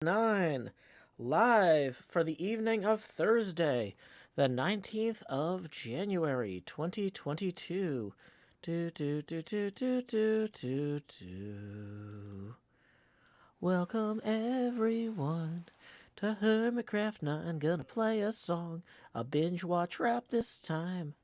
9, live for the evening of Thursday, the 19th of January, 2022. Welcome everyone to HermitCraft 9. Gonna play a song, a binge watch rap this time.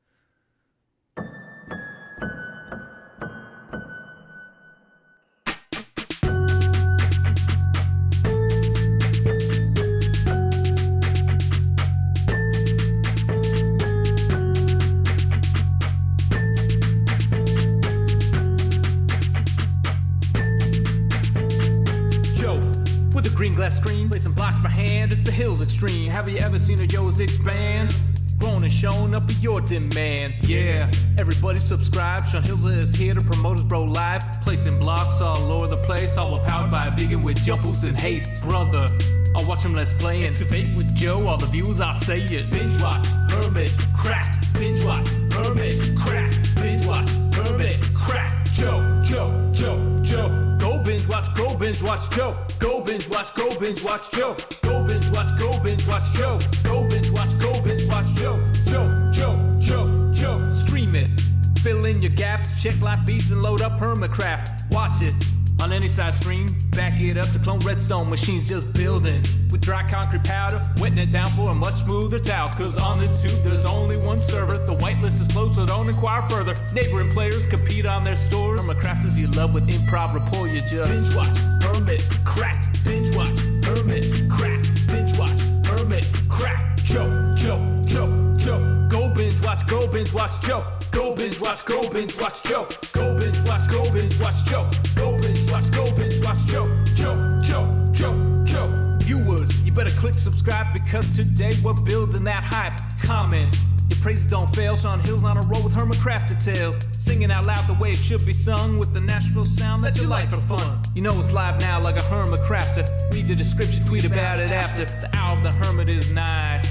Green glass screen, placing blocks per hand, it's the hills extreme. Have you ever seen a yo's expand? Grown and shown up with your demands, yeah. Everybody subscribe, Sean Hills is here to promote his bro live. Placing blocks all over the place, all powered by a vegan with jump boost and haste. Brother, I'll watch him let's play and debate with Joe, all the views I'll say it. Binge watch, HermitCraft, binge watch, HermitCraft, binge watch, HermitCraft. Joe. Go binge watch, Joe. Go binge watch, Joe. Go binge watch, Joe. Go binge watch, Joe. Stream it. Fill in your gaps, check live feeds and load up HermitCraft. Watch it on any size screen. Back it up to clone redstone machines just building. With dry concrete powder, wetting it down for a much smoother towel. Cause on this tube there's only one server. The whitelist is closed, so don't inquire further. Neighboring players compete on their stores. HermitCrafters you love with improv rapport, you just binge watch, HermitCraft, binge watch, HermitCraft, binge watch, HermitCraft. Joe. Go binge watch, Joe. Go binge watch, Joe. Go binge watch, Joe. Go binge watch, Joe. Viewers, you better click subscribe because today we're building that hype. Comment, your praises don't fail. Sean Hill's on a roll with HermitCraft details. Singing out loud the way it should be sung with the Nashville sound that you like for fun. You know it's live now like a HermitCrafter. Read the description, tweet about it after. The hour of the Hermit is nigh.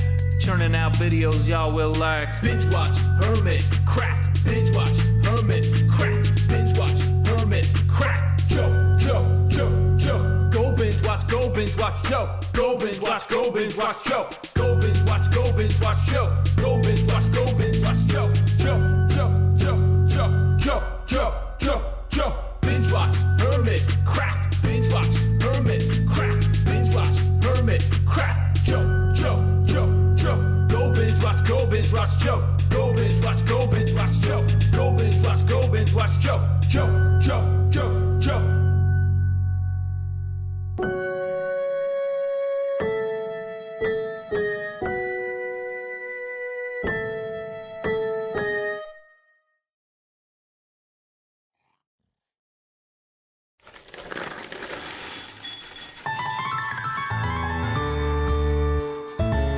Churning out videos y'all will like. Binge watch, HermitCraft. Binge watch, HermitCraft. Binge watch, HermitCraft. Joe. Go binge watch, Joe. Go binge watch, Joe. Go binge watch, Joe. Go binge watch, Joe. Go binge watch, Joe. Binge watch, HermitCraft. Binge watch, HermitCraft. Binge watch, HermitCraft. Joe. Go binge watch, Joe. Go binge watch, Joe. Go binge watch, Joe. Go binge watch, Joe.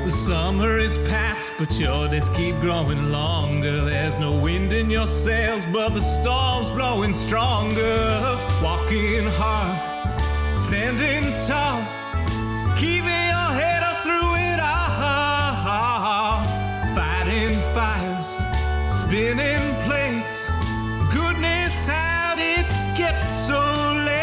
The summer is past, but your days keep growing longer. There's no wind in your sails, but the storm's blowing stronger. Walking hard, standing tall, keeping your head up through it all. Fighting fires, spinning plates. Goodness, how did it get so late?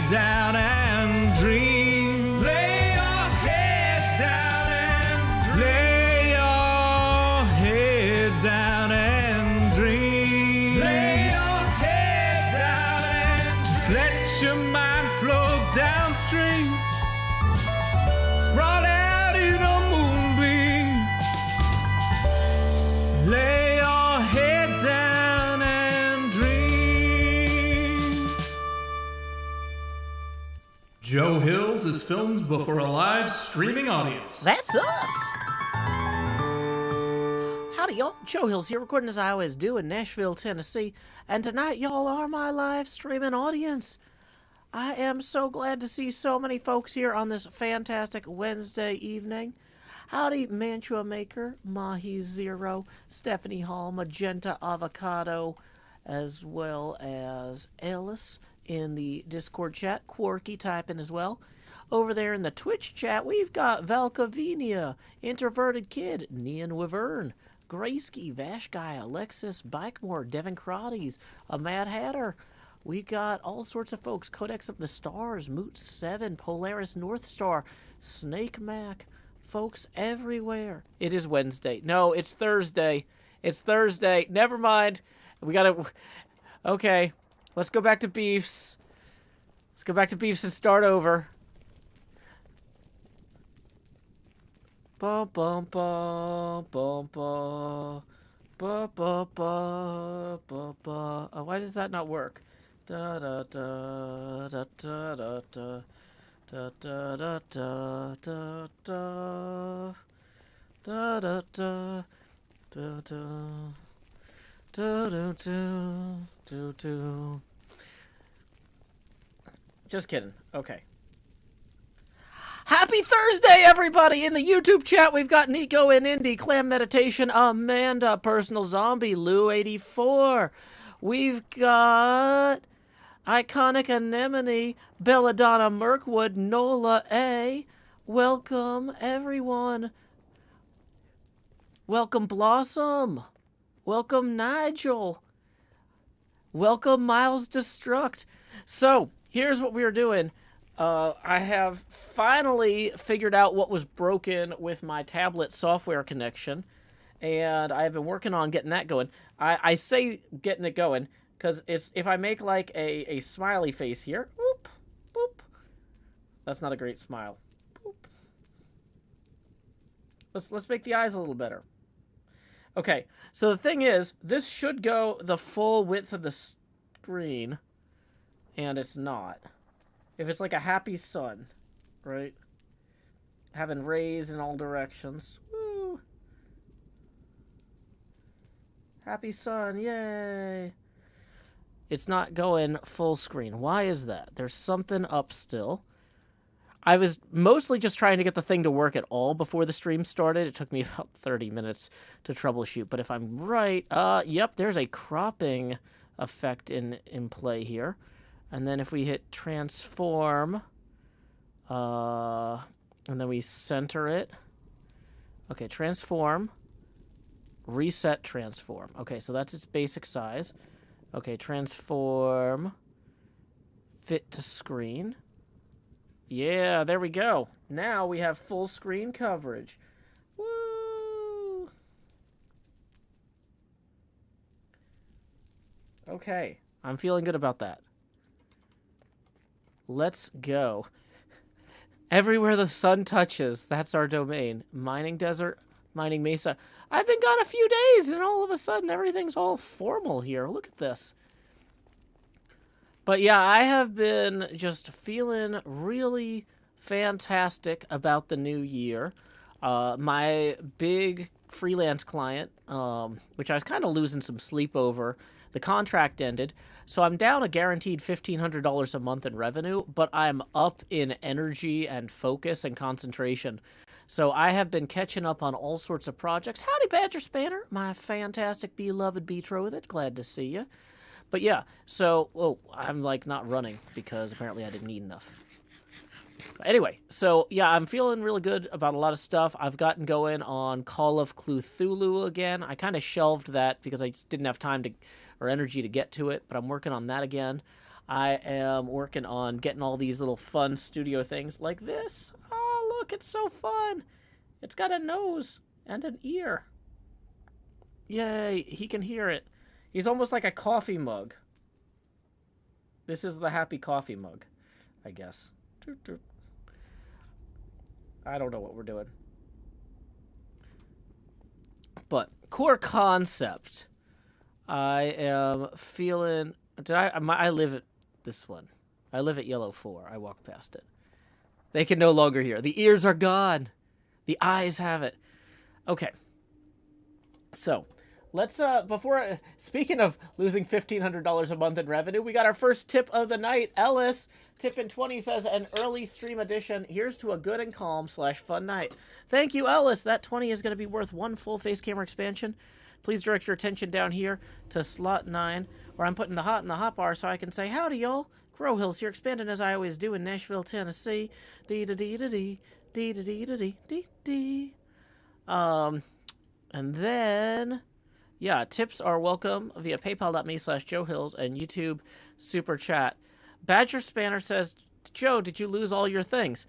Down and dream. Lay your head down and dream. Lay your head down and dream. Lay your head down and just let your mind flow downstream. Spread out in a moonbeam. Lay your head down and dream. Joe Hills is filmed before a live streaming audience. That's us! Howdy, y'all. Joe Hills here, recording as I always do in Nashville, Tennessee. And tonight, y'all are my live streaming audience. I am so glad to see so many folks here on this fantastic Wednesday evening. Howdy, Mantua Maker, Mahi Zero, Stephanie Hall, Magenta Avocado, as well as Ellis in the Discord chat, Quarky typing as well. Over there in the Twitch chat, we've got Valkavinia, Introverted Kid, Nian Wyvern, Grayski, Vash Guy, Alexis, Bikemore, Devin Crotties, a Mad Hatter. We got all sorts of folks. Codex of the Stars, Moot 7, Polaris North Star, Snake Mac. Folks everywhere. It is Wednesday. No, it's Thursday. It's Thursday. Never mind. We gotta... Okay. Let's go back to beefs. Let's go back to beefs and start over. Bum bum bum bum bum bum bum bum bum bum. Oh, why does that not work? Da da da da da da da da da da da da da da da da da da da. Just kidding. Okay. Happy Thursday, everybody! In the YouTube chat, we've got Nico and Indy, Clam Meditation, Amanda, Personal Zombie, Lou84. We've got Iconic Anemone, Belladonna Mirkwood, Nola A. Welcome, everyone. Welcome, Blossom. Welcome, Nigel. Welcome, Miles Destruct. So, here's what we're doing. I have finally figured out what was broken with my tablet software connection, and I've been working on getting that going. I say getting it going because it's if I make like a smiley face here, whoop, boop. That's not a great smile. Boop. Let's make the eyes a little better. Okay, so the thing is, this should go the full width of the screen, and it's not. If it's like a happy sun, right? Having rays in all directions. Woo! Happy sun, yay! It's not going full screen. Why is that? There's something up still. I was mostly just trying to get the thing to work at all before the stream started. It took me about 30 minutes to troubleshoot. But if I'm right, yep, there's a cropping effect in play here. And then if we hit transform, and then we center it. Okay, transform, reset transform. Okay, so that's its basic size. Okay, transform, fit to screen. Yeah, there we go. Now we have full screen coverage. Woo! Okay, I'm feeling good about that. Let's go. Everywhere the sun touches, that's our domain. Mining desert, mining mesa. I've been gone a few days, and all of a sudden, everything's all formal here. Look at this. But yeah, I have been just feeling really fantastic about the new year. My big freelance client, which I was kind of losing some sleep over, the contract ended. So I'm down a guaranteed $1,500 a month in revenue, but I'm up in energy and focus and concentration. So I have been catching up on all sorts of projects. Howdy, Badger Spanner, my fantastic beloved betrothed. Glad to see you. But yeah, so, I'm like not running because apparently I didn't eat enough. But anyway, so yeah, I'm feeling really good about a lot of stuff. I've gotten going on Call of Cthulhu again. I kind of shelved that because I just didn't have time to or energy to get to it, but I'm working on that again. I am working on getting all these little fun studio things like this. Oh, look, it's so fun. It's got a nose and an ear. Yay, he can hear it. He's almost like a coffee mug. This is the happy coffee mug, I guess. I don't know what we're doing. But core concept. I am feeling... I live at this one. I live at Yellow 4. I walk past it. They can no longer hear. The ears are gone. The eyes have it. Okay. So, let's, speaking of losing $1,500 a month in revenue, we got our first tip of the night. Ellis, tip in 20 says, an early stream edition. Here's to a good and calm / fun night. Thank you, Ellis. That 20 is going to be worth one full face camera expansion. Please direct your attention down here to slot 9, where I'm putting the hot in the hot bar so I can say, howdy, y'all. Crow Hills here, expanding as I always do in Nashville, Tennessee. Dee-da-dee-da-dee, dee-da-dee-da-dee, dee-dee. And then, yeah, tips are welcome via paypal.me/JoeHills and YouTube Super Chat. Badger Spanner says, Joe, did you lose all your things?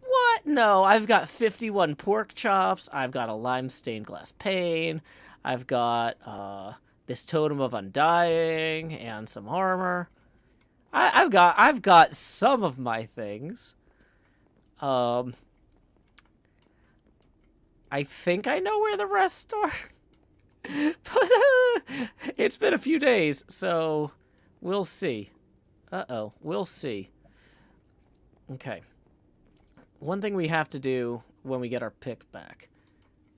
What? No, I've got 51 pork chops. I've got a lime stained glass pane. I've got this totem of undying and some armor. I've got some of my things. I think I know where the rest are. But it's been a few days, so we'll see. Uh-oh, we'll see. Okay. One thing we have to do when we get our pick back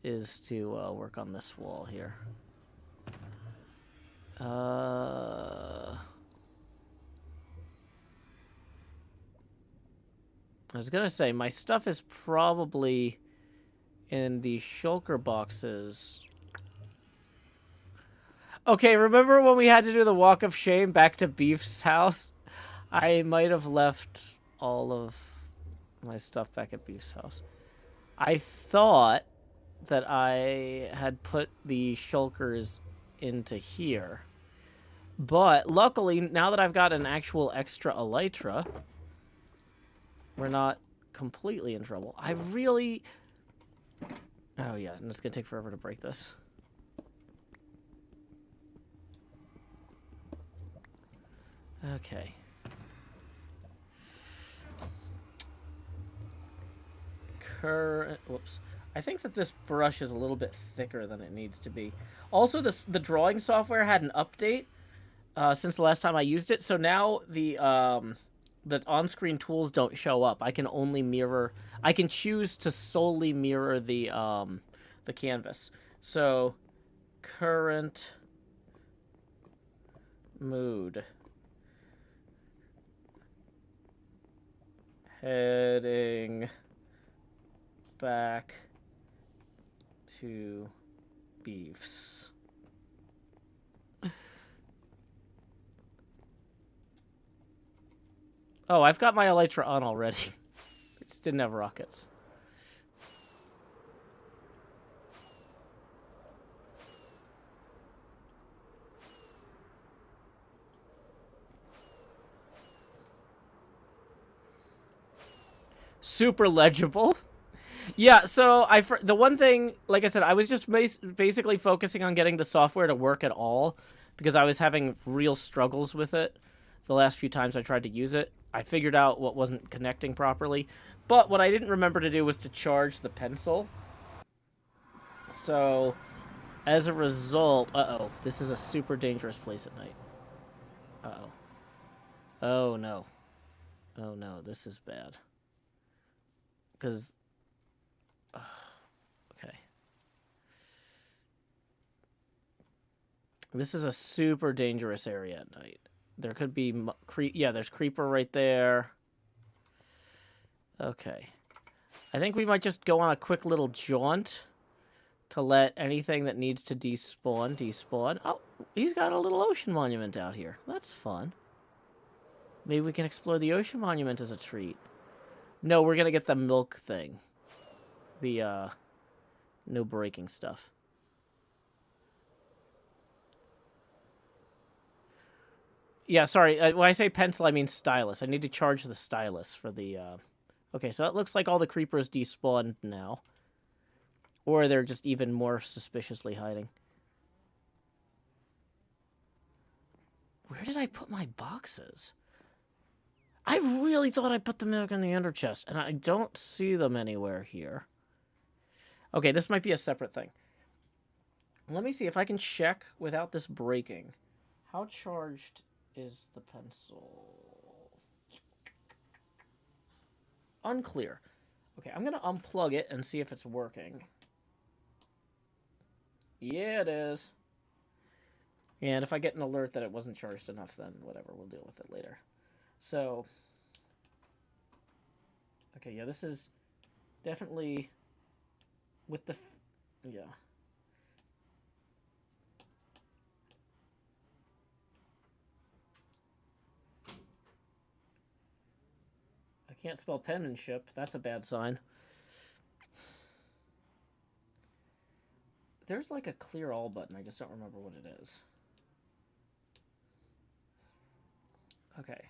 is to work on this wall here. I was gonna say, my stuff is probably in the shulker boxes. Okay, remember when we had to do the walk of shame back to Beef's house? I might have left all of my stuff back at Beef's house. I thought that I had put the shulkers into here. But luckily, now that I've got an actual extra elytra, we're not completely in trouble. I really... Oh yeah, and it's gonna take forever to break this. Okay. Whoops. I think that this brush is a little bit thicker than it needs to be. Also, the drawing software had an update since the last time I used it, so now the on-screen tools don't show up. I can only mirror. I can choose to solely mirror the canvas. So, current mood. Heading back to Beefs. Oh, I've got my elytra on already. I just didn't have rockets. Super legible. Yeah, so the one thing, like I said, I was just basically focusing on getting the software to work at all because I was having real struggles with it the last few times I tried to use it. I figured out what wasn't connecting properly, but what I didn't remember to do was to charge the pencil. So, as a result, uh-oh, this is a super dangerous place at night. Uh-oh. Oh, no. Oh, no, this is bad. Because... okay. This is a super dangerous area at night. There could be... yeah, there's creeper right there. Okay. I think we might just go on a quick little jaunt to let anything that needs to despawn. Oh, he's got a little ocean monument out here. That's fun. Maybe we can explore the ocean monument as a treat. No, we're gonna get the milk thing. The, no breaking stuff. Yeah, sorry. When I say pencil, I mean stylus. I need to charge the stylus for the, Okay, so it looks like all the creepers despawned now. Or they're just even more suspiciously hiding. Where did I put my boxes? I really thought I put them in the under chest, and I don't see them anywhere here. Okay, this might be a separate thing. Let me see if I can check without this breaking. How charged is the pencil? Unclear. Okay, I'm going to unplug it and see if it's working. Yeah, it is. And if I get an alert that it wasn't charged enough, then whatever, we'll deal with it later. So, okay, yeah, this is definitely with the, yeah. I can't spell penmanship. That's a bad sign. There's like a clear all button. I just don't remember what it is. Okay.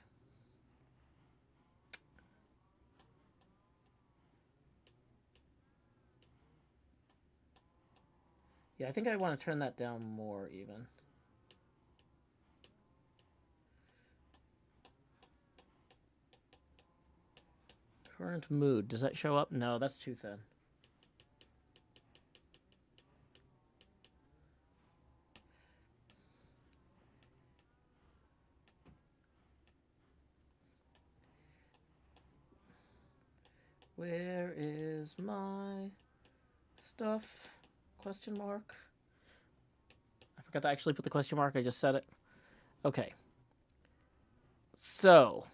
Yeah, I think I want to turn that down more even. Current mood. Does that show up? No, that's too thin. Where is my stuff? Question mark. I forgot to actually put the question mark. I just said it. Okay. So.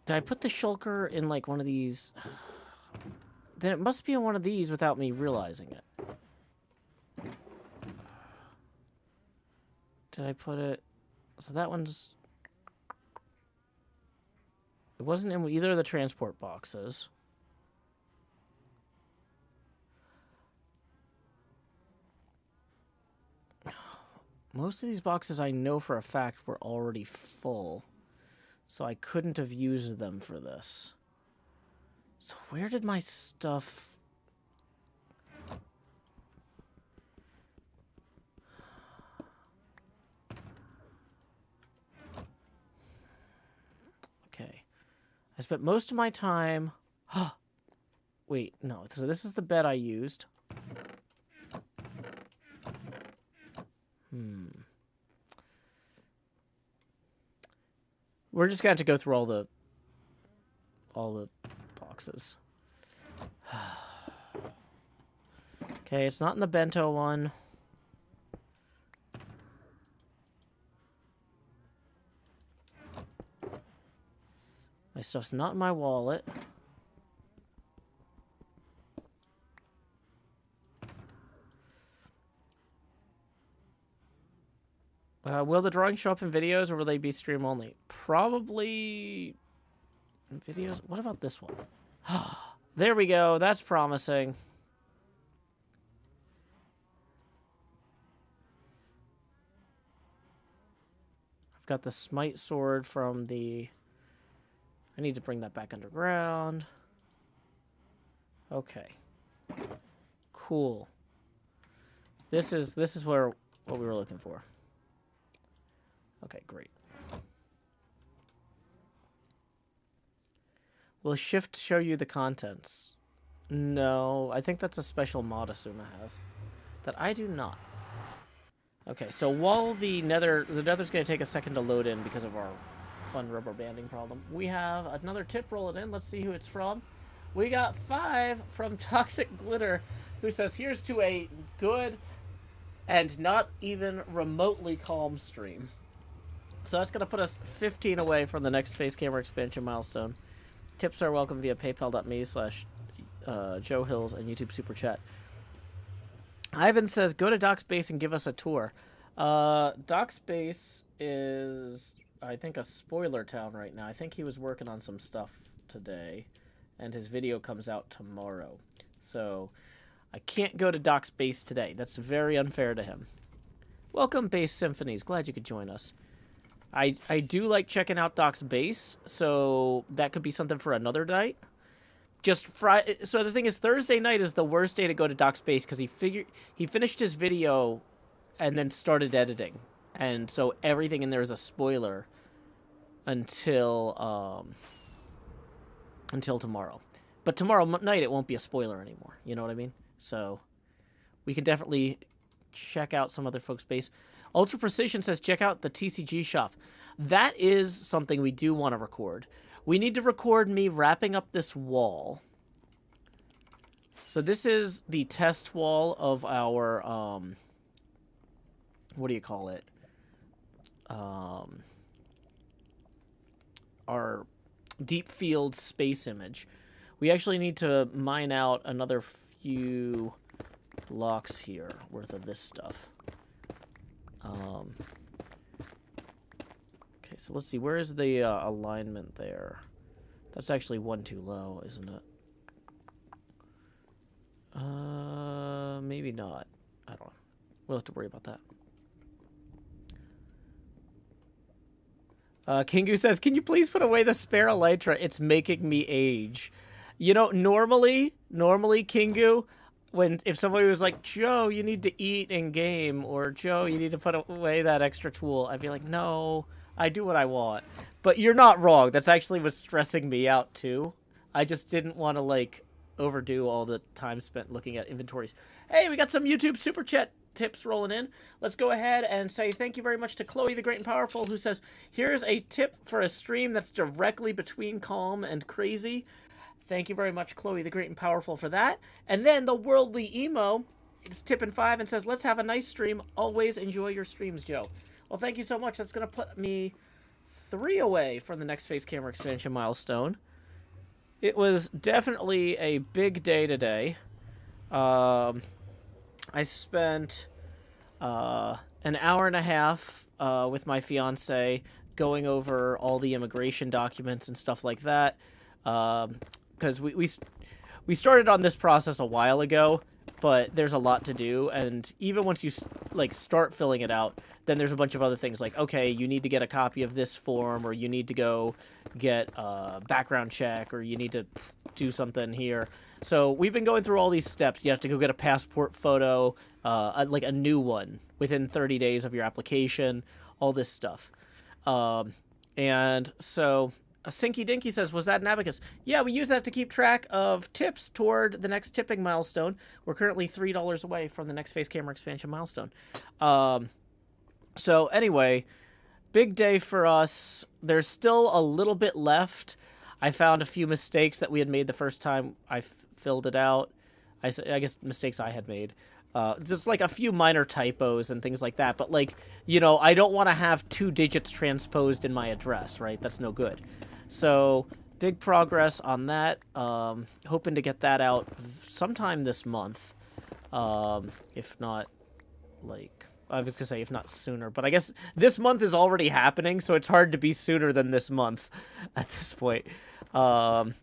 Did I put the shulker in like one of these? Then it must be in one of these without me realizing it. Did I put it? So that one's... It wasn't in either of the transport boxes. Most of these boxes I know for a fact were already full. So I couldn't have used them for this. So where did my stuff... Okay. I spent most of my time... Wait, no. So this is the bed I used. We're just going to have to go through all the boxes. Okay, it's not in the bento one. My stuff's not in my wallet. Will the drawings show up in videos, or will they be stream only? Probably videos. What about this one? There we go. That's promising. I've got the smite sword from the... I need to bring that back underground. Okay. Cool. This is where what we were looking for. Okay, great. Will Shift show you the contents? No, I think that's a special mod Asuma has. That I do not. Okay, so while the nether's going to take a second to load in because of our fun rubber banding problem, we have another tip rolling in. Let's see who it's from. We got 5 from Toxic Glitter, who says, here's to a good and not even remotely calm stream. So that's going to put us 15 away from the next face camera expansion milestone. Tips are welcome via paypal.me/Joe Hills and YouTube Super Chat. Ivan says, go to Doc's base and give us a tour. Doc's base is, I think, a spoiler town right now. I think he was working on some stuff today, and his video comes out tomorrow. So I can't go to Doc's base today. That's very unfair to him. Welcome, Base Symphonies. Glad you could join us. I do like checking out Doc's base, so that could be something for another night. Just Friday. So the thing is, Thursday night is the worst day to go to Doc's base because he finished his video and then started editing, and so everything in there is a spoiler until tomorrow. But tomorrow night it won't be a spoiler anymore. You know what I mean? So we can definitely check out some other folks' base. Ultra Precision says, check out the TCG shop. That is something we do want to record. We need to record me wrapping up this wall. So this is the test wall of our, what do you call it? Our deep field space image. We actually need to mine out another few blocks here worth of this stuff. Okay, so let's see. Where is the alignment there? That's actually one too low, isn't it? Maybe not. I don't know. We'll have to worry about that. Kingu says, can you please put away the spare elytra? It's making me age. You know, normally, Kingu, if somebody was like, Joe, you need to eat in game, or Joe, you need to put away that extra tool, I'd be like, no, I do what I want. But you're not wrong. That's actually what's stressing me out, too. I just didn't want to, like, overdo all the time spent looking at inventories. Hey, we got some YouTube Super Chat tips rolling in. Let's go ahead and say thank you very much to Chloe the Great and Powerful, who says, here's a tip for a stream that's directly between calm and crazy. Thank you very much, Chloe the Great and Powerful, for that. And then the Worldly Emo is tipping 5 and says, let's have a nice stream. Always enjoy your streams, Joe. Well, thank you so much. That's going to put me 3 away from the next face camera expansion milestone. It was definitely a big day today. I spent an hour and a half with my fiance going over all the immigration documents and stuff like that. Because we started on this process a while ago, but there's a lot to do, and even once you like start filling it out, then there's a bunch of other things like, okay, you need to get a copy of this form, or you need to go get a background check, or you need to do something here. So we've been going through all these steps. You have to go get a passport photo, like a new one, within 30 days of your application, all this stuff. And so Sinky Dinky says, was that an abacus? Yeah, we use that to keep track of tips toward the next tipping milestone. We're currently $3 away from the next face camera expansion milestone. So anyway, big day for us. There's still a little bit left. I found a few mistakes that we had made the first time I filled it out. I guess mistakes I had made. Just like a few minor typos and things like that. But like, you know, I don't want to have 2 digits transposed in my address, right? That's no good. So big progress on that. Hoping to get that out sometime this month. If not, like, I was going to say if not sooner. But I guess this month is already happening, so it's hard to be sooner than this month at this point. But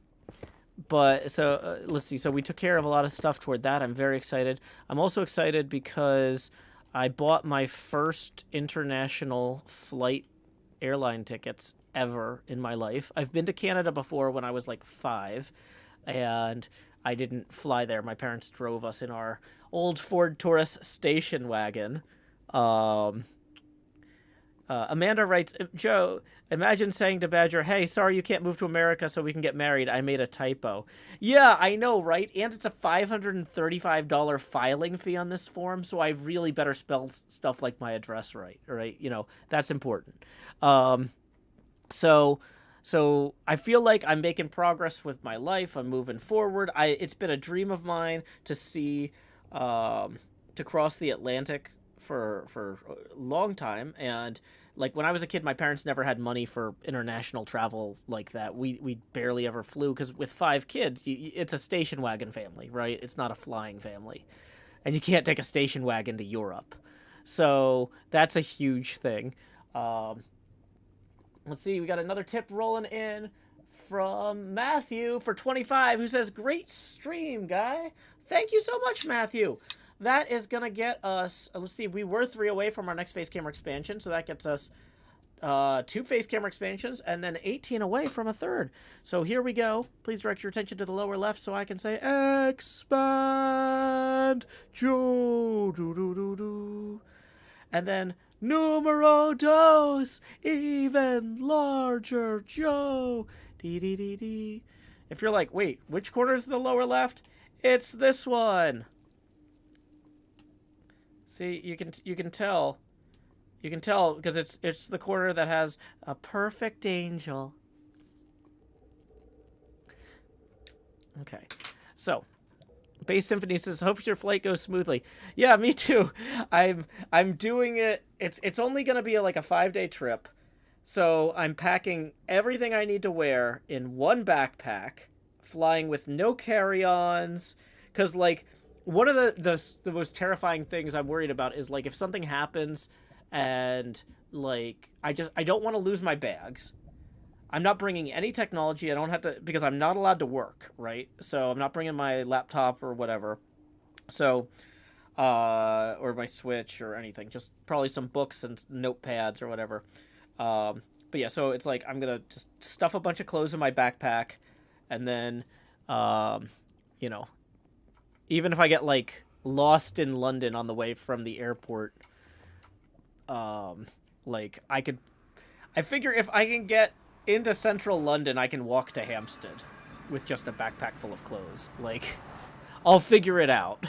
so let's see. So we took care of a lot of stuff toward that. I'm very excited. I'm also excited because I bought my first international flight airline tickets ever in my life. I've been to Canada before when I was like 5, and I didn't fly there. My parents drove us in our old Ford Taurus station wagon. Amanda writes, Joe, imagine saying to Badger, hey, sorry you can't move to America so we can get married. I made a typo. Yeah, I know, right? And it's a $535 filing fee on this form, so I really better spell stuff like my address right? You know, that's important. So I feel like I'm making progress with my life. I'm moving forward. It's been a dream of mine to see, to cross the Atlantic for a long time. And like when I was a kid, my parents never had money for international travel like that. We barely ever flew because with 5 kids, it's a station wagon family, right? It's not a flying family. And you can't take a station wagon to Europe. So that's a huge thing. Let's see, we got another tip rolling in from Matthew for 25, who says, great stream, guy. Thank you so much, Matthew. That is going to get us, let's see, we were 3 away from our next face camera expansion, so that gets us 2 face camera expansions, and then 18 away from a 3rd. So here we go. Please direct your attention to the lower left so I can say, expand, Joe, do-do-do-do. And then, numero dos, even larger, Joe, dee-dee-dee-dee. If you're like, wait, which corner is the lower left? It's this one. See, you can tell. You can tell because it's the corner that has a perfect angel. Okay. So, Bass Symphony says, hope your flight goes smoothly. Yeah, me too. I'm doing it. It's only going to be like a 5-day trip. So, I'm packing everything I need to wear in one backpack, flying with no carry-ons, cuz like one of the most terrifying things I'm worried about is like if something happens and like I don't want to lose my bags. I'm not bringing any technology. I don't have to because I'm not allowed to work, right? So I'm not bringing my laptop or whatever. So, or my Switch or anything. Just probably some books and notepads or whatever. But yeah, so it's like I'm gonna just stuff a bunch of clothes in my backpack, and then, um, you know, even if I get like lost in London on the way from the airport, like I figure if I can get into central London, I can walk to Hampstead with just a backpack full of clothes. Like, I'll figure it out.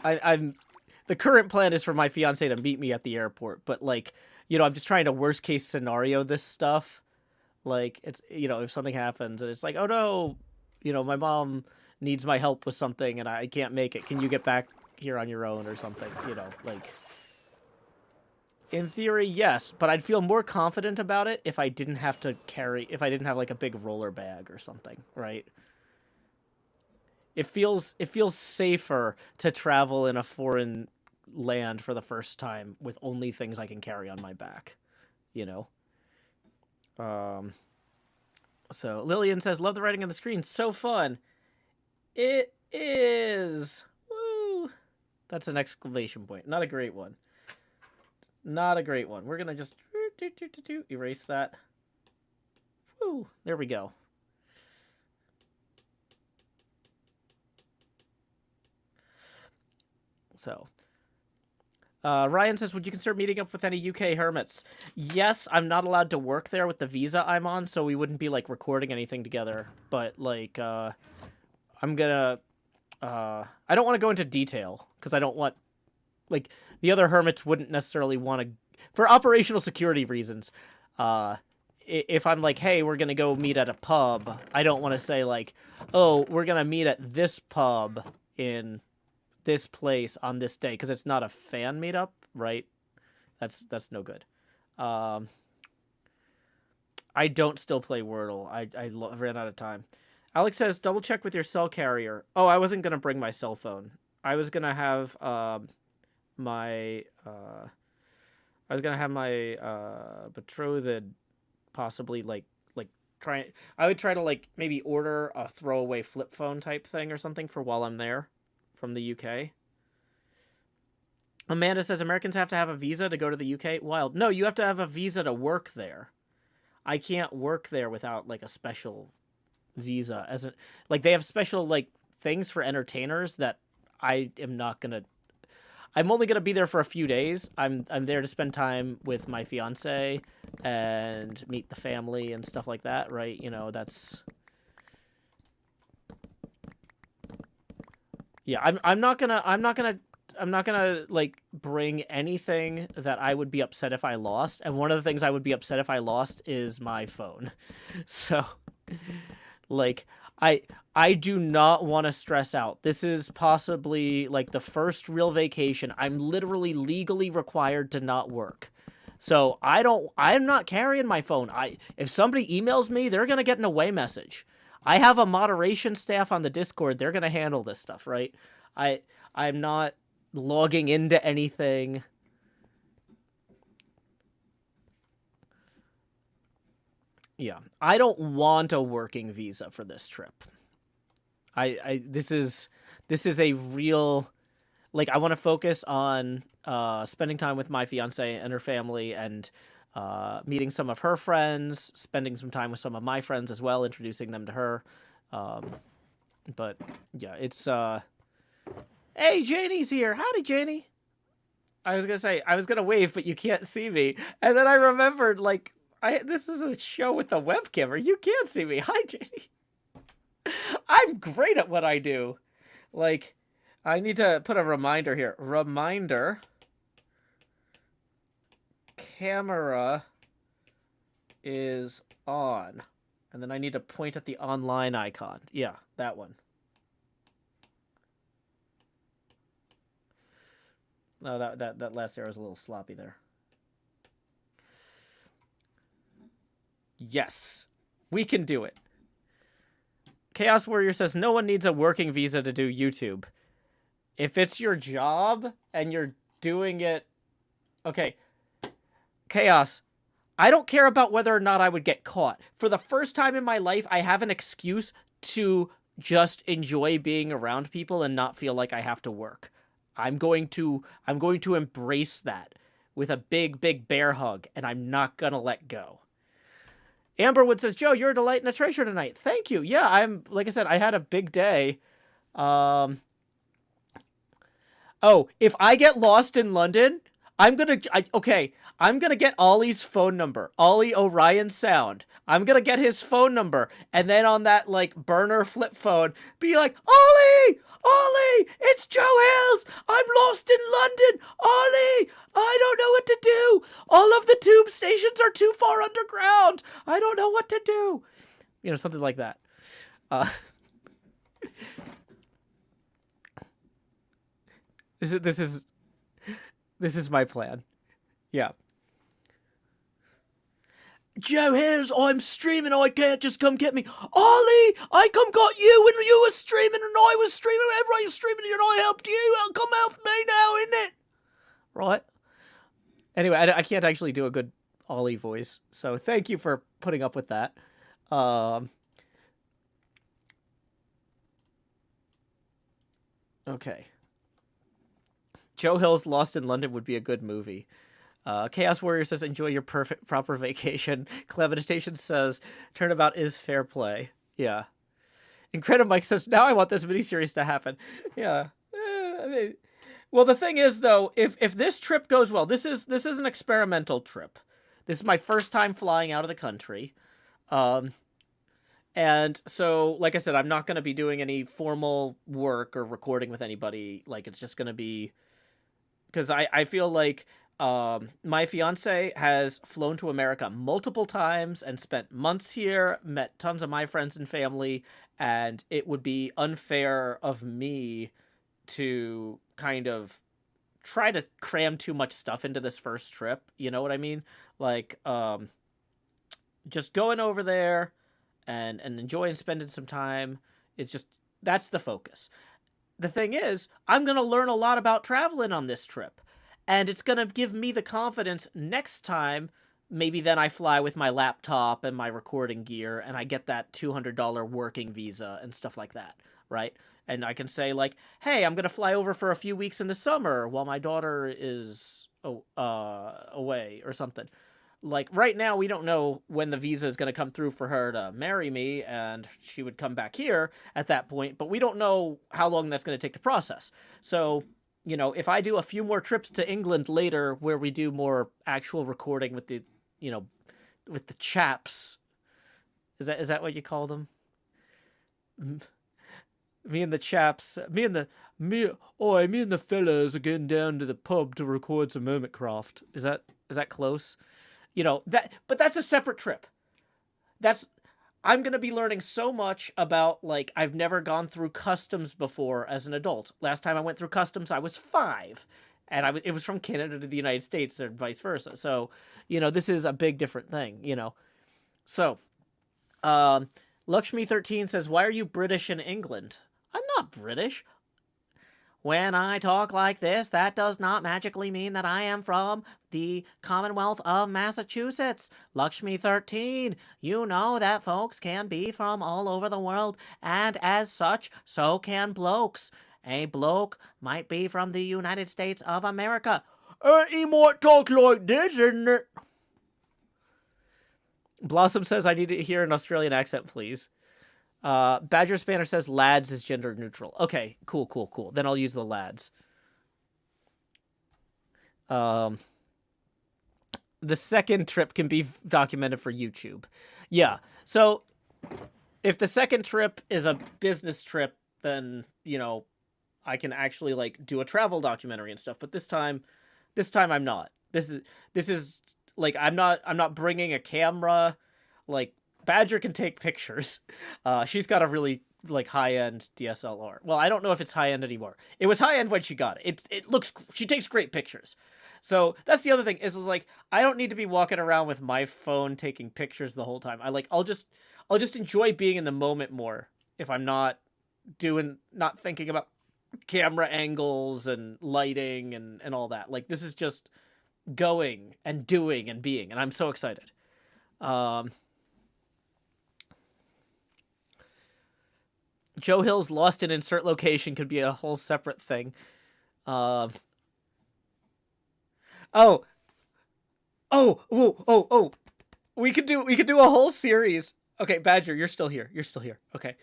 I'm the current plan is for my fiance to meet me at the airport, but like, I'm just trying to worst case scenario this stuff. Like, it's if something happens and it's like, oh no, my mom needs my help with something and I can't make it. Can you get back here on your own or something? Like, in theory, yes, but I'd feel more confident about it if I didn't have like a big roller bag or something, right? It feels safer to travel in a foreign land for the first time with only things I can carry on my back, you know. So Lillian says, "Love the writing on the screen, so fun." It is. Woo! That's an exclamation point. Not a great one. Not a great one. We're gonna just erase that. Woo! There we go. So, Ryan says, would you consider meeting up with any UK hermits? Yes, I'm not allowed to work there with the visa I'm on, so we wouldn't be, like, recording anything together. But, like, I'm gonna... I don't want to go into detail, because I don't want... Like, the other hermits wouldn't necessarily want to... For operational security reasons, if I'm like, hey, we're gonna go meet at a pub, I don't want to say, like, oh, we're gonna meet at this pub in... this place on this day, because it's not a fan meetup, right? That's no good. I don't still play Wordle. I ran out of time. Alex says, double check with your cell carrier. Oh, I wasn't gonna bring my cell phone. I was gonna have my betrothed possibly I would try to like maybe order a throwaway flip phone type thing or something for while I'm there. From the UK. Amanda says Americans have to have a visa to go to the UK. Wild. No, you have to have a visa to work there. I can't work there without like a special visa. They have special like things for entertainers that I am not gonna. I'm only gonna be there for a few days. I'm there to spend time with my fiance and meet the family and stuff like that. Right? That's. Yeah, I'm not gonna like bring anything that I would be upset if I lost. And one of the things I would be upset if I lost is my phone. So, like, I do not want to stress out. This is possibly like the first real vacation. I'm literally legally required to not work. So I'm not carrying my phone. If somebody emails me, they're gonna get an away message. I have a moderation staff on the Discord. They're going to handle this stuff, right? I'm not logging into anything. Yeah. I don't want a working visa for this trip. This is a real, like, I want to focus on spending time with my fiance and her family and meeting some of her friends, spending some time with some of my friends as well, introducing them to her. But yeah, it's hey, Janie's here. Howdy, Janie. I was gonna wave, but you can't see me. And then I remembered, like, this is a show with a webcam, or you can't see me. Hi, Janie. I'm great at what I do. Like, I need to put a reminder here. Reminder. Camera is on. And then I need to point at the online icon. Yeah, that one. No, that last arrow is a little sloppy there. Yes, we can do it. Chaos Warrior says, no one needs a working visa to do YouTube. If it's your job and you're doing it... Okay. Chaos, I don't care about whether or not I would get caught. For the first time in my life, I have an excuse to just enjoy being around people and not feel like I have to work. I'm going to embrace that with a big, big bear hug, and I'm not gonna let go. Amberwood says, Joe, you're a delight and a treasure tonight. Thank you. Yeah, like I said, I had a big day. Um, Oh, if I get lost in London, I'm gonna get Ollie's phone number. Ollie Orion Sound. I'm gonna get his phone number, and then on that like burner flip phone, be like, Ollie, Ollie, it's Joe Hills. I'm lost in London. Ollie, I don't know what to do. All of the tube stations are too far underground. I don't know what to do. Something like that. Uh, this is my plan. Yeah. Joe Hills, I'm streaming. I can't just come get me. Ollie, I come got you when you were streaming and I was streaming. Everybody was streaming and I helped you. Come help me now, innit? Right. Anyway, I can't actually do a good Ollie voice, so thank you for putting up with that. Okay. Joe Hill's Lost in London would be a good movie. Chaos Warrior says, enjoy your proper vacation. Clemeditation says, turnabout is fair play. Yeah. Incredible Mike says, now I want this miniseries to happen. Yeah. Well, the thing is, though, if this trip goes well, this is an experimental trip. This is my first time flying out of the country. And so, like I said, I'm not going to be doing any formal work or recording with anybody. Like, it's just going to be... Because I feel like my fiance has flown to America multiple times and spent months here, met tons of my friends and family, and it would be unfair of me to kind of try to cram too much stuff into this first trip. You know what I mean? Like, just going over there and enjoying spending some time is just, that's the focus. The thing is, I'm going to learn a lot about traveling on this trip, and it's going to give me the confidence next time. Maybe then I fly with my laptop and my recording gear, and I get that $200 working visa and stuff like that, right? And I can say, like, hey, I'm going to fly over for a few weeks in the summer while my daughter is away or something. Like, right now, we don't know when the visa is going to come through for her to marry me, and she would come back here at that point, but we don't know how long that's going to take to process. So, if I do a few more trips to England later where we do more actual recording with the, with the chaps, is that what you call them? Me and the chaps, me and the fellas are getting down to the pub to record some HermitCraft. Is that close? But that's a separate trip. I'm going to be learning so much about, like, I've never gone through customs before as an adult. Last time I went through customs, I was 5, and it was from Canada to the United States or vice versa. So, this is a big different thing, So, Lakshmi13 says, why are you British in England? I'm not British. When I talk like this, that does not magically mean that I am from the Commonwealth of Massachusetts. Lakshmi 13, you know that folks can be from all over the world, and as such, so can blokes. A bloke might be from the United States of America. He might talk like this, isn't it? Blossom says, I need to hear an Australian accent, please. Badger Spanner says lads is gender neutral. Okay, cool. Then I'll use the lads. The second trip can be documented for YouTube. Yeah, so if the second trip is a business trip, then, I can actually, like, do a travel documentary and stuff. But this time I'm not. This is like, I'm not bringing a camera. Like, Badger can take pictures. She's got a really, like, high-end DSLR. Well, I don't know if it's high-end anymore. It was high-end when she got it. She takes great pictures. So that's the other thing is like, I don't need to be walking around with my phone taking pictures the whole time. I'll just enjoy being in the moment more if I'm not thinking about camera angles and lighting and all that. Like, this is just going and doing and being, and I'm so excited. Joe Hill's lost in insert location could be a whole separate thing. Oh. Oh, oh. We could do a whole series. Okay, Badger, you're still here. Okay.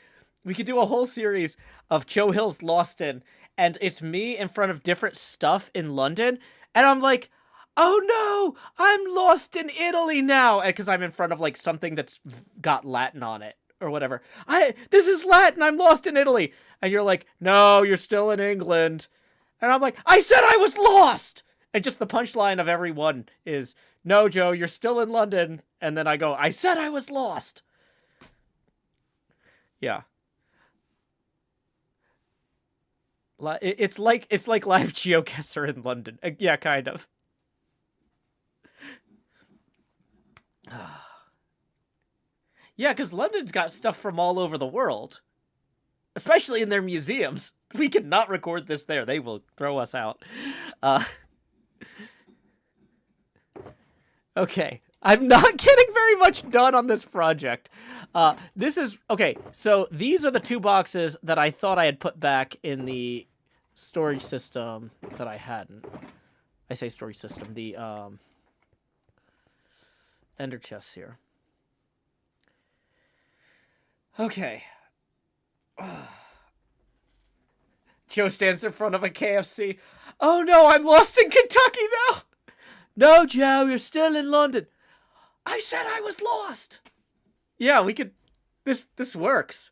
We could do a whole series of Joe Hill's lost in, and it's me in front of different stuff in London, and I'm like, oh no, I'm lost in Italy now, because I'm in front of like something that's got Latin on it or whatever. This is Latin. I'm lost in Italy, and you're like, no, you're still in England, and I'm like, I said I was lost, and just the punchline of every one is, no, Joe, you're still in London, and then I go, I said I was lost. Yeah. It's like live geoguesser in London. Yeah, kind of. Yeah, because London's got stuff from all over the world, especially in their museums. We cannot record this there; they will throw us out. Okay, I'm not getting very much done on this project. This is okay. So these are the 2 boxes that I thought I had put back in the storage system that I hadn't. I say storage system. The ender chests here. Okay. Joe stands in front of a KFC. Oh no, I'm lost in Kentucky now. No, Joe, you're still in London. I said I was lost. Yeah, we could. This works.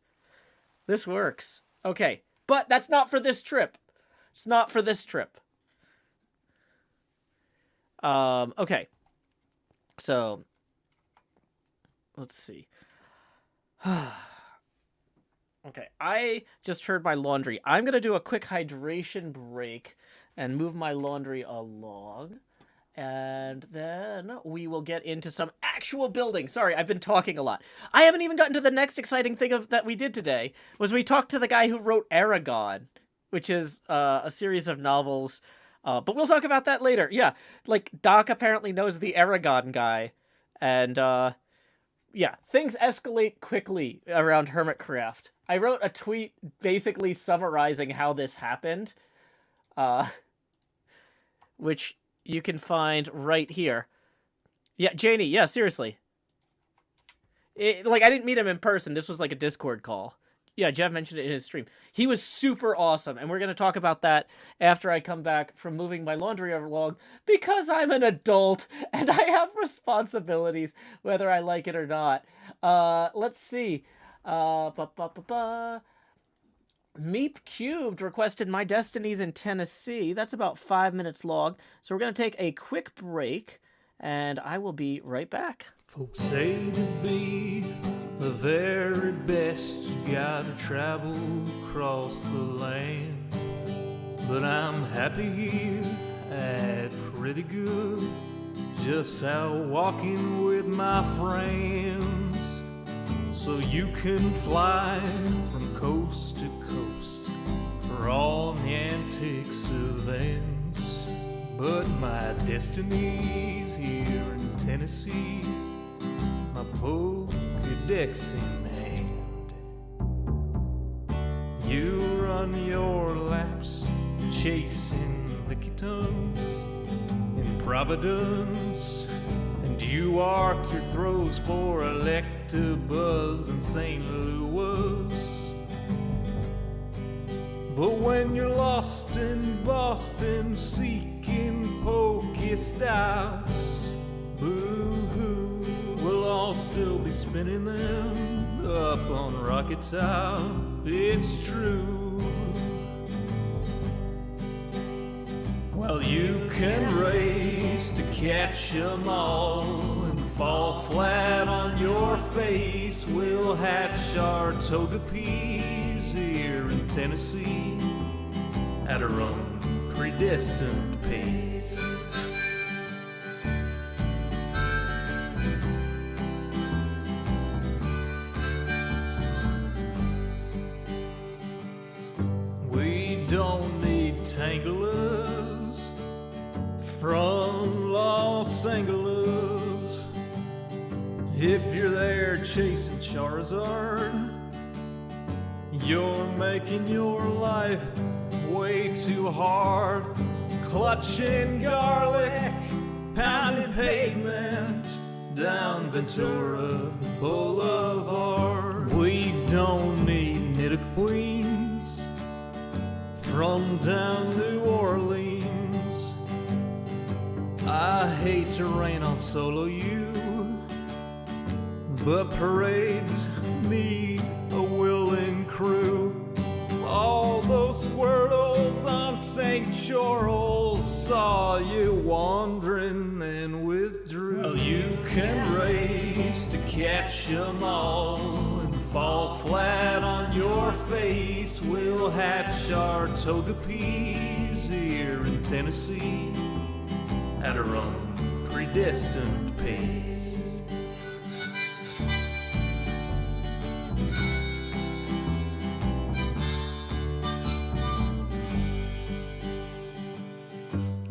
This works. Okay, but that's not for this trip. It's not for this trip. Okay. So, let's see. Okay, I just heard my laundry. I'm going to do a quick hydration break and move my laundry along. And then we will get into some actual building. Sorry, I've been talking a lot. I haven't even gotten to the next exciting thing that we did today, was we talked to the guy who wrote Aragon, which is a series of novels. But we'll talk about that later. Yeah, like Doc apparently knows the Aragon guy. And yeah, things escalate quickly around HermitCraft. I wrote a tweet basically summarizing how this happened, which you can find right here. Yeah, Janie, yeah, seriously. Like, I didn't meet him in person. This was like a Discord call. Yeah, Jeff mentioned it in his stream. He was super awesome, and we're going to talk about that after I come back from moving my laundry along, because I'm an adult, and I have responsibilities, whether I like it or not. Let's see. Meep Cubed requested My Destinies in Tennessee. That's about 5 minutes long. So we're going to take a quick break, and I will be right back. Folks say to be the very best, you gotta travel across the land. But I'm happy here at Pretty Good, just out walking with my friends. So you can fly from coast to coast for all the antics events. But my destiny's here in Tennessee, my Pokedex in hand. You run your laps chasing lickitung in Providence, and you arc your throws for Electabuzz in St. Louis. But when you're lost in Boston seeking Pokestops, boo-hoo, we'll all still be spinning them up on Rocket Top. It's true. Well, you can race to catch 'em all and fall flat on your face. We'll hatch our Togepi's here in Tennessee at our own predestined pace. We don't need Tanglers from Los Angeles. If you're there chasing Charizard, You're making your life way too hard. Clutching garlic, pounding pavement down Ventura Boulevard. We don't need knitted queens from down New Orleans. I hate to rain on solo you, but parades need a willing crew. All those squirrels on St. Charles saw you wandering and withdrew. Well, you can race to catch 'em all and fall flat on your face. We'll hatch our toga peas here in Tennessee at our own predestined pace.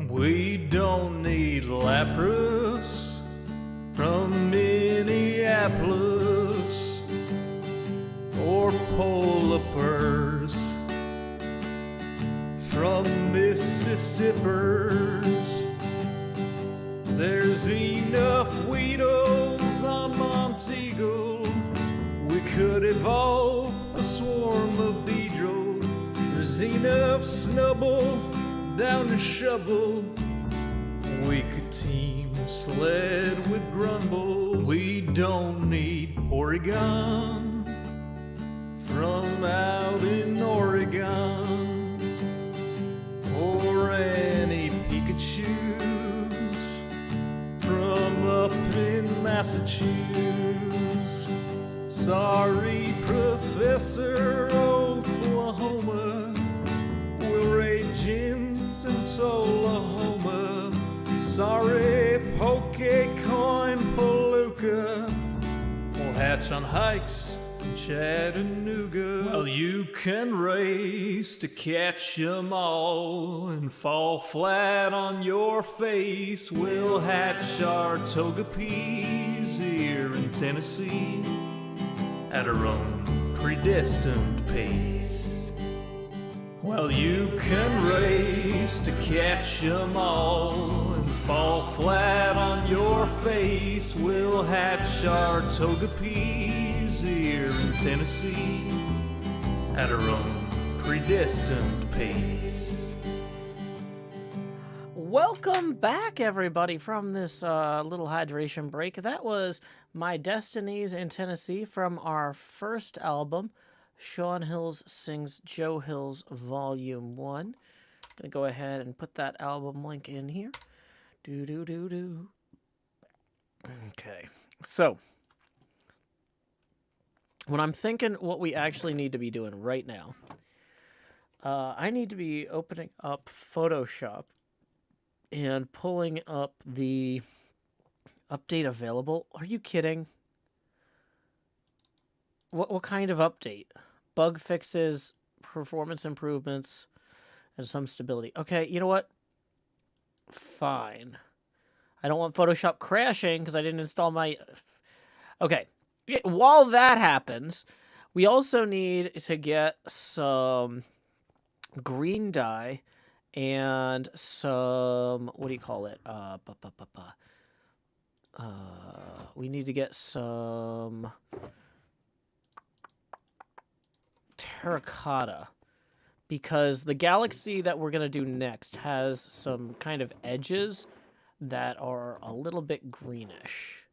We don't need Lapras from Minneapolis or polar bears from Mississippers. There's enough Weedles on Montego. We could evolve a swarm of Beedrill. There's enough Snubble down to Shovel. We could team Sled with Grumble. We don't need Oregon from out in Oregon or any Pikachus from up in Massachusetts. Sorry, Professor Oklahoma, we'll raid gyms in Tullahoma. Sorry, Pokecoin Palooka, we'll hatch on hikes in Chattanooga. Well, you can race to catch 'em all and fall flat on your face. We'll hatch our toga peas here in Tennessee at our own predestined pace. Well, you can race to catch 'em all and fall flat on your face. We'll hatch our toga peas here in Tennessee at our own predestined pace. Welcome back, everybody, from this little hydration break. That was My Destinies in Tennessee from our first album, Sean Hills Sings Joe Hills Volume 1. Gonna go ahead and put that album link in here. Okay, so when I'm thinking what we actually need to be doing right now, I need to be opening up Photoshop and pulling up the update available. Are you kidding? What kind of update? Bug fixes, performance improvements, and some stability. Okay, you know what? Fine. I don't want Photoshop crashing because I didn't install my... Okay. While that happens, we also need to get some green dye and some... What do you call it? We need to get some... terracotta, because the galaxy that we're going to do next has some kind of edges that are a little bit greenish.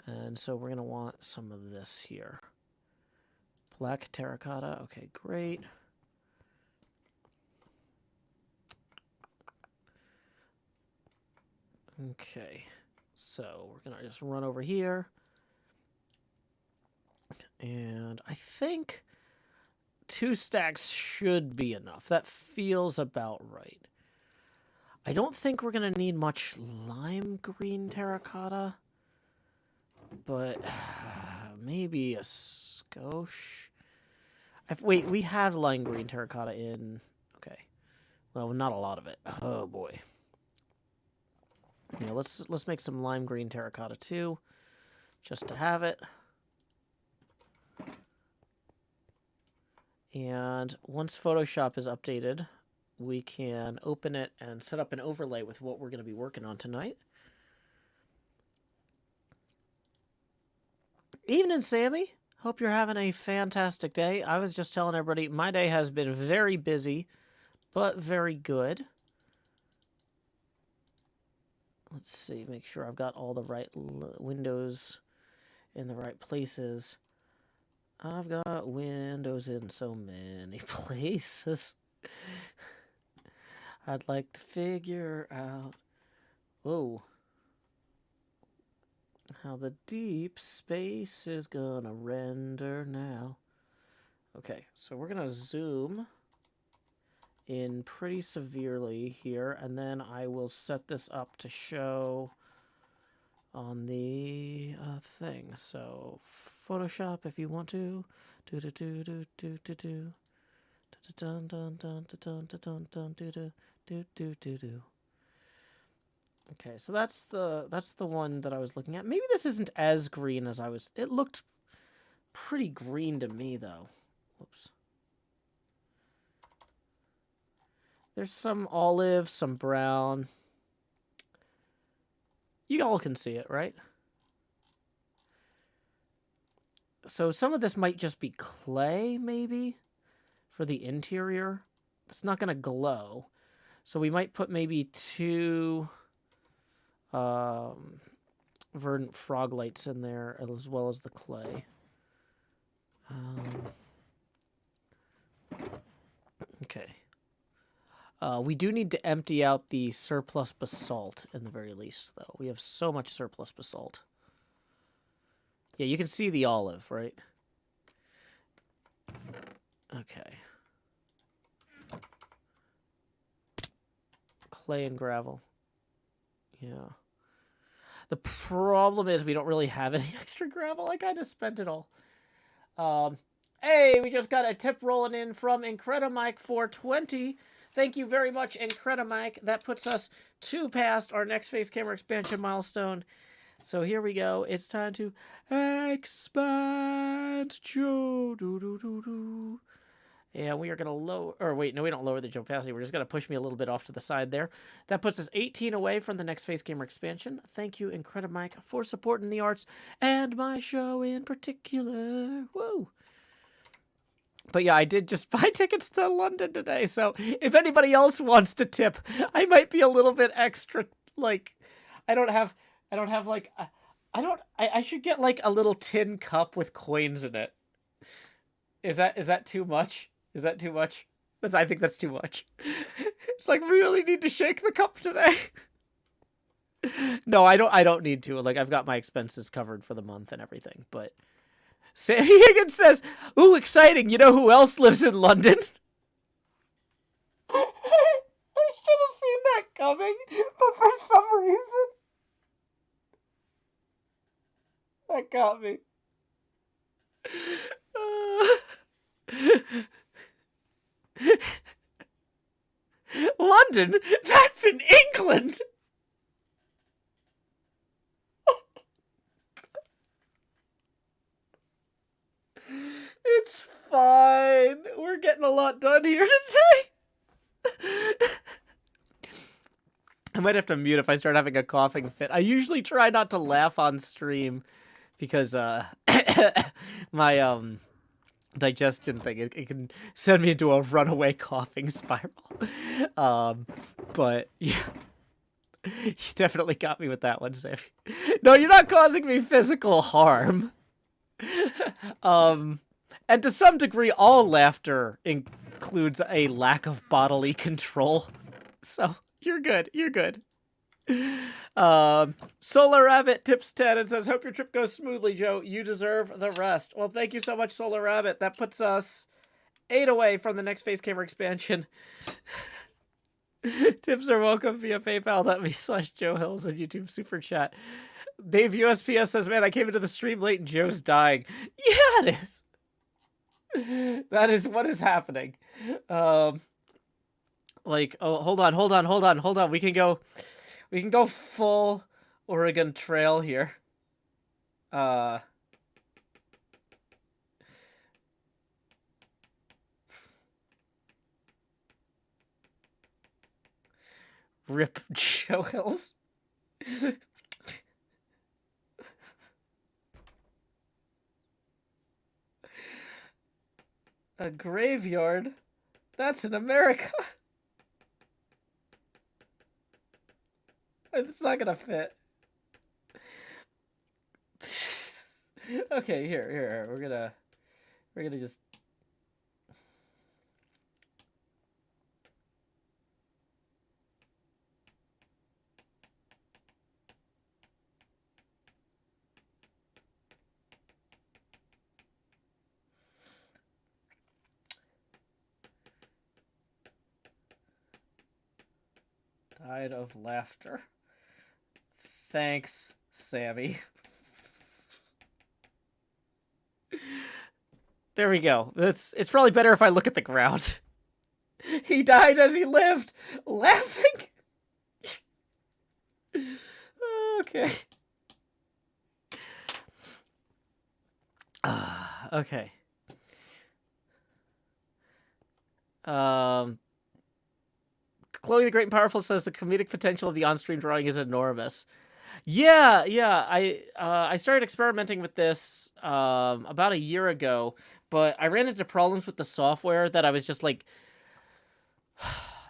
And so we're going to want some of this here. Black terracotta. Okay, great. Okay, so we're going to just run over here. And I think 2 stacks should be enough. That feels about right. I don't think we're going to need much lime green terracotta, but maybe a skosh. Wait, we had lime green terracotta in... Okay. Well, not a lot of it. Oh, boy. Yeah, let's make some lime green terracotta, too, just to have it. And once Photoshop is updated, we can open it and set up an overlay with what we're going to be working on tonight. Evening, Sammy. Hope you're having a fantastic day. I was just telling everybody my day has been very busy, but very good. Let's see, make sure I've got all the right windows in the right places. I've got windows in so many places. I'd like to figure out, whoa, how the deep space is gonna render now. Okay, so we're gonna zoom in pretty severely here, and then I will set this up to show on the thing. So Photoshop, if you want to, do do do do do do do, dun dun dun dun dun dun dun do do do do do do. Okay, so that's the one that I was looking at. Maybe this isn't as green as I was. It looked pretty green to me, though. Whoops. There's some olive, some brown. You all can see it, right? So some of this might just be clay, maybe, for the interior. It's not going to glow. So we might put maybe 2 verdant frog lights in there, as well as the clay. Okay. We do need to empty out the surplus basalt, in the very least, though. We have so much surplus basalt. Yeah, you can see the olive, right? Okay. Clay and gravel. Yeah. The problem is we don't really have any extra gravel. I kind of spent it all. Hey, we just got a tip rolling in from Incredimike420. Thank you very much, Incredimike. That puts us 2 past our next face camera expansion milestone. So here we go. It's time to expand Joe. And we are going to lower... Or wait, no, we don't lower the opacity. We're just going to push me a little bit off to the side there. That puts us 18 away from the next face camera expansion. Thank you, Incredimike, for supporting the arts and my show in particular. Woo! But yeah, I did just buy tickets to London today, so if anybody else wants to tip, I might be a little bit extra, like, I should get, like, a little tin cup with coins in it. Is that too much? Is that too much? I think that's too much. It's like, we really need to shake the cup today. No, I don't need to. Like, I've got my expenses covered for the month and everything, but... Sammy Higgins says, ooh, exciting. You know who else lives in London? I should have seen that coming, but for some reason, that got me. London? That's in England! It's fine. We're getting a lot done here today. I might have to mute if I start having a coughing fit. I usually try not to laugh on stream because my digestion thing, it can send me into a runaway coughing spiral. But yeah. You definitely got me with that one, Sammy. No, you're not causing me physical harm. And to some degree, all laughter includes a lack of bodily control. So, you're good. You're good. Solar Rabbit tips 10 and says, hope your trip goes smoothly, Joe. You deserve the rest. Well, thank you so much, Solar Rabbit. That puts us 8 away from the next face camera expansion. Tips are welcome via paypal.me/Joe Hills and YouTube Super Chat. Dave USPS says, man, I came into the stream late and Joe's dying. Yeah, it is. That is what is happening. Like, oh, hold on. We can go full Oregon Trail here. Rip Joe Hills. A graveyard? That's in America. It's not gonna fit. Okay, here. We're gonna just. Died of laughter. Thanks, Sammy. There we go. It's probably better if I look at the ground. He died as he lived, laughing. Okay. Okay. Chloe the Great and Powerful says the comedic potential of the on-screen drawing is enormous. Yeah. I started experimenting with this about a year ago, but I ran into problems with the software that I was just like,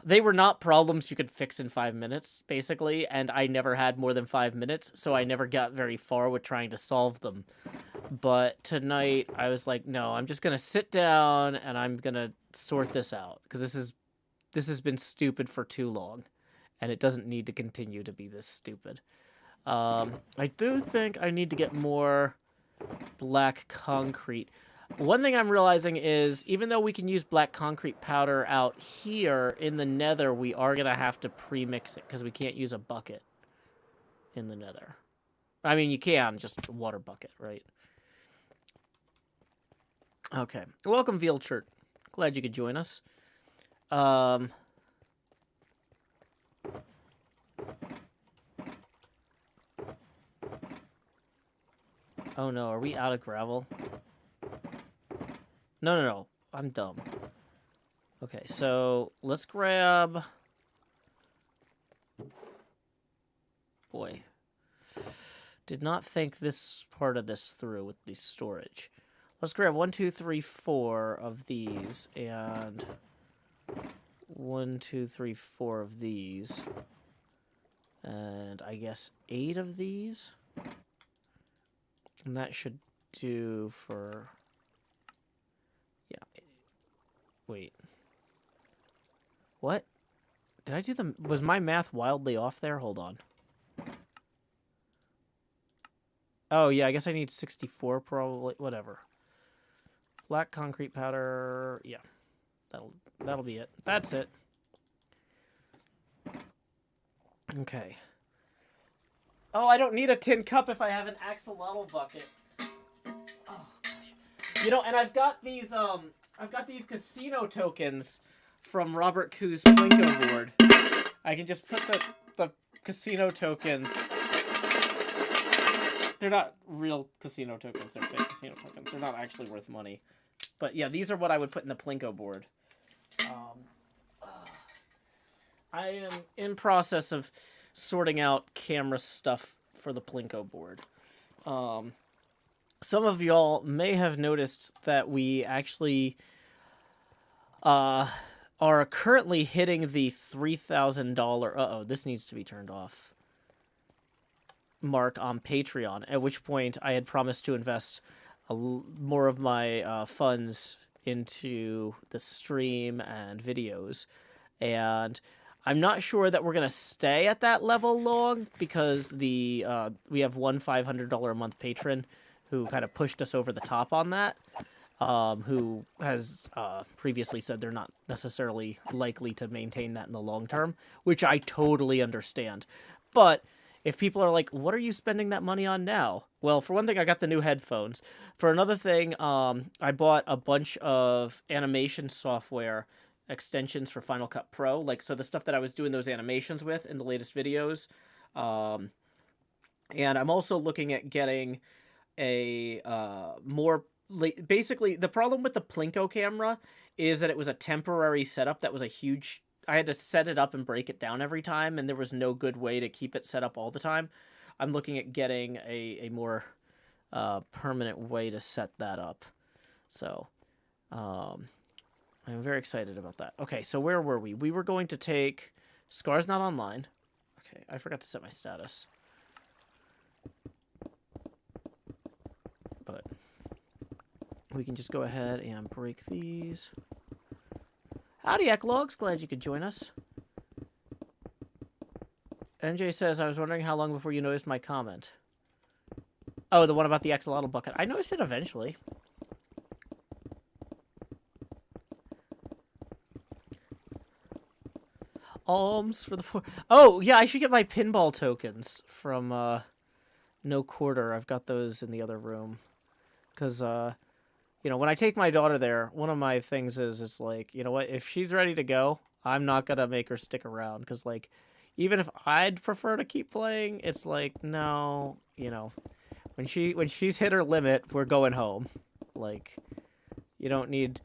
they were not problems you could fix in 5 minutes, basically, and I never had more than 5 minutes, so I never got very far with trying to solve them. But tonight, I was like, no, I'm just gonna sit down and I'm gonna sort this out, because this has been stupid for too long, and it doesn't need to continue to be this stupid. I do think I need to get more black concrete. One thing I'm realizing is, even though we can use black concrete powder out here, in the nether, we are going to have to pre-mix it, because we can't use a bucket in the nether. I mean, you can, just a water bucket, right? Okay. Welcome, Veal Shirt. Glad you could join us. Oh no, are we out of gravel? No. I'm dumb. Okay, so let's grab... Boy. Did not think this part of this through with the storage. Let's grab 1, 2, 3, 4 of these, and 1, 2, 3, 4 of these. And I guess 8 of these. And that should do for... Yeah. Wait. What? Did I do the... Was my math wildly off there? Hold on. Oh, yeah, I guess I need 64 probably. Whatever. Black concrete powder. Yeah. That'll be it. That's it. Okay. Oh, I don't need a tin cup if I have an axolotl bucket. Oh gosh. You know, and I've got these casino tokens from Robert Koo's Plinko board. I can just put the casino tokens. They're not real casino tokens, they're fake casino tokens. They're not actually worth money. But yeah, these are what I would put in the Plinko board. I am in process of sorting out camera stuff for the Plinko board. Some of y'all may have noticed that we actually are currently hitting the $3,000... Uh-oh, this needs to be turned off. Mark on Patreon, at which point I had promised to invest more of my funds into the stream and videos. And... I'm not sure that we're going to stay at that level long, because we have one $500 a month patron who kind of pushed us over the top on that, who has previously said they're not necessarily likely to maintain that in the long term, which I totally understand. But if people are like, what are you spending that money on now? Well, for one thing, I got the new headphones. For another thing, I bought a bunch of animation software extensions for Final Cut Pro, like, so the stuff that I was doing those animations with in the latest videos. And I'm also looking at getting a basically, the problem with the Plinko camera is that it was a temporary setup that was a huge I had to set it up and break it down every time, and there was no good way to keep it set up all the time. I'm looking at getting a more permanent way to set that up. So, I'm very excited about that. Okay, so where were we? We were going to take Scar's not online. Okay, I forgot to set my status. But we can just go ahead and break these. Howdy, Eklogs. Glad you could join us. NJ says, I was wondering how long before you noticed my comment. Oh, the one about the axolotl bucket. I noticed it eventually. Alms for the four. Oh, yeah, I should get my pinball tokens from No Quarter. I've got those in the other room. Because, you know, when I take my daughter there, one of my things is, it's like, you know what, if she's ready to go, I'm not going to make her stick around. Because, like, even if I'd prefer to keep playing, it's like, no, you know, when she's hit her limit, we're going home. Like, you don't need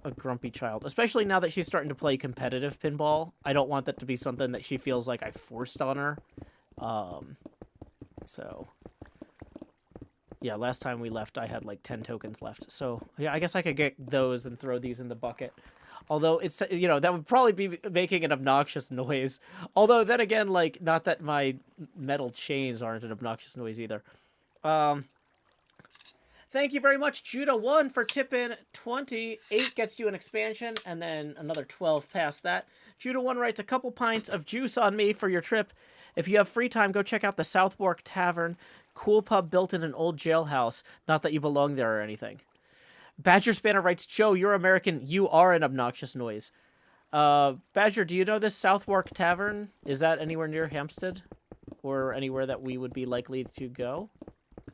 a grumpy child, especially now that she's starting to play competitive pinball. I don't want that to be something that she feels like I forced on her. So yeah, last time we left, I had like 10 tokens left. So yeah, I guess I could get those and throw these in the bucket. Although it's, you know, that would probably be making an obnoxious noise. Although then again, like, not that my metal chains aren't an obnoxious noise either. Thank you very much, Judah1, for tipping 20. 8 gets you an expansion, and then another 12 past that. Judah1 writes, a couple pints of juice on me for your trip. If you have free time, go check out the Southwark Tavern. Cool pub built in an old jailhouse. Not that you belong there or anything. Badger Spanner writes, Joe, you're American. You are an obnoxious noise. Badger, do you know this Southwark Tavern? Is that anywhere near Hampstead? Or anywhere that we would be likely to go?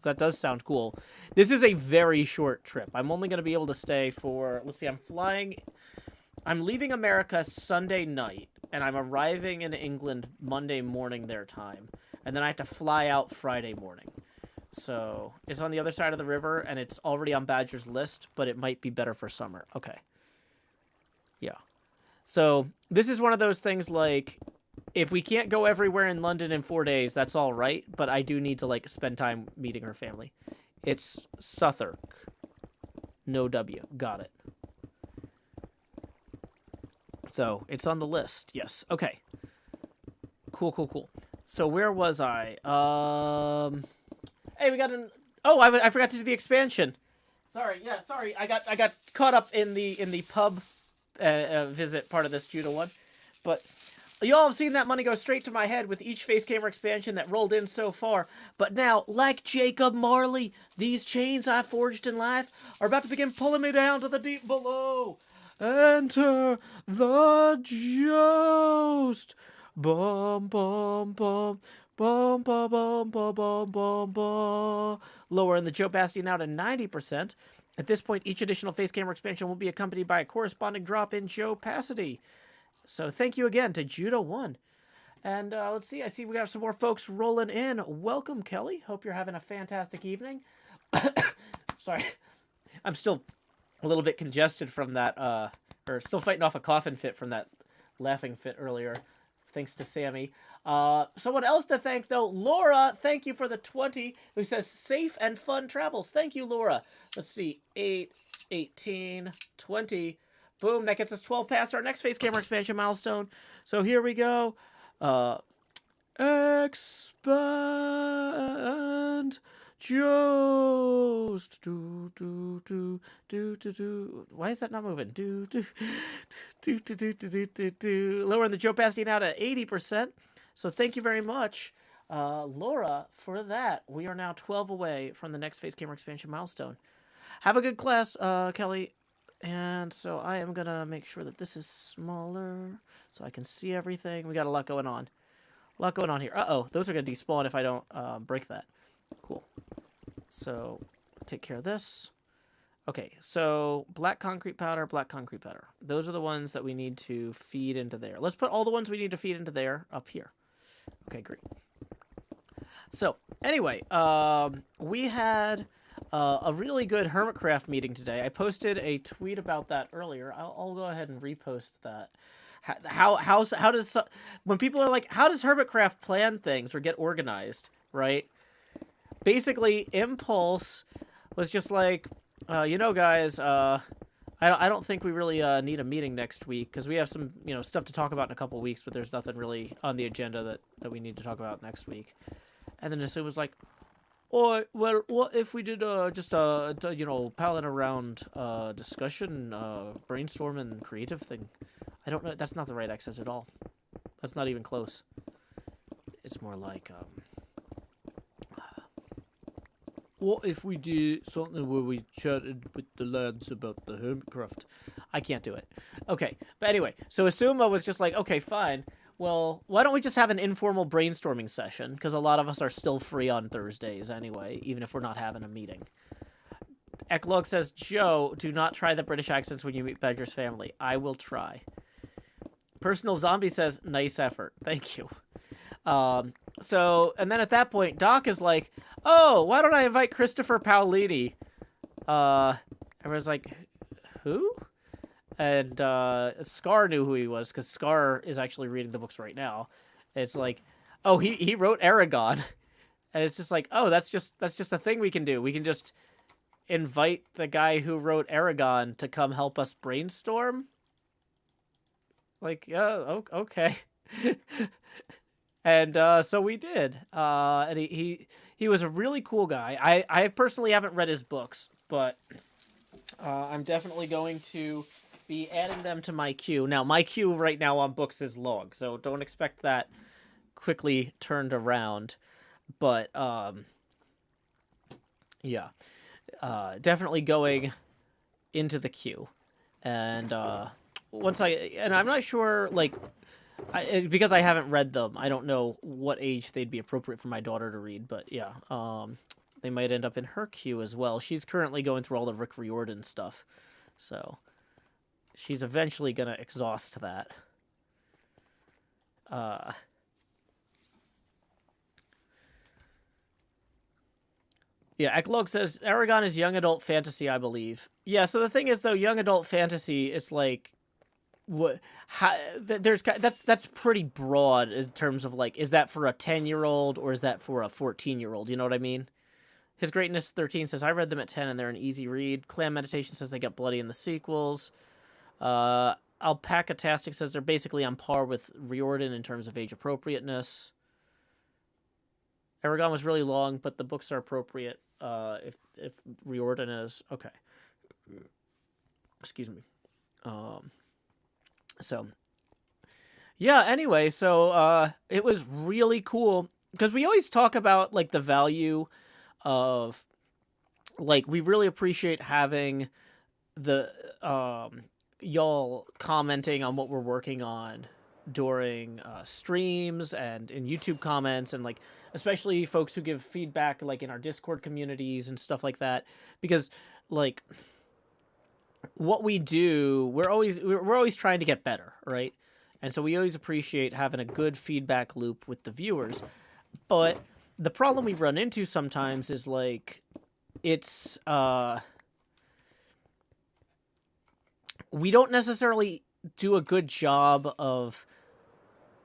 That does sound cool. This is a very short trip. I'm only going to be able to stay for... Let's see, I'm leaving America Sunday night, and I'm arriving in England Monday morning their time. And then I have to fly out Friday morning. So, it's on the other side of the river, and it's already on Badger's list, but it might be better for summer. Okay. Yeah. So, this is one of those things like... If we can't go everywhere in London in 4 days, that's all right. But I do need to, like, spend time meeting her family. It's Southwark. No W. Got it. So, it's on the list. Yes. Okay. Cool, cool, cool. So, where was I? Hey, we got an... Oh, I forgot to do the expansion. Sorry. Yeah, sorry. I got caught up in the pub visit part of this Judah one. But... Y'all have seen that money go straight to my head with each face camera expansion that rolled in so far. But now, like Jacob Marley, these chains I forged in life are about to begin pulling me down to the deep below. Enter the joust. Bum, bum, bum. Bum, bum, bum, bum, bum, bum, bum. Lowering the Joe Basti now to 90%. At this point, each additional face camera expansion will be accompanied by a corresponding drop in Joe Opacity. So thank you again to Judah1. And let's see. I see we got some more folks rolling in. Welcome, Kelly. Hope you're having a fantastic evening. Sorry. I'm still a little bit congested from that, or still fighting off a coughing fit from that laughing fit earlier. Thanks to Sammy. Someone else to thank, though. Laura, thank you for the 20, who says safe and fun travels. Thank you, Laura. Let's see. 8, 18, 20... Boom, that gets us 12 past our next face camera expansion milestone. So here we go. Expand Joust. Do, do, do, do, do, do. Why is that not moving? Do, do, do, do, do, do, do, do, do. Lowering the Joe Opacity now to 80%. So thank you very much, Laura, for that. We are now 12 away from the next face camera expansion milestone. Have a good class, Kelly. And so I am going to make sure that this is smaller so I can see everything. We got a lot going on. A lot going on here. Uh-oh, those are going to despawn if I don't break that. Cool. So take care of this. Okay, so black concrete powder, black concrete powder. Those are the ones that we need to feed into there. Let's put all the ones we need to feed into there up here. Okay, great. So anyway, we had... a really good HermitCraft meeting today. I posted a tweet about that earlier. I'll go ahead and repost that. How does when people are like, how does HermitCraft plan things or get organized, right? Basically, Impulse was just like, guys, I don't think we really need a meeting next week because we have some stuff to talk about in a couple weeks, but there's nothing really on the agenda that we need to talk about next week. And then Nasu was like, "Oh, well, what if we did just palling around discussion, brainstorming, creative thing?" I don't know. That's not the right accent at all. That's not even close. It's more like what if we did something where we chatted with the lads about the HermitCraft? I can't do it. Okay, but anyway, so Asuma was just like, okay, fine. Well, why don't we just have an informal brainstorming session? Because a lot of us are still free on Thursdays anyway, even if we're not having a meeting. Eklog says, Joe, do not try the British accents when you meet Badger's family. I will try. Personal Zombie says, nice effort. Thank you. And then at that point, Doc is like, oh, why don't I invite Christopher Paolini? Everyone's like, who? And Scar knew who he was because Scar is actually reading the books right now. It's like, oh, he wrote Aragon. And it's just like, oh, that's just a thing we can do. We can just invite the guy who wrote Aragon to come help us brainstorm. Like, yeah, okay. And so we did. And he was a really cool guy. I personally haven't read his books, but I'm definitely going to be adding them to my queue. Now, my queue right now on books is long, so don't expect that quickly turned around. But yeah, definitely going into the queue. And I'm not sure, like, because I haven't read them, I don't know what age they'd be appropriate for my daughter to read, but yeah, they might end up in her queue as well. She's currently going through all the Rick Riordan stuff, so she's eventually gonna exhaust that. Yeah, Eklog says Aragon is young adult fantasy, I believe. Yeah, so the thing is, though, young adult fantasy is like, that's pretty broad in terms of like, is that for a 10-year-old or is that for a 14-year-old? You know what I mean? His Greatness 13 says, I read them at 10 and they're an easy read. Clam Meditation says they get bloody in the sequels. Alpaca-tastic says they're basically on par with Riordan in terms of age appropriateness. Aragon was really long, but the books are appropriate if Riordan is. Okay. Excuse me. So, yeah, anyway, so it was really cool because we always talk about like the value of, like, we really appreciate having the y'all commenting on what we're working on during streams and in YouTube comments, and like especially folks who give feedback like in our Discord communities and stuff like that, because like what we do, we're always trying to get better, right? And so we always appreciate having a good feedback loop with the viewers. But the problem we run into sometimes is like it's we don't necessarily do a good job of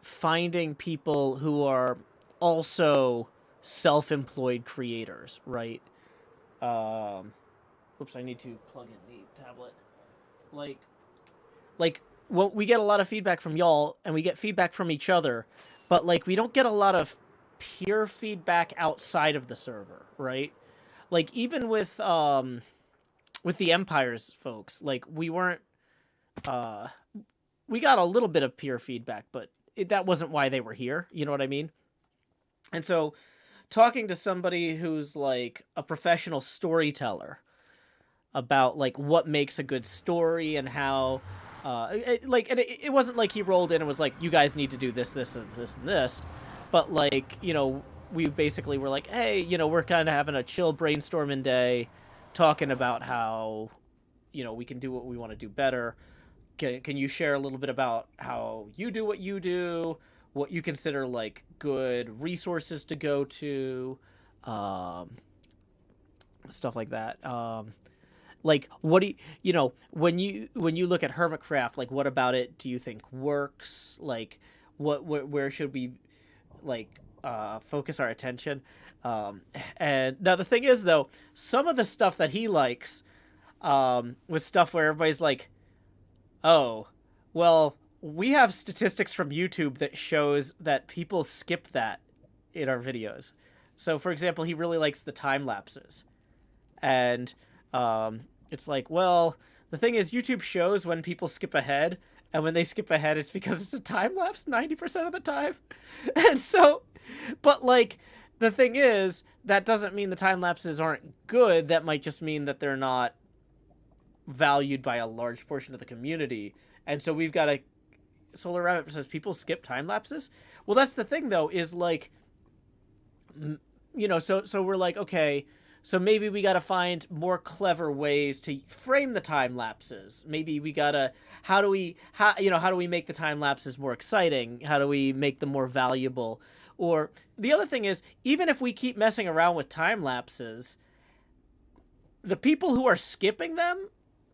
finding people who are also self-employed creators, right? Oops, I need to plug in the tablet. Like, well, we get a lot of feedback from y'all, and we get feedback from each other, but like we don't get a lot of peer feedback outside of the server, right? Like even with the Empires folks, like we weren't we got a little bit of peer feedback, but that wasn't why they were here. You know what I mean? And so, talking to somebody who's like a professional storyteller about like what makes a good story and how, it wasn't like he rolled in and was like, you guys need to do this, this, and this, and this, but like, we basically were like, hey, we're kind of having a chill brainstorming day, talking about how, we can do what we want to do better. Can you share a little bit about how you do what you do, what you consider like good resources to go to, stuff like that. Like, what do when you look at HermitCraft, like, what about it do you think works? Like, where should we, like, focus our attention? And now the thing is, though, some of the stuff that he likes, was stuff where everybody's like, oh, well, we have statistics from YouTube that shows that people skip that in our videos. So, for example, he really likes the time lapses. And it's like, well, the thing is, YouTube shows when people skip ahead, and when they skip ahead, it's because it's a time lapse 90% of the time. And so, but like, the thing is, that doesn't mean the time lapses aren't good. That might just mean that they're not valued by a large portion of the community. And so we've got a Solar Rabbit says people skip time lapses. Well, that's the thing, though, is like, so we're like, okay, so maybe we got to find more clever ways to frame the time lapses. Maybe we got to, how do we make the time lapses more exciting? How do we make them more valuable? Or the other thing is, even if we keep messing around with time lapses, the people who are skipping them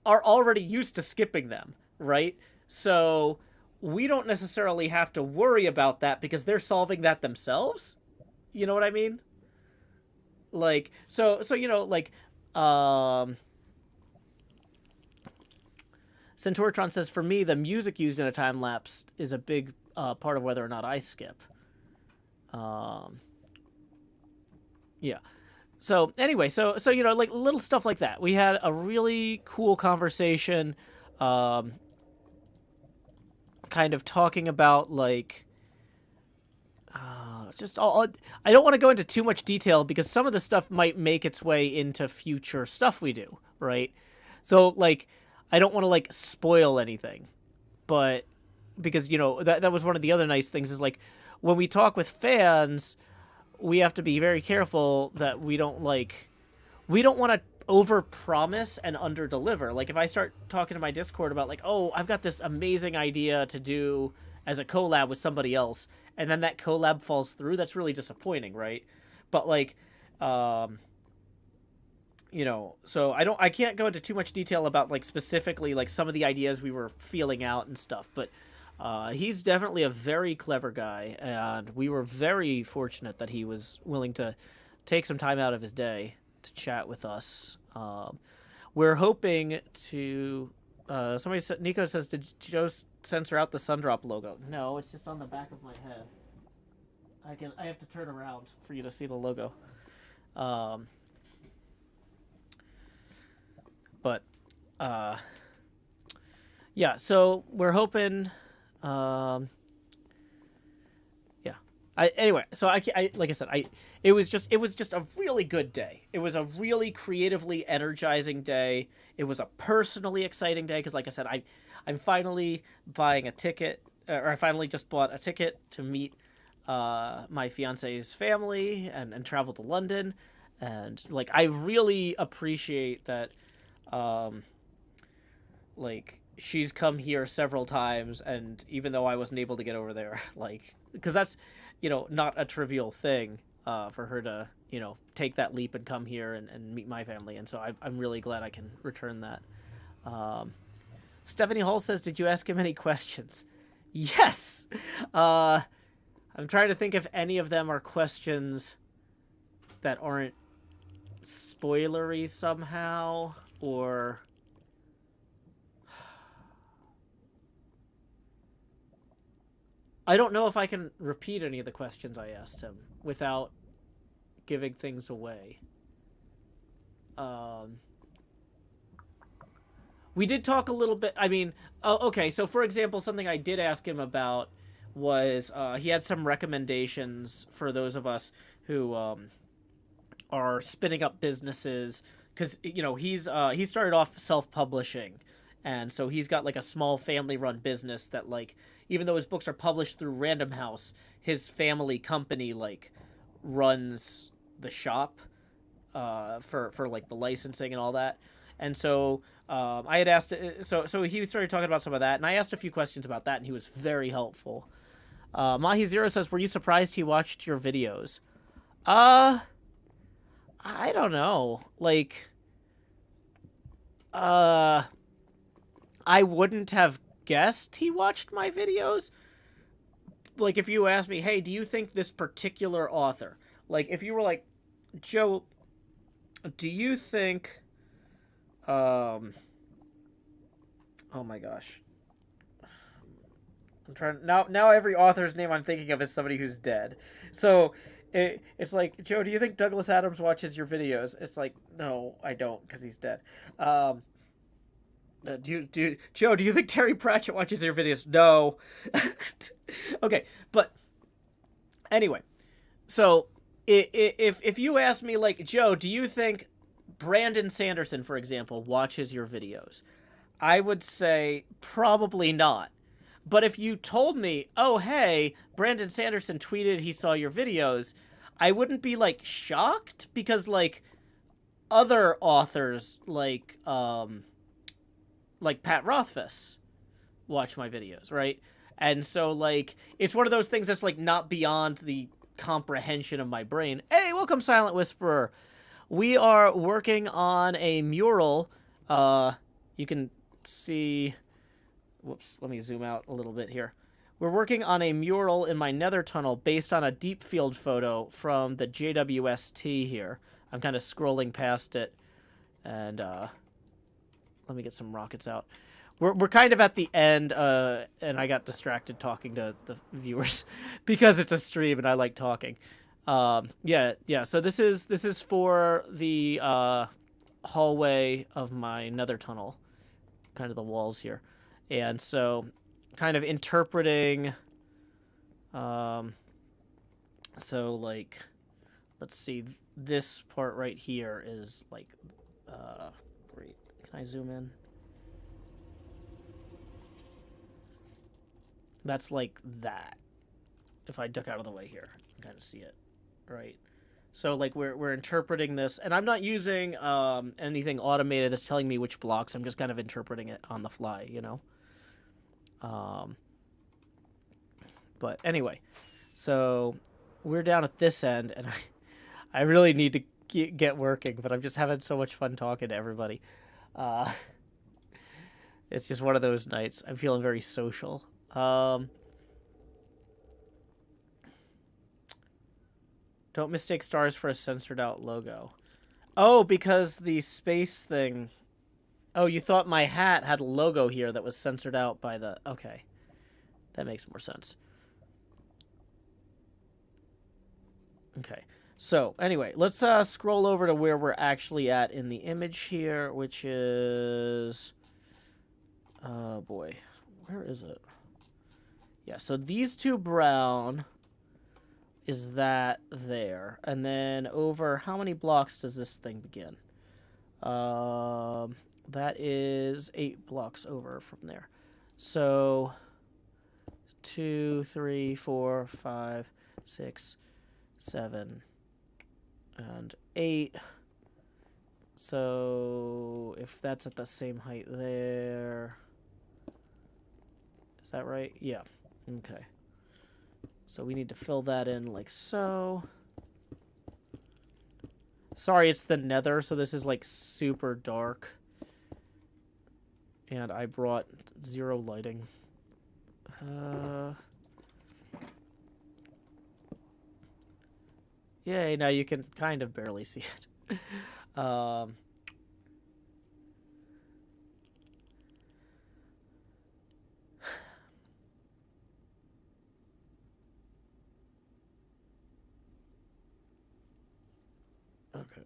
are already used to skipping them, right? So we don't necessarily have to worry about that because they're solving that themselves. You know what I mean? Like, so like, Centauratron says, for me, the music used in a time lapse is a big part of whether or not I skip. Yeah. So anyway, so like little stuff like that. We had a really cool conversation, kind of talking about like, just all. I don't want to go into too much detail because some of the stuff might make its way into future stuff we do, right? So like, I don't want to like spoil anything, but because that was one of the other nice things is like when we talk with fans, we have to be very careful that we don't want to over-promise and under-deliver. Like, if I start talking to my Discord about, like, oh, I've got this amazing idea to do as a collab with somebody else, and then that collab falls through, that's really disappointing, right? But, like, so I can't go into too much detail about, like, specifically, like, some of the ideas we were feeling out and stuff, but he's definitely a very clever guy, and we were very fortunate that he was willing to take some time out of his day to chat with us. We're hoping to. Somebody said, Nico says, did Joe censor out the Sundrop logo? No, it's just on the back of my head. I have to turn around for you to see the logo. Yeah. So we're hoping. Anyway, so I like I said, it was just a really good day. It was a really creatively energizing day. It was a personally exciting day because, like I said, I'm finally buying a ticket, or I finally just bought a ticket to meet my fiance's family and travel to London, and like I really appreciate that, like she's come here several times, and even though I wasn't able to get over there, like because that's not a trivial thing for her to, take that leap and come here and meet my family. And so I'm really glad I can return that. Stephanie Hall says, did you ask him any questions? Yes! I'm trying to think if any of them are questions that aren't spoilery somehow, or... I don't know if I can repeat any of the questions I asked him without giving things away. We did talk a little bit. I mean, okay. So, for example, something I did ask him about was he had some recommendations for those of us who are spinning up businesses, because he started off self-publishing, and so he's got like a small family-run business that, like, even though his books are published through Random House, his family company like runs the shop for like the licensing and all that. And so I had asked, so he started talking about some of that, and I asked a few questions about that, and he was very helpful. Mahi Zero says, were you surprised he watched your videos? I don't know. Like, I wouldn't have guessed he watched my videos. Like, if you asked me, hey, do you think this particular author, like, if you were like, Joe, do you think, oh my gosh, I'm trying now. Every author's name I'm thinking of is somebody who's dead. So it's like, Joe, do you think Douglas Adams watches your videos? It's like, no, I don't, because he's dead. Joe, do you think Terry Pratchett watches your videos? No. Okay, but anyway, so if you ask me, like, Joe, do you think Brandon Sanderson, for example, watches your videos? I would say probably not. But if you told me, oh, hey, Brandon Sanderson tweeted he saw your videos, I wouldn't be, like, shocked, because, like, other authors, like Pat Rothfuss watch my videos, right? And so, like, it's one of those things that's, like, not beyond the comprehension of my brain. Hey, welcome, Silent Whisperer. We are working on a mural. You can see... Whoops, let me zoom out a little bit here. We're working on a mural in my nether tunnel based on a deep field photo from the JWST here. I'm kind of scrolling past it. And, let me get some rockets out. We're kind of at the end, and I got distracted talking to the viewers because it's a stream and I like talking. Yeah. So this is for the hallway of my nether tunnel, kind of the walls here, and so kind of interpreting. So like, let's see, this part right here is like, great. Can I zoom in? That's like that. If I duck out of the way here, you can kind of see it, right? So like we're interpreting this, and I'm not using anything automated that's telling me which blocks. I'm just kind of interpreting it on the fly, you know. But anyway, so we're down at this end, and I really need to get working, but I'm just having so much fun talking to everybody. It's just one of those nights. I'm feeling very social. Don't mistake stars for a censored out logo. Oh, because the space thing. Oh, you thought my hat had a logo here that was censored out by the... Okay. That makes more sense. Okay. So, anyway, let's scroll over to where we're actually at in the image here, which is... Oh, boy. Where is it? Yeah, so these two brown is that there. And then over how many blocks does this thing begin? That is 8 blocks over from there. So 2, 3, 4, 5, 6, 7, and 8. So if that's at the same height there... Is that right? Yeah. Okay. So we need to fill that in like so. Sorry, it's the nether, so this is like super dark. And I brought 0 lighting. Yay, now you can kind of barely see it. Okay.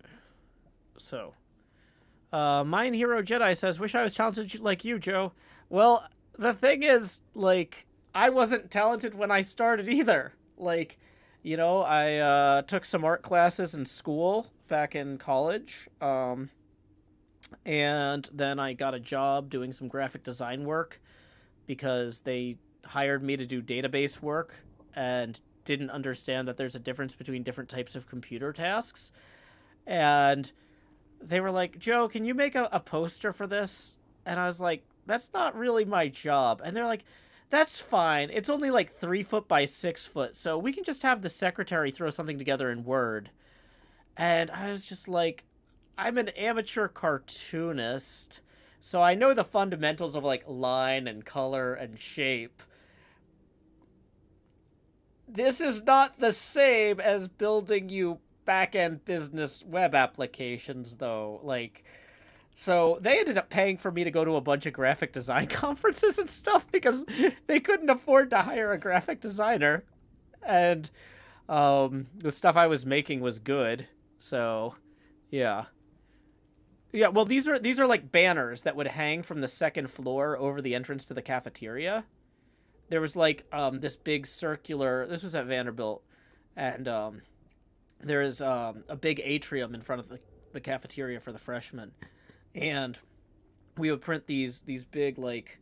So, Mine Hero Jedi says, wish I was talented like you, Joe. Well, the thing is, like, I wasn't talented when I started either. Like, you know, I took some art classes in school back in college. And then I got a job doing some graphic design work because they hired me to do database work and didn't understand that there's a difference between different types of computer tasks. And they were like, Joe, can you make a poster for this? And I was like, that's not really my job. And they're like, that's fine. It's only like 3 foot by 6 foot. So we can just have the secretary throw something together in Word. And I was just like, I'm an amateur cartoonist. So I know the fundamentals of, like, line and color and shape. This is not the same as building you back-end business web applications, though. Like, so they ended up paying for me to go to a bunch of graphic design conferences and stuff because they couldn't afford to hire a graphic designer. And the stuff I was making was good. So, yeah. Yeah, well, these are like banners that would hang from the second floor over the entrance to the cafeteria. There was like this big circular. This was at Vanderbilt, and there is a big atrium in front of the cafeteria for the freshmen, and we would print these big, like,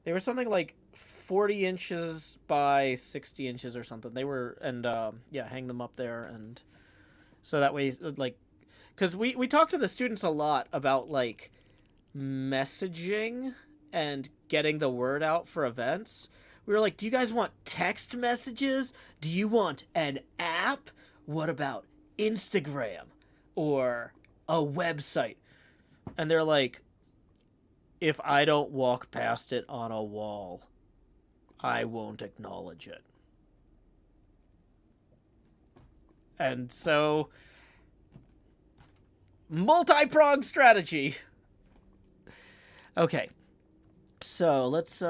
they were something like 40 inches by 60 inches or something. They were, and yeah, hang them up there, and so that way, like, because we talked to the students a lot about, like, messaging and getting the word out for events. We were like, do you guys want text messages? Do you want an app? What about Instagram or a website? And they're like, if I don't walk past it on a wall, I won't acknowledge it. And so, multi-pronged strategy. Okay. So let's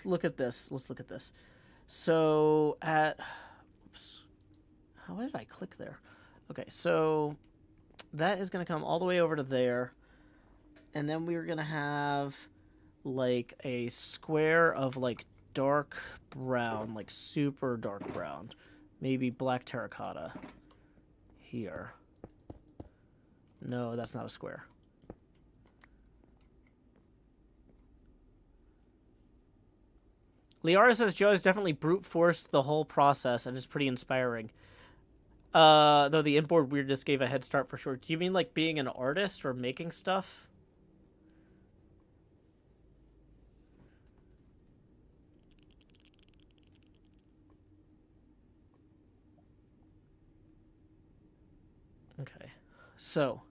look at this. Let's look at this. So oops, how did I click there? Okay, so that is gonna come all the way over to there, and then we're gonna have like a square of like dark brown, like super dark brown, maybe black terracotta here. No, that's not a square. Liara says Joe has definitely brute forced the whole process and is pretty inspiring. Though the inboard weirdness gave a head start for sure. Do you mean like being an artist or making stuff? Okay. So,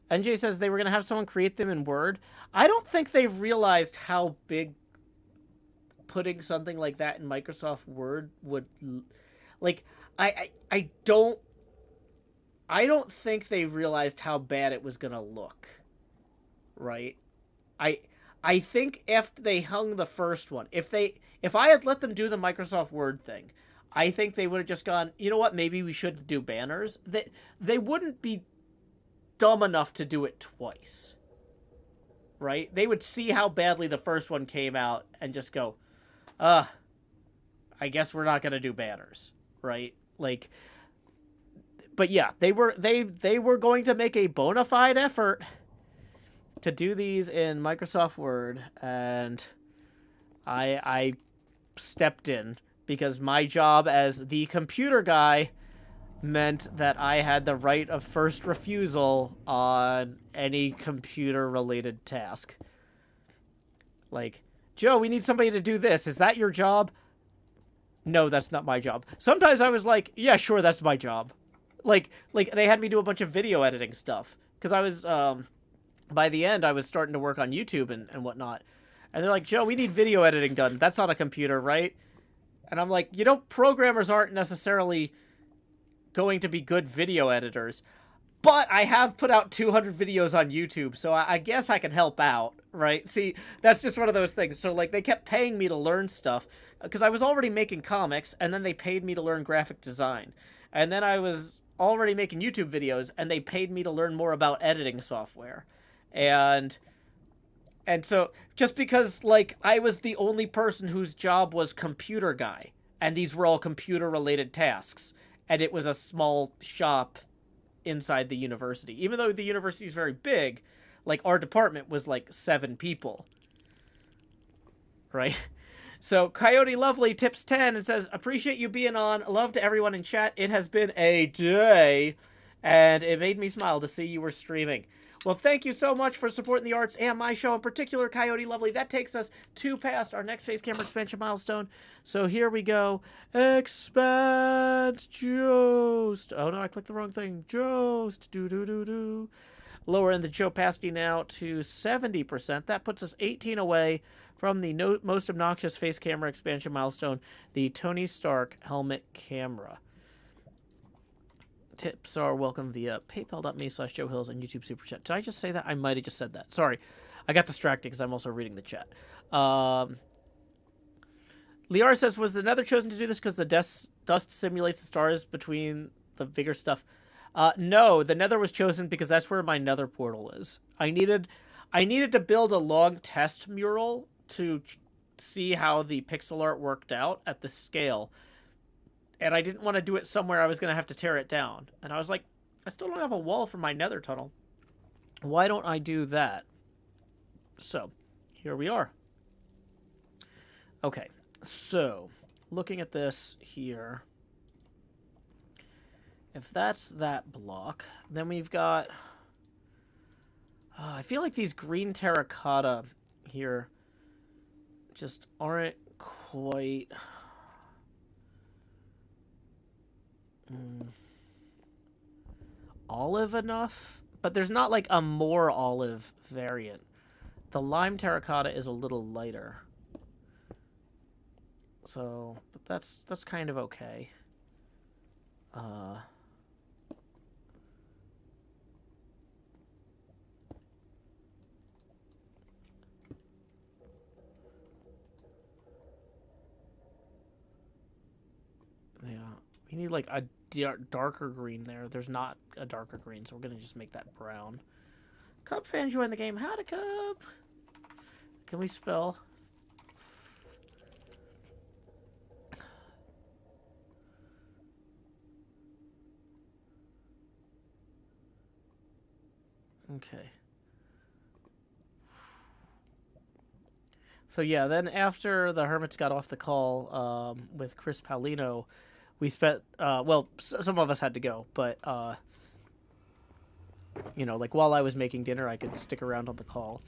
NJ says they were going to have someone create them in Word. I don't think they've realized how big putting something like that in Microsoft Word would, like, I don't think they realized how bad it was going to look. Right? I think after they hung the first one, if I had let them do the Microsoft Word thing, I think they would have just gone, you know what, maybe we should do banners. They wouldn't be dumb enough to do it twice. Right? They would see how badly the first one came out and just go, I guess we're not going to do banners. Right? Like, but yeah, they were going to make a bona fide effort to do these in Microsoft Word, and I stepped in because my job as the computer guy meant that I had the right of first refusal on any computer-related task. Like, Joe, we need somebody to do this. Is that your job? No, that's not my job. Sometimes I was like, yeah, sure, that's my job. Like they had me do a bunch of video editing stuff. Because I was, by the end, I was starting to work on YouTube and whatnot. And they're like, Joe, we need video editing done. That's on a computer, right? And I'm like, you know, programmers aren't necessarily going to be good video editors, but I have put out 200 videos on YouTube, so I guess I can help out, right? See, that's just one of those things. So, like, they kept paying me to learn stuff because I was already making comics, and then they paid me to learn graphic design. And then I was already making YouTube videos, and they paid me to learn more about editing software. And so, just because, like, I was the only person whose job was computer guy, and these were all computer-related tasks, and it was a small shop inside the university. Even though the university is very big, like, our department was, like, 7 people. Right? So, Coyote Lovely tips 10 and says, appreciate you being on. Love to everyone in chat. It has been a day, and it made me smile to see you were streaming. Well, thank you so much for supporting the arts and my show in particular, Coyote Lovely. That takes us past our next Face Camera expansion milestone. So here we go. Expand Joost. Oh, no, I clicked the wrong thing. Joost. Do. lowering the opacity now to 70%. That puts us 18 away from the most obnoxious face camera expansion milestone, the Tony Stark helmet camera. Tips are welcome via paypal.me/Joe Hills and YouTube Super Chat. Did I just say that? I might have just said that. Sorry. I got distracted because I'm also reading the chat. Liara says, was the Nether chosen to do this because the dust simulates the stars between the bigger stuff? No, the Nether was chosen because that's where my Nether portal is. I needed to build a long test mural to see how the pixel art worked out at the scale. And I didn't want to do it somewhere I was going to have to tear it down. And I was like, I still don't have a wall for my Nether tunnel. Why don't I do that? So, here we are. Okay, so, looking at this here. If that's that block, then we've got... I feel like these green terracotta here just aren't quite... olive enough, but there's not like a more olive variant. The lime terracotta is a little lighter, so but that's kind of okay. Yeah, we need like a darker green there. There's not a darker green, so we're gonna just make that brown. Cub fan join the game. Howdy, Cub. Can we spell? Okay. So yeah, then after the Hermits got off the call with Chris Paulino, we spent, well, some of us had to go, but, you know, like while I was making dinner, I could stick around on the call.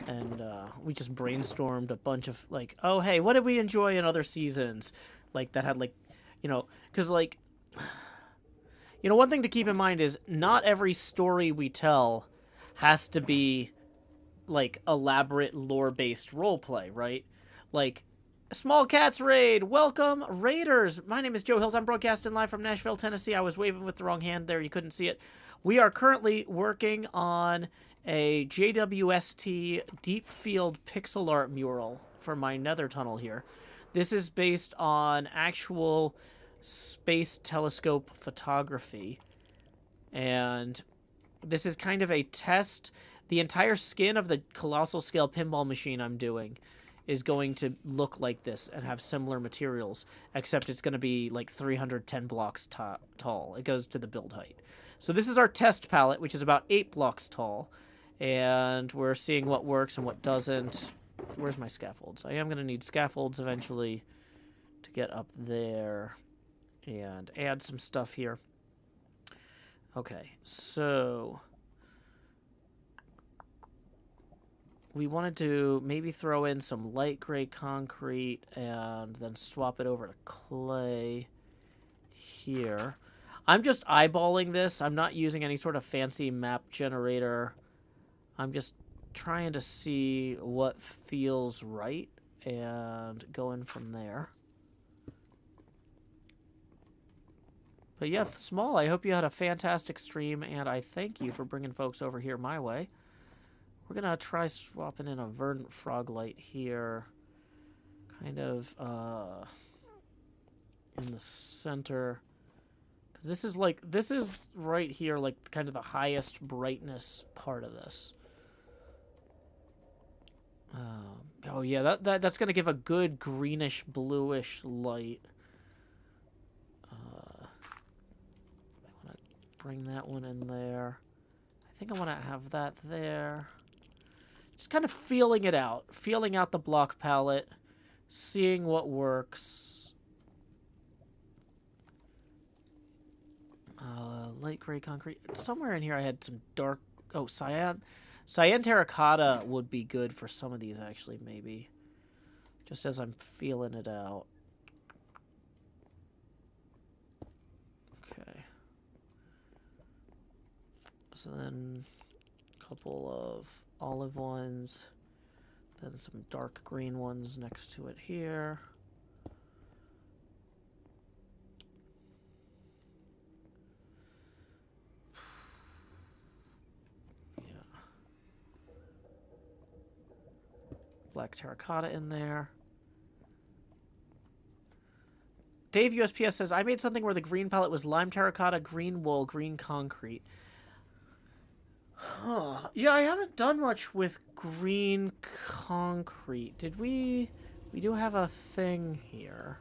And we just brainstormed a bunch of, like, oh, hey, what did we enjoy in other seasons? Like, that had, like, you know, because, like, you know, one thing to keep in mind is not every story we tell has to be, like, elaborate lore-based roleplay, right? Like, Small Cats Raid, welcome, Raiders! My name is Joe Hills, I'm broadcasting live from Nashville, Tennessee. I was waving with the wrong hand there, you couldn't see it. We are currently working on a JWST deep field pixel art mural for my Nether tunnel here. This is based on actual space telescope photography, and this is kind of a test. The entire skin of the colossal scale pinball machine I'm doing is going to look like this and have similar materials, except it's going to be like 310 blocks tall. It goes to the build height. So this is our test palette, which is about 8 blocks tall, and we're seeing what works and what doesn't. Where's my scaffolds? I am going to need scaffolds eventually to get up there and add some stuff here. Okay, so we wanted to maybe throw in some light gray concrete and then swap it over to clay here. I'm just eyeballing this. I'm not using any sort of fancy map generator. I'm just trying to see what feels right and going from there. But yeah, Small, I hope you had a fantastic stream, and I thank you for bringing folks over here my way. We're going to try swapping in a verdant frog light here. Kind of in the center. Because this is like, this is right here, like kind of the highest brightness part of this. Oh yeah, that's going to give a good greenish, bluish light. I want to bring that one in there. I think I want to have that there. Just kind of feeling it out. Feeling out the block palette. Seeing what works. Light gray concrete. Somewhere in here I had some dark... Oh, cyan. Cyan terracotta would be good for some of these, actually, maybe. Just as I'm feeling it out. Okay. So then... couple of olive ones. Then some dark green ones next to it here. Yeah. Black terracotta in there. Dave USPS says, I made something where the green palette was lime terracotta, green wool, green concrete. Huh. Yeah, I haven't done much with green concrete. Did we... We do have a thing here.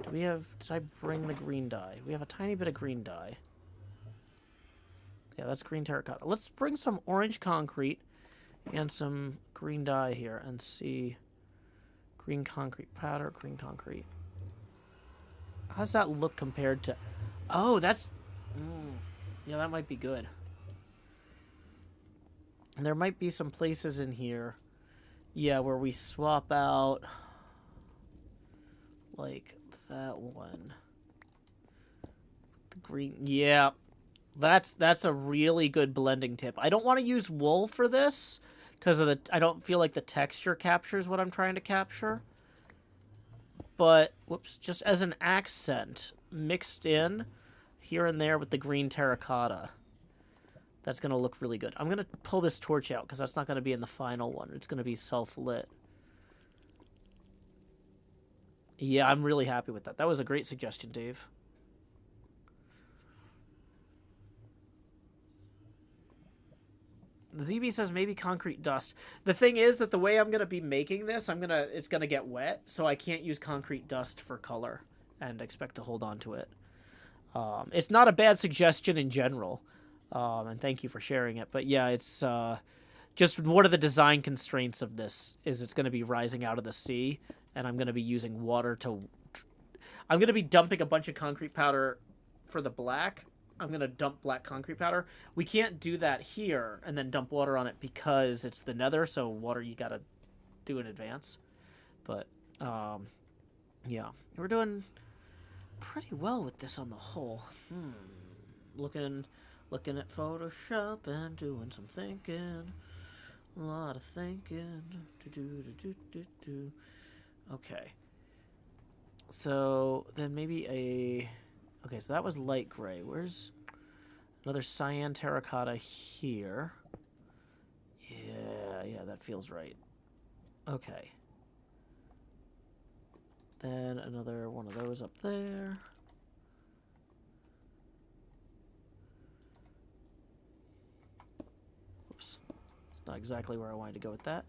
Do we have... Did I bring the green dye? We have a tiny bit of green dye. Yeah, that's green terracotta. Let's bring some orange concrete and some green dye here and see... Green concrete powder, green concrete. How does that look compared to... Oh, that's... Yeah, that might be good. And there might be some places in here, yeah, where we swap out, like, that one. The green... Yeah, that's a really good blending tip. I don't want to use wool for this, because of the... I don't feel like the texture captures what I'm trying to capture. But, whoops, just as an accent, mixed in here and there with the green terracotta. That's going to look really good. I'm going to pull this torch out because that's not going to be in the final one. It's going to be self-lit. Yeah, I'm really happy with that. That was a great suggestion, Dave. ZB says maybe concrete dust. The thing is that the way I'm going to be making this, it's going to get wet, so I can't use concrete dust for color and expect to hold on to it. It's not a bad suggestion in general, and thank you for sharing it. But yeah, it's just one of the design constraints of this is it's going to be rising out of the sea, and I'm going to be using water to... I'm going to be dumping a bunch of concrete powder for the black. I'm going to dump black concrete powder. We can't do that here and then dump water on it because it's the nether, so water you got to do in advance. But, yeah. We're doing pretty well with this on the whole. Looking at Photoshop and doing some thinking. A lot of thinking. Okay. So, then maybe a... Okay, so that was light gray. Where's another cyan terracotta here? Yeah, that feels right. Okay. Then another one of those up there. Oops. It's not exactly where I wanted to go with that.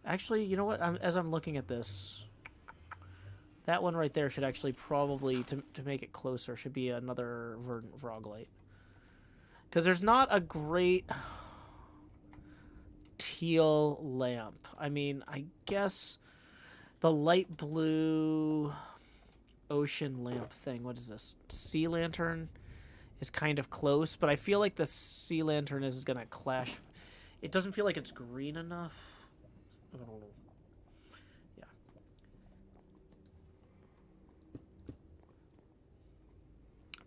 Actually, you know what? As I'm looking at this, that one right there should actually probably, to make it closer, should be another verdant froglight. Because there's not a great teal lamp. I mean, I guess the light blue ocean lamp thing, what is this? Sea lantern is kind of close, but I feel like the sea lantern is going to clash. It doesn't feel like it's green enough. I don't know. Yeah.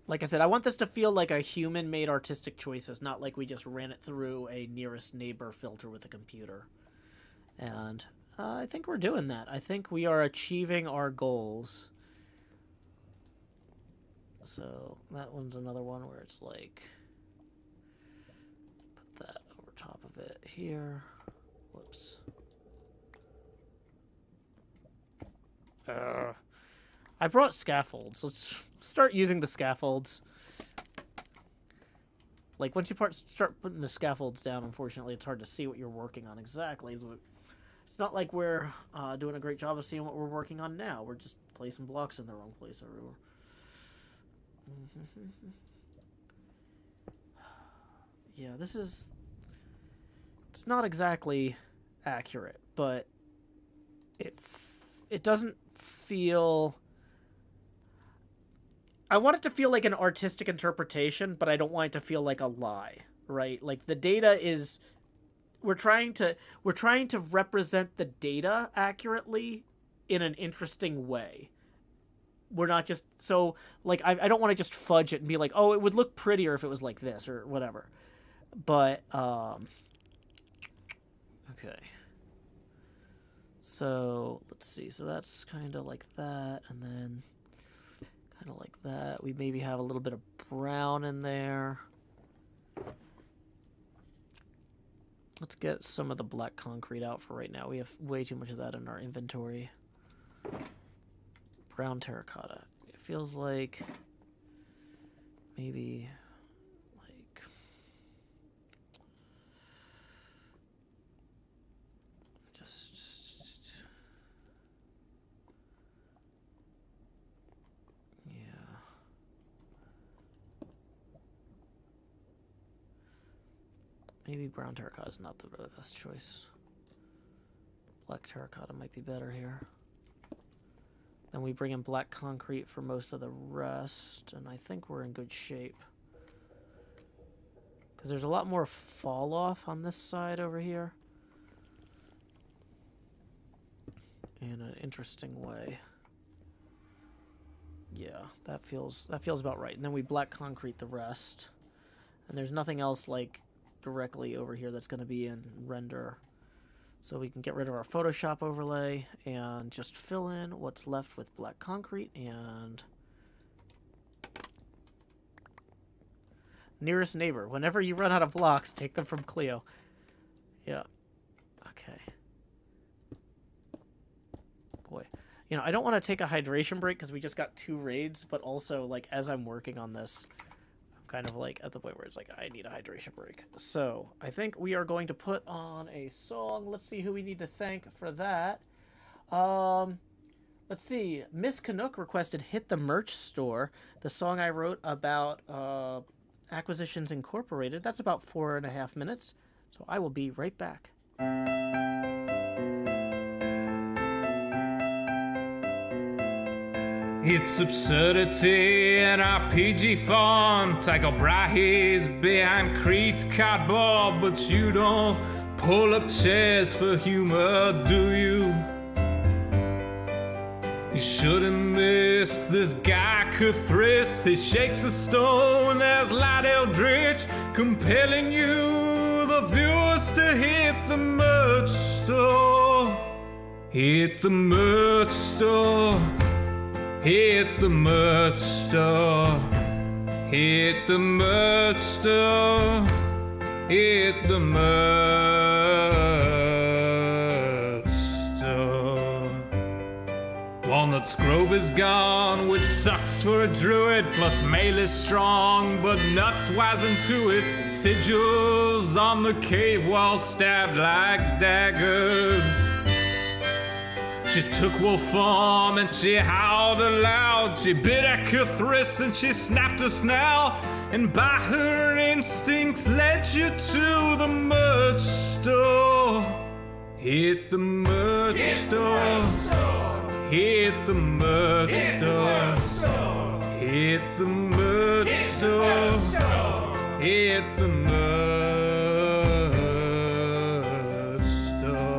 Like I said, I want this to feel like a human-made artistic choices, not like we just ran it through a nearest neighbor filter with a computer. And I think we're doing that. I think we are achieving our goals. So that one's another one where it's like, put that over top of it here. Whoops. I brought scaffolds. Let's start using the scaffolds. Like, once you start putting the scaffolds down, unfortunately, it's hard to see what you're working on exactly. It's not like we're doing a great job of seeing what we're working on now. We're just placing blocks in the wrong place everywhere. Yeah, this is... It's not exactly accurate, but it doesn't feel... I want it to feel like an artistic interpretation, but I don't want it to feel like a lie, right? Like, the data is... We're trying to represent the data accurately in an interesting way. We're not just so like I don't want to just fudge it and be like, oh, it would look prettier if it was like this or whatever. But okay. So let's see. So that's kind of like that, and then kind of like that. We maybe have a little bit of brown in there. Let's get some of the black concrete out for right now. We have way too much of that in our inventory. Brown terracotta. It feels like maybe like just yeah. Maybe brown terracotta is not the best choice. Black terracotta might be better here. Then we bring in black concrete for most of the rest, and I think we're in good shape. Because there's a lot more fall off on this side over here. In an interesting way. Yeah, that feels about right. And then we black concrete the rest. And there's nothing else like directly over here that's going to be in render. So we can get rid of our Photoshop overlay and just fill in what's left with black concrete and nearest neighbor. Whenever you run out of blocks, take them from Cleo. Yeah. Okay. Boy. You know, I don't want to take a hydration break because we just got 2 raids, but also, like, as I'm working on this, kind of like at the point where it's like I need a hydration break. So I think we are going to put on a song. Let's see who we need to thank for that. Let's see. Miss Canuck requested "Hit the Merch Store," the song I wrote about Acquisitions Incorporated. That's about 4.5 minutes. So I will be right back. It's absurdity in RPG font. Tycho Brahe's behind creased cardboard, but you don't pull up chairs for humor, do you? You shouldn't miss this guy Cuthris. He shakes a stone as Light Eldritch, compelling you, the viewers, to hit the merch store. Hit the merch store. Hit the merch store. Hit the merch store. Hit the merch store. Walnut's Grove is gone, which sucks for a druid. Plus mail is strong, but nuts wasn't to it. Sigils on the cave wall stabbed like daggers. She took wolf form and she howled aloud. She bit at Cuthris and she snapped her snout. And by her instincts led you to the merch store. Hit the merch store. Hit the merch store. Hit the merch store. Hit the merch store.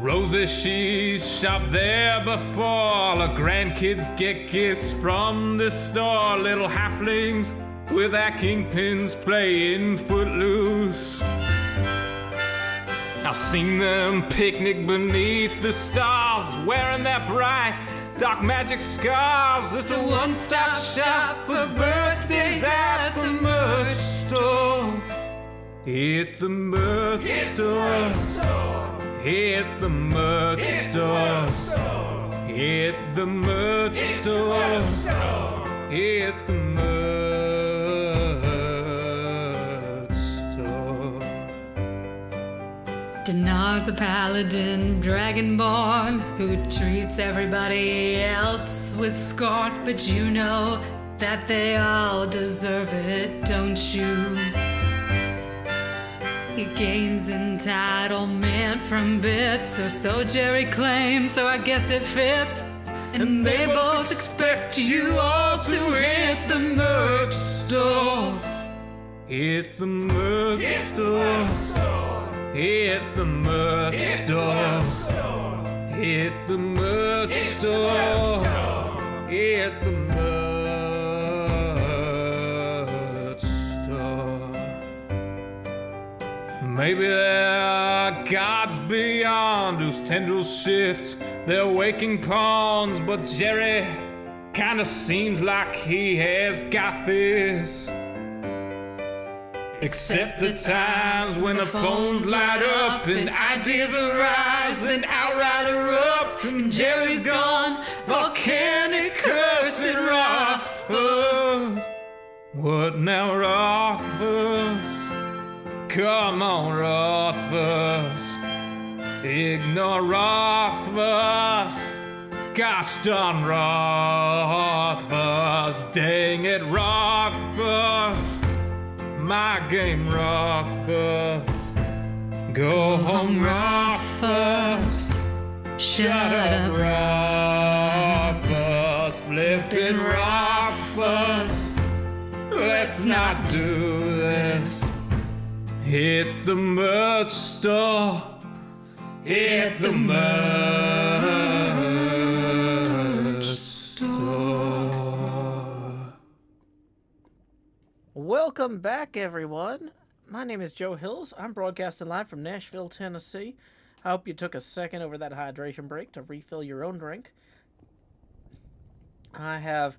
Rosie, she's shopped there before. All her grandkids get gifts from this store. Little halflings with their kingpins playing footloose. I've seen them picnic beneath the stars, wearing their bright dark magic scarves. It's a one-stop shop for birthdays at the merch store. Hit the merch store. Hit the merch store. Hit the merch store. Hit the merch store. Denard's a paladin, dragonborn, who treats everybody else with scorn. But you know that they all deserve it, don't you? He gains entitlement from bits, or so Jerry claims, so I guess it fits. And they both expect you all to hit the merch store. Hit the merch store. Hit the merch store. store. At the merch store. Maybe there are gods beyond whose tendrils shift their waking pawns, but Jerry kinda seems like he has got this. Except the times when the phones light up and ideas arise, then outright erupt, and Jerry's gone, volcanic cursed Rothfuss. What now, Rothfuss? Come on, Rothfuss. Ignore Rothfuss. Gosh darn Rothfuss. Dang it, Rothfuss. My game, Rothfuss. Go home, Rothfuss. Shut up, Rothfuss. Flippin' Rothfuss. Let's not do this. Hit the merch store. Hit the merch store. Welcome back, everyone. My name is Joe Hills. I'm broadcasting live from Nashville, Tennessee. I hope you took a second over that hydration break to refill your own drink. I have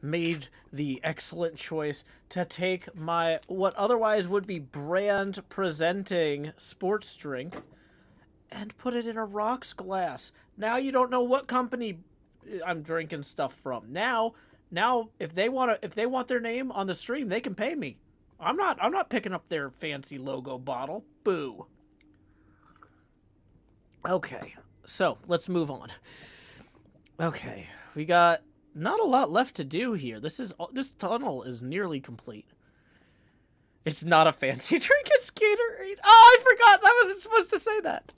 made the excellent choice to take my what otherwise would be brand presenting sports drink and put it in a rocks glass. Now you don't know what company I'm drinking stuff from. Now if they want their name on the stream, they can pay me. I'm not picking up their fancy logo bottle. Boo. Okay. So, let's move on. Okay. We got not a lot left to do here. This tunnel is nearly complete. It's not a fancy drink, it's Gatorade. Oh, I forgot. I wasn't supposed to say that.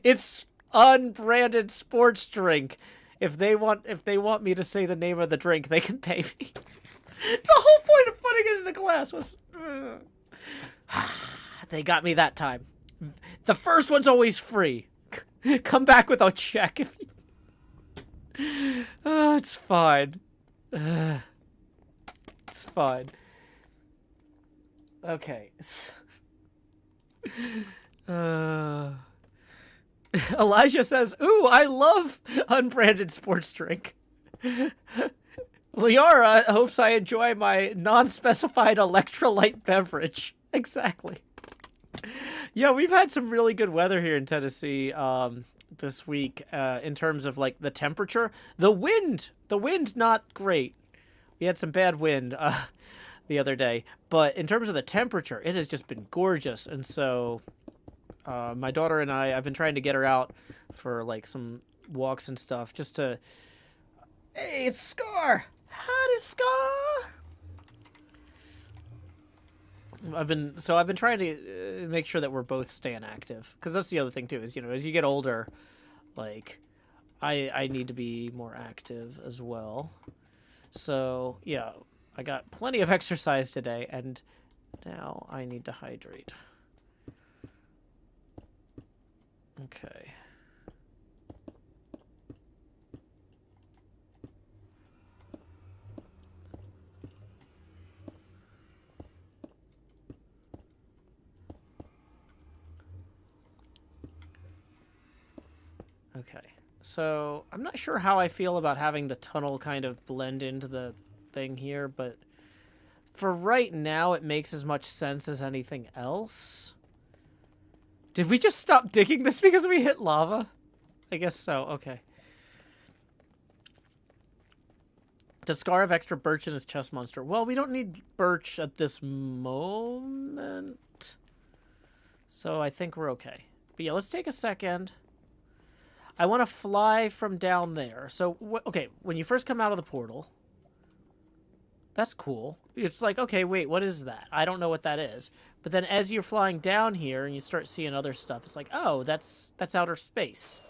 It's unbranded sports drink. If they want me to say the name of the drink, they can pay me. The whole point of putting it in the glass was they got me that time. The first one's always free. Come back with a check if you... it's fine. It's fine. Okay. Elijah says, "Ooh, I love unbranded sports drink." Liara hopes I enjoy my non-specified electrolyte beverage. Exactly. Yeah, we've had some really good weather here in Tennessee this week in terms of like the temperature. The wind not great. We had some bad wind the other day, but in terms of the temperature, it has just been gorgeous. And so my daughter and I've been trying to get her out for like some walks and stuff just to... Hey, it's Scar! Howdy, Scar! I've been trying to make sure that we're both staying active, because that's the other thing too, is, you know, as you get older, like I need to be more active as well. So yeah, I got plenty of exercise today, and now I need to hydrate. Okay. Okay, so I'm not sure how I feel about having the tunnel kind of blend into the thing here, but for right now it makes as much sense as anything else. Did we just stop digging this because we hit lava? I guess so, okay. Does Scar have extra birch in his chest monster? Well, we don't need birch at this moment, so I think we're okay. But yeah, let's take a second. I want to fly from down there. So, okay, when you first come out of the portal, that's cool. It's like, okay, wait, what is that? I don't know what that is. But then as you're flying down here and you start seeing other stuff, it's like, oh, that's outer space.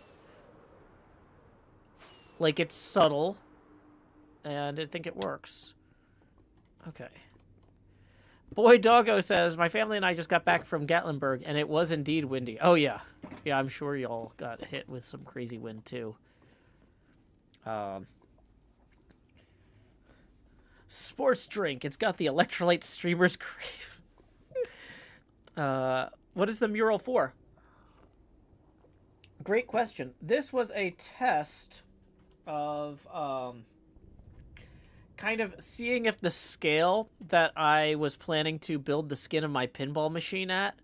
Like, it's subtle, and I think it works. Okay. Boy Doggo says, my family and I just got back from Gatlinburg, and it was indeed windy. Oh, yeah. Yeah, I'm sure y'all got hit with some crazy wind, too. Sports drink. It's got the electrolyte streamer's crave. What is the mural for? Great question. This was a test of kind of seeing if the scale that I was planning to build the skin of my pinball machine at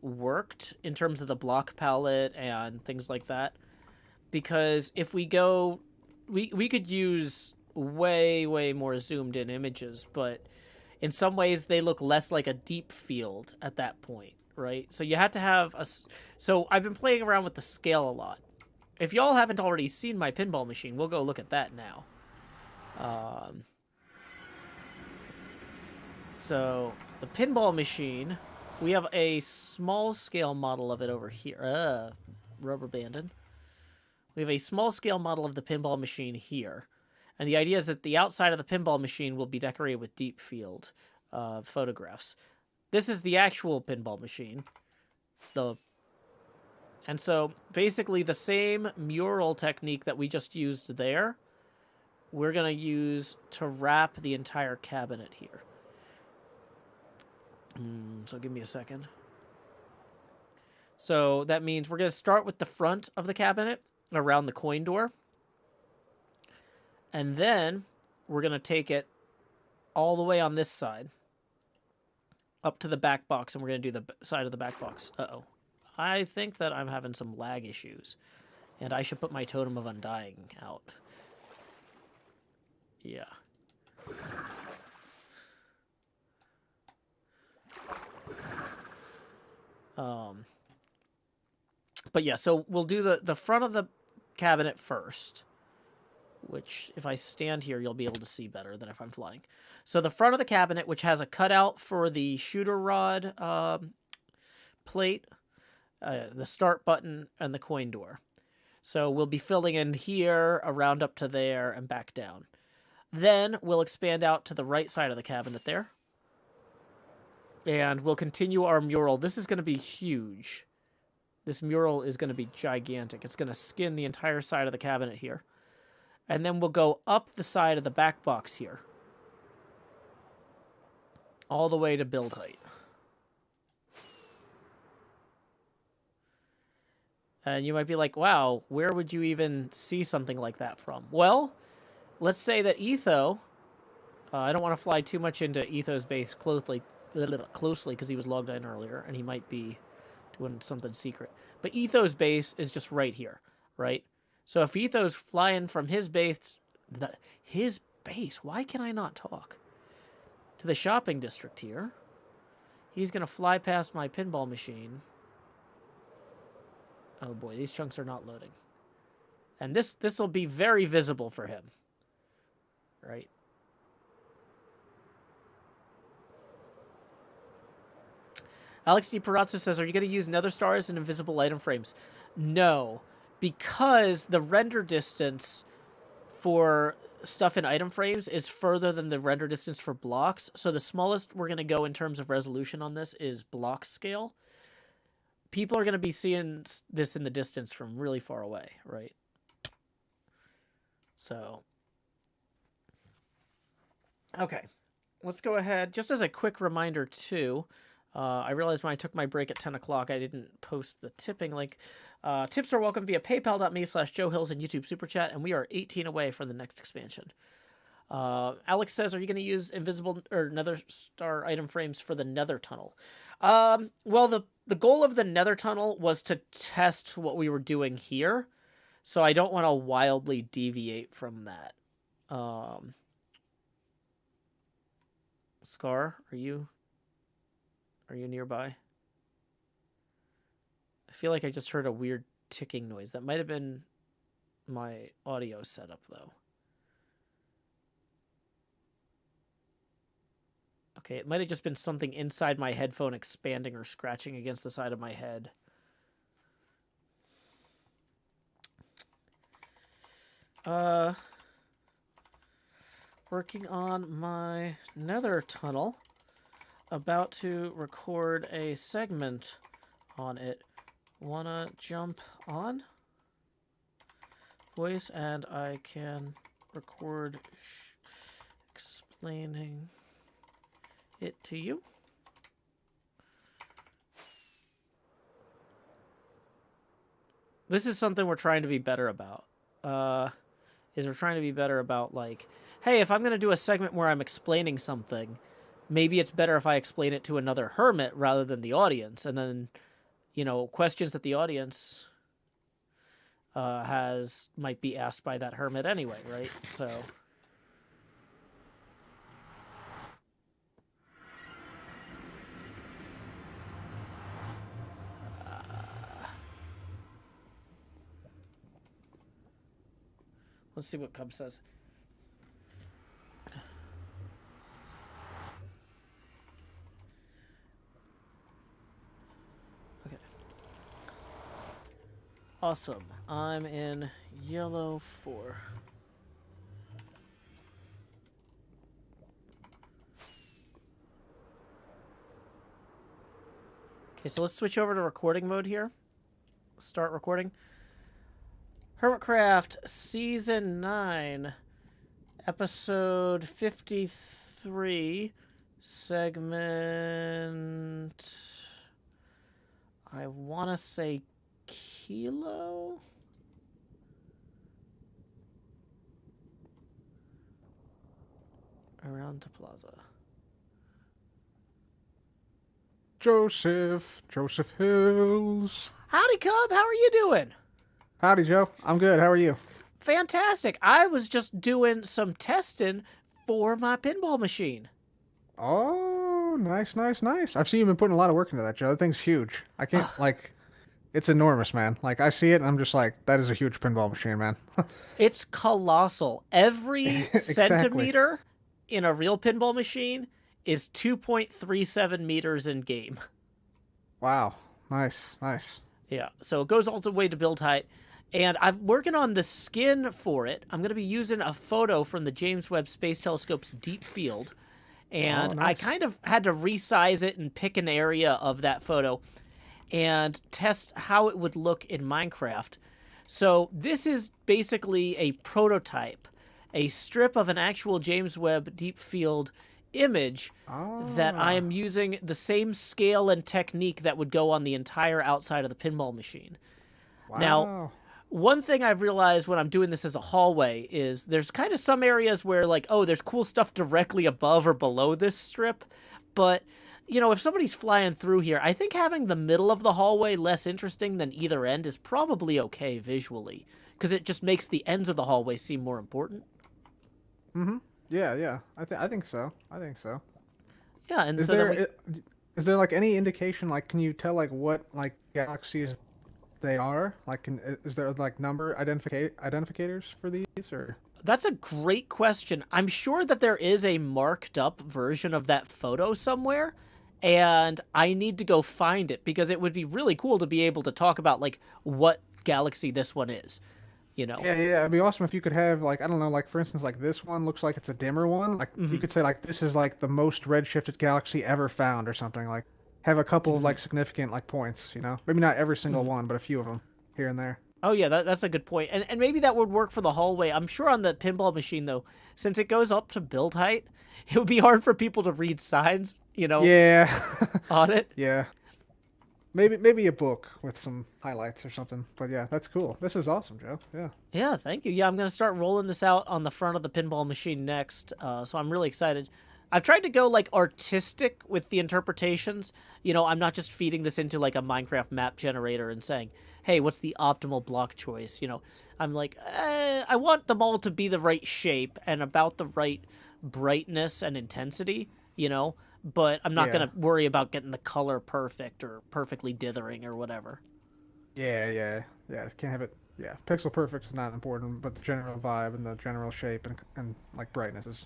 worked in terms of the block palette and things like that. Because if we go, we could use way more zoomed in images, but in some ways they look less like a deep field at that point, right? So you have to have a. So I've been playing around with the scale a lot. If y'all haven't already seen my pinball machine, we'll go look at that now. So the pinball machine, we have a small scale model of it over here. Rubber banding. We have a small scale model of the pinball machine here. And the idea is that the outside of the pinball machine will be decorated with deep field photographs. This is the actual pinball machine. And so basically the same mural technique that we just used there, we're going to use to wrap the entire cabinet here. So give me a second. So that means we're going to start with the front of the cabinet around the coin door. And then we're going to take it all the way on this side up to the back box, and we're going to do the side of the back box. Uh-oh. I think that I'm having some lag issues, and I should put my totem of undying out. Yeah. But yeah, so we'll do the front of the cabinet first, which if I stand here, you'll be able to see better than if I'm flying. So the front of the cabinet, which has a cutout for the shooter rod plate, the start button, and the coin door. So we'll be filling in here, around up to there, and back down. Then we'll expand out to the right side of the cabinet there. And we'll continue our mural. This is going to be huge. This mural is going to be gigantic. It's going to skin the entire side of the cabinet here. And then we'll go up the side of the back box here. All the way to build height. And you might be like, wow, where would you even see something like that from? Well, let's say that Etho... I don't want to fly too much into Etho's base closely because he was logged in earlier, and he might be doing something secret. But Etho's base is just right here, right? So if Etho's flying from his base... His base? Why can I not talk? To the shopping district here. He's going to fly past my pinball machine. Oh boy, these chunks are not loading. And this will be very visible for him. Right? Alex D. Perazzo says, are you going to use nether stars and invisible item frames? No, because the render distance for stuff in item frames is further than the render distance for blocks. So the smallest we're going to go in terms of resolution on this is block scale. People are going to be seeing this in the distance from really far away, right? So, okay. Let's go ahead. Just as a quick reminder, too, I realized when I took my break at 10 o'clock, I didn't post the tipping link. Tips are welcome via paypal.me/JoeHills and YouTube Super Chat, and we are 18 away from the next expansion. Alex says, are you going to use invisible or nether star item frames for the nether tunnel? Well, the goal of the nether tunnel was to test what we were doing here, so I don't want to wildly deviate from that. Scar, are you nearby? I feel like I just heard a weird ticking noise. That might have been my audio setup, though. Okay, it might have just been something inside my headphone expanding or scratching against the side of my head. Working on my nether tunnel. About to record a segment on it. Wanna jump on? voice, and I can record explaining it to you. This is something we're trying to be better about. We're trying to be better about, like, hey, if I'm going to do a segment where I'm explaining something, maybe it's better if I explain it to another hermit rather than the audience. And then, questions that the audience might be asked by that hermit anyway, right? So... let's see what Cub says. Okay. Awesome. I'm in yellow 4. Okay, so let's switch over to recording mode here. Start recording. HermitCraft Season 9, Episode 53, Segment... I want to say Kilo? Around to Plaza. Joseph Hills. Howdy, Cub. How are you doing? Howdy, Joe. I'm good. How are you? Fantastic. I was just doing some testing for my pinball machine. Oh, nice. I've seen you been putting a lot of work into that, Joe. That thing's huge. I can't, it's enormous, man. Like, I see it, and I'm just like, that is a huge pinball machine, man. It's colossal. Every centimeter in a real pinball machine is 2.37 meters in game. Wow. Nice. Yeah, so it goes all the way to build height. And I'm working on the skin for it. I'm going to be using a photo from the James Webb Space Telescope's deep field. And nice. I kind of had to resize it and pick an area of that photo and test how it would look in Minecraft. So this is basically a prototype, a strip of an actual James Webb deep field image that I am using the same scale and technique that would go on the entire outside of the pinball machine. Wow. Now, one thing I've realized when I'm doing this as a hallway is there's kind of some areas where, like, oh, there's cool stuff directly above or below this strip. But, if somebody's flying through here, I think having the middle of the hallway less interesting than either end is probably okay visually, because it just makes the ends of the hallway seem more important. Mm-hmm. Yeah. I think so. Yeah, and Is so there is there like any indication? Like, can you tell like what like galaxies they are? Like, is there like number identificators for these or? That's a great question. I'm sure that there is a marked up version of that photo somewhere, and I need to go find it because it would be really cool to be able to talk about like what galaxy this one is. Yeah, it'd be awesome if you could have like, I don't know, like for instance, like this one looks like it's a dimmer one. Like you could say like this is like the most redshifted galaxy ever found or something. Like have a couple of like significant like points, maybe not every single one, but a few of them here and there. Oh yeah, that's a good point. And maybe that would work for the hallway. I'm sure on the pinball machine though, since it goes up to build height, it would be hard for people to read signs, Yeah. on it. Yeah. Maybe a book with some highlights or something. But yeah, that's cool. This is awesome, Joe. Yeah. Yeah, thank you. Yeah, I'm going to start rolling this out on the front of the pinball machine next. So I'm really excited. I've tried to go like artistic with the interpretations. I'm not just feeding this into like a Minecraft map generator and saying, hey, what's the optimal block choice? I'm like, I want them all to be the right shape and about the right brightness and intensity, but I'm not going to worry about getting the color perfect or perfectly dithering or whatever. Yeah. Can't have it. Yeah, pixel perfect is not important, but the general vibe and the general shape and like brightness is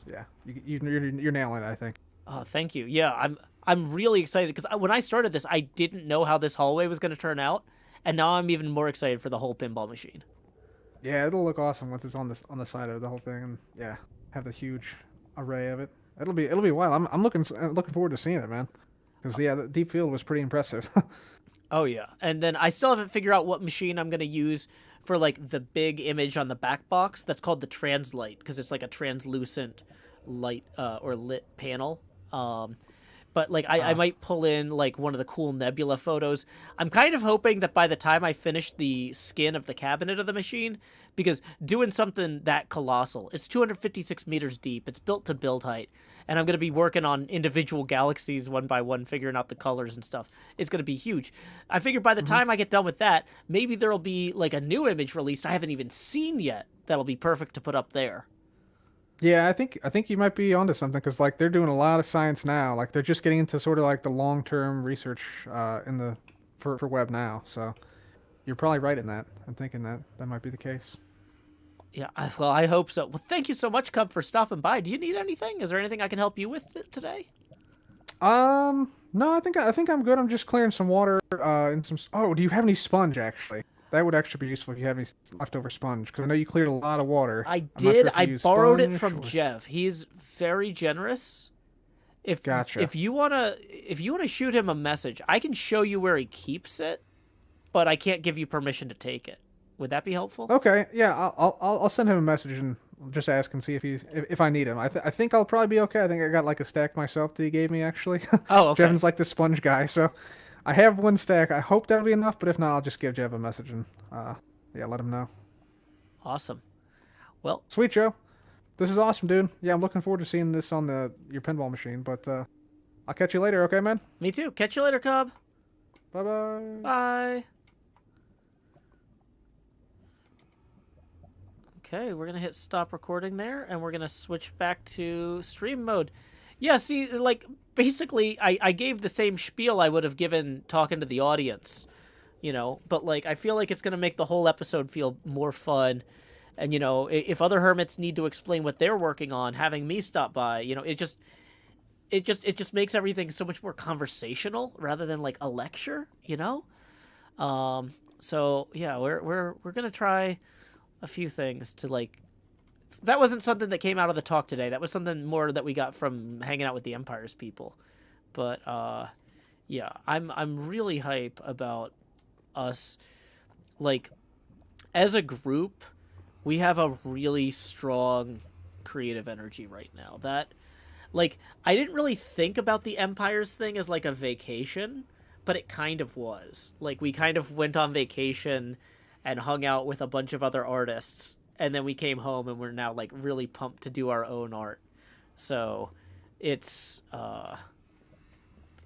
you're nailing it, I think. Oh, thank you. Yeah, I'm really excited because when I started this, I didn't know how this hallway was going to turn out, and now I'm even more excited for the whole pinball machine. Yeah, it'll look awesome once it's on the side of the whole thing, and yeah, have the huge array of it. It'll be wild. I'm looking forward to seeing it, man. Because the deep field was pretty impressive. Oh yeah, and then I still haven't figured out what machine I'm going to use for like the big image on the back box. That's called the translight because it's like a translucent light or lit panel. But like I might pull in like one of the cool nebula photos. I'm kind of hoping that by the time I finish the skin of the cabinet of the machine, because doing something that colossal, it's 256 meters deep, it's built to build height, and I'm going to be working on individual galaxies one by one, figuring out the colors and stuff. It's going to be huge. I figure by the time I get done with that, maybe there'll be like a new image released I haven't even seen yet that'll be perfect to put up there. Yeah, I think you might be onto something because like they're doing a lot of science now. Like they're just getting into sort of like the long-term research in the for web now. So you're probably right in that. I'm thinking that that might be the case. Yeah, well, I hope so. Well, thank you so much, Cub, for stopping by. Do you need anything? Is there anything I can help you with today? No, I think I'm good. I'm just clearing some water and some. Oh, do you have any sponge actually? That would actually be useful if you have any leftover sponge because I know you cleared a lot of water. I I'm not did. sure if you I use borrowed it sponge from or- Jeff. He's very generous. Gotcha. If you wanna shoot him a message, I can show you where he keeps it, but I can't give you permission to take it. Would that be helpful? Okay, yeah, I'll send him a message and just ask and see if if I need him. I think I'll probably be okay. I think I got like a stack myself that he gave me actually. Oh, okay. Jevon's like the sponge guy, so I have one stack. I hope that'll be enough, but if not, I'll just give Jev a message and yeah, let him know. Awesome. Well, Sweet Joe, this is awesome, dude. Yeah, I'm looking forward to seeing this on your pinball machine. But I'll catch you later, okay, man? me too. Catch you later, Cub. Bye bye. Bye. Okay, we're gonna hit stop recording there, and we're gonna switch back to stream mode. Yeah, see, like, basically, I gave the same spiel I would have given talking to the audience, but, like, I feel like it's gonna make the whole episode feel more fun, and, if other hermits need to explain what they're working on, having me stop by, it just makes everything so much more conversational rather than, like, a lecture. So, yeah, we're gonna try a few things to like that wasn't something that came out of the talk today. That was something more that we got from hanging out with the Empire's people. But yeah, I'm really hype about us. Like, as a group, we have a really strong creative energy right now. That, like, I didn't really think about the Empire's thing as like a vacation, but it kind of was. Like, we kind of went on vacation and hung out with a bunch of other artists, and then we came home and we're now like really pumped to do our own art. So it's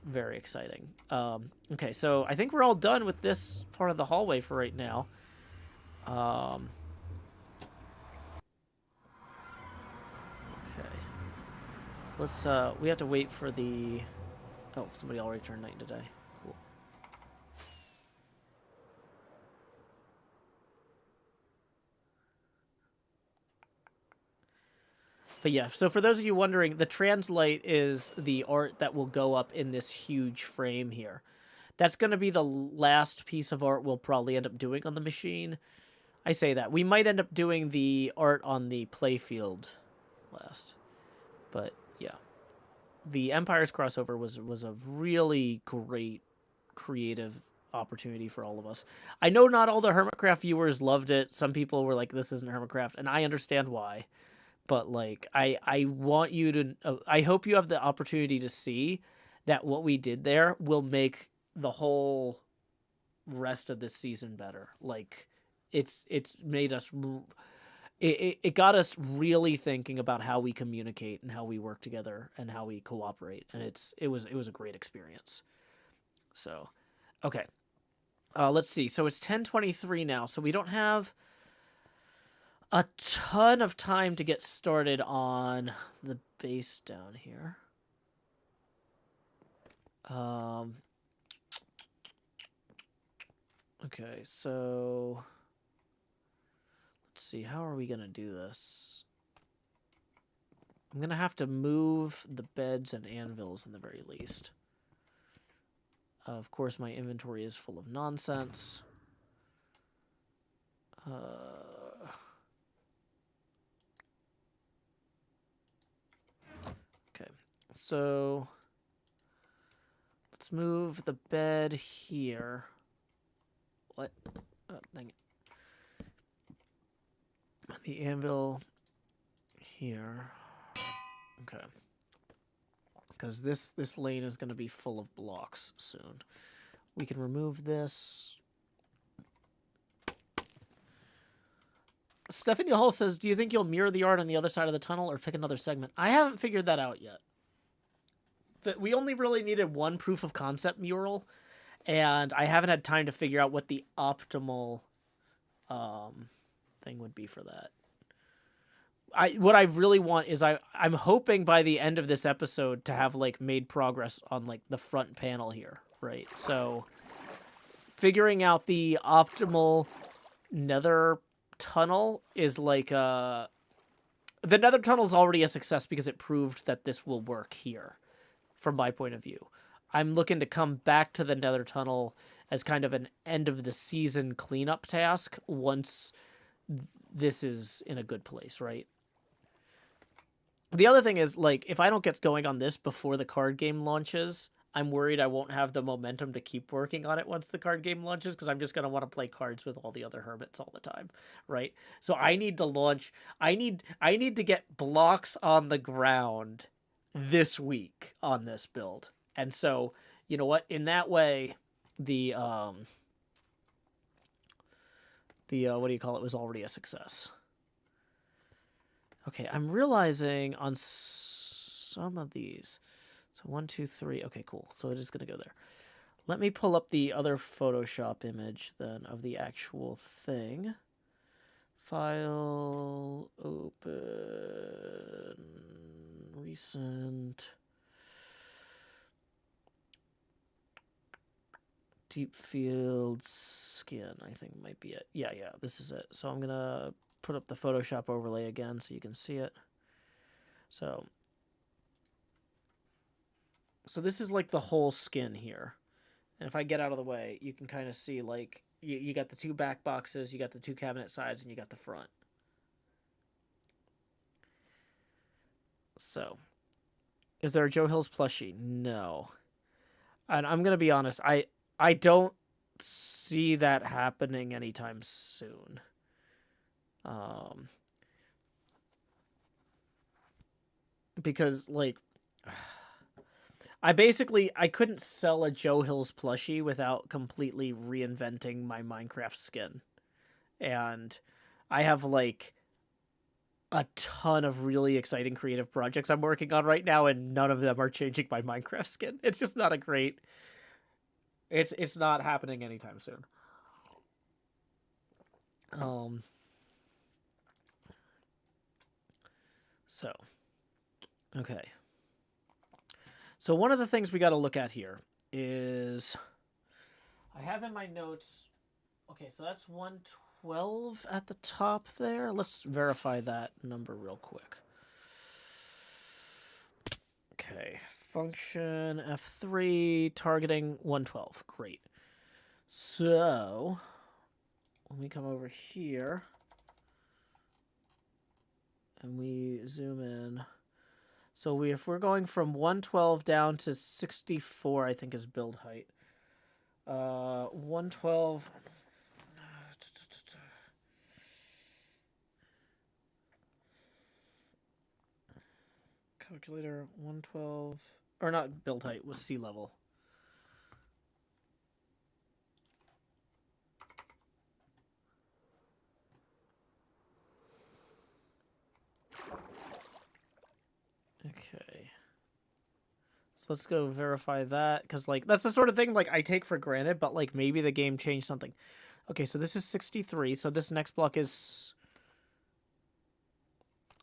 very exciting. Okay, so I think we're all done with this part of the hallway for right now. Okay. So let's we have to wait for the oh, somebody already turned night today. Cool. But yeah, so for those of you wondering, the translate is the art that will go up in this huge frame here. That's going to be the last piece of art we'll probably end up doing on the machine. I say that. We might end up doing the art on the playfield last. But yeah. The Empire's crossover was a really great creative opportunity for all of us. I know not all the HermitCraft viewers loved it. Some people were like, this isn't HermitCraft, and I understand why. But, like, I want you to... I hope you have the opportunity to see that what we did there will make the whole rest of this season better. Like, it's made us... It got us really thinking about how we communicate and how we work together and how we cooperate. And it was a great experience. So, okay. Let's see. So it's 10:23 now. So we don't have a ton of time to get started on the base down here. Okay, so let's see, how are we gonna do this? I'm gonna have to move the beds and anvils in the very least. Of course, my inventory is full of nonsense. Okay, so let's move the bed here. What? Oh, dang it. The anvil here. Okay. Because this lane is going to be full of blocks soon. We can remove this. Stephanie Hall says, do you think you'll mirror the art on the other side of the tunnel or pick another segment? I haven't figured that out yet. We only really needed one proof of concept mural, and I haven't had time to figure out what the optimal thing would be for that. What I really want is I'm hoping by the end of this episode to have like made progress on like the front panel here, right? So figuring out the optimal nether tunnel is like the nether tunnel is already a success because it proved that this will work here from my point of view. I'm looking to come back to the nether tunnel as kind of an end of the season cleanup task once this is in a good place, right? The other thing is, like, if I don't get going on this before the card game launches, I'm worried I won't have the momentum to keep working on it once the card game launches, because I'm just going to want to play cards with all the other hermits all the time, right? So I need to launch... I need to get blocks on the ground this week on this build. And so, you know what? In that way, the what do you call it, was already a success. Okay, I'm realizing on some of these. So 1, 2, 3. Okay, cool. So it is going to go there. Let me pull up the other Photoshop image then of the actual thing. File, open, recent. Deep field skin, I think might be it. Yeah, this is it. So I'm going to put up the Photoshop overlay again so you can see it. So this is like the whole skin here. And if I get out of the way, you can kind of see like you got the two back boxes, you got the two cabinet sides, and you got the front. So is there a Joe Hills plushie? No. And I'm going to be honest, I don't see that happening anytime soon. Because like I couldn't sell a Joe Hills plushie without completely reinventing my Minecraft skin. And I have like a ton of really exciting creative projects I'm working on right now, and none of them are changing my Minecraft skin. It's just not a great... It's not happening anytime soon. So, okay. So one of the things we got to look at here is, I have in my notes, okay, so that's 112 at the top there. Let's verify that number real quick. Okay, function F3, targeting 112. Great. So, when we come over here, and we zoom in, so if we're going from 112 down to 64, I think is build height. 112... Calculator, 112... Or not build height, was sea level. Okay. So let's go verify that, because, like, that's the sort of thing, like, I take for granted, but, like, maybe the game changed something. Okay, so this is 63, so this next block is...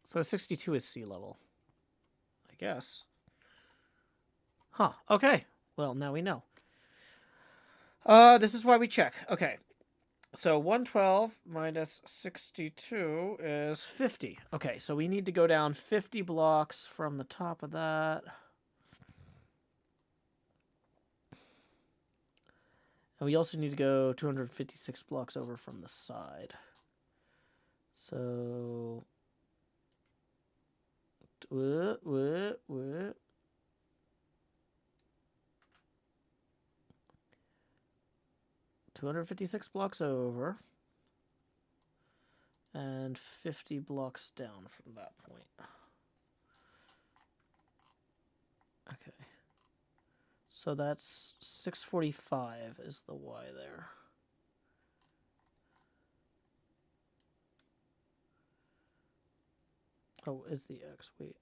So 62 is sea level. I guess. Huh, okay. Well, now we know. This is why we check. Okay. So 112 minus 62 is 50. Okay, so we need to go down 50 blocks from the top of that. And we also need to go 256 blocks over from the side. So... What? 256 blocks over. and 50 blocks down from that point. Okay. So that's 645 is the Y there. Oh, is the X. Wait.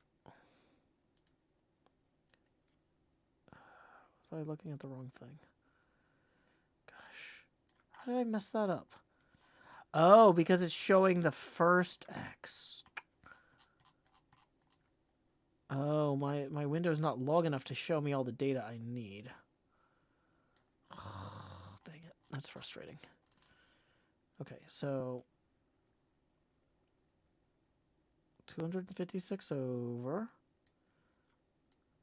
Was I looking at the wrong thing? Gosh. How did I mess that up? Oh, because it's showing the first X. Oh, my window's not long enough to show me all the data I need. Dang it. That's frustrating. Okay, so 256 over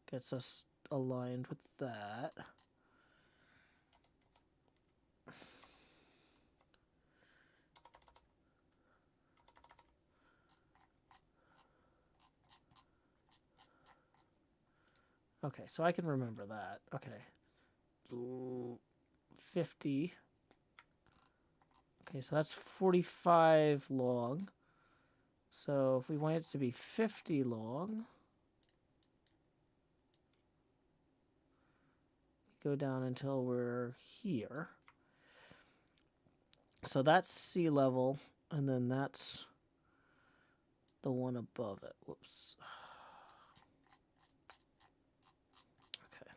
gets us aligned with that. Okay, so I can remember that. Okay. 50. Okay, so that's 45 long. So if we want it to be 50 long, go down until we're here. So that's sea level, and then that's the one above it. Whoops. Okay.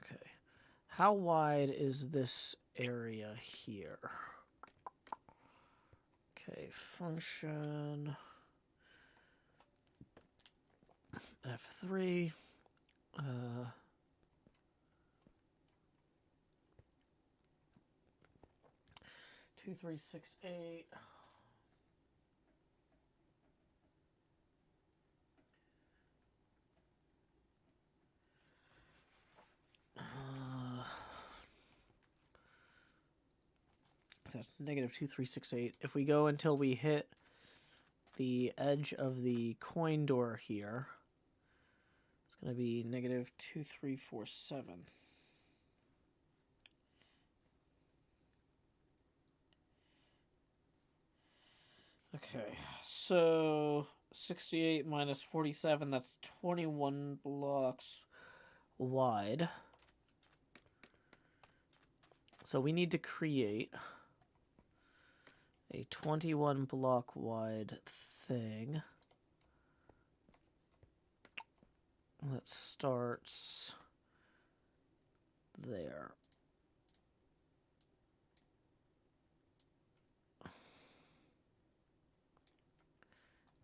Okay. How wide is this area here? Okay, function F3. 2368. So that's negative 2368. If we go until we hit the edge of the coin door here, it's going to be negative 2347. Okay, so 68 minus 47, that's 21 blocks wide. So we need to create a 21 block wide thing that starts there.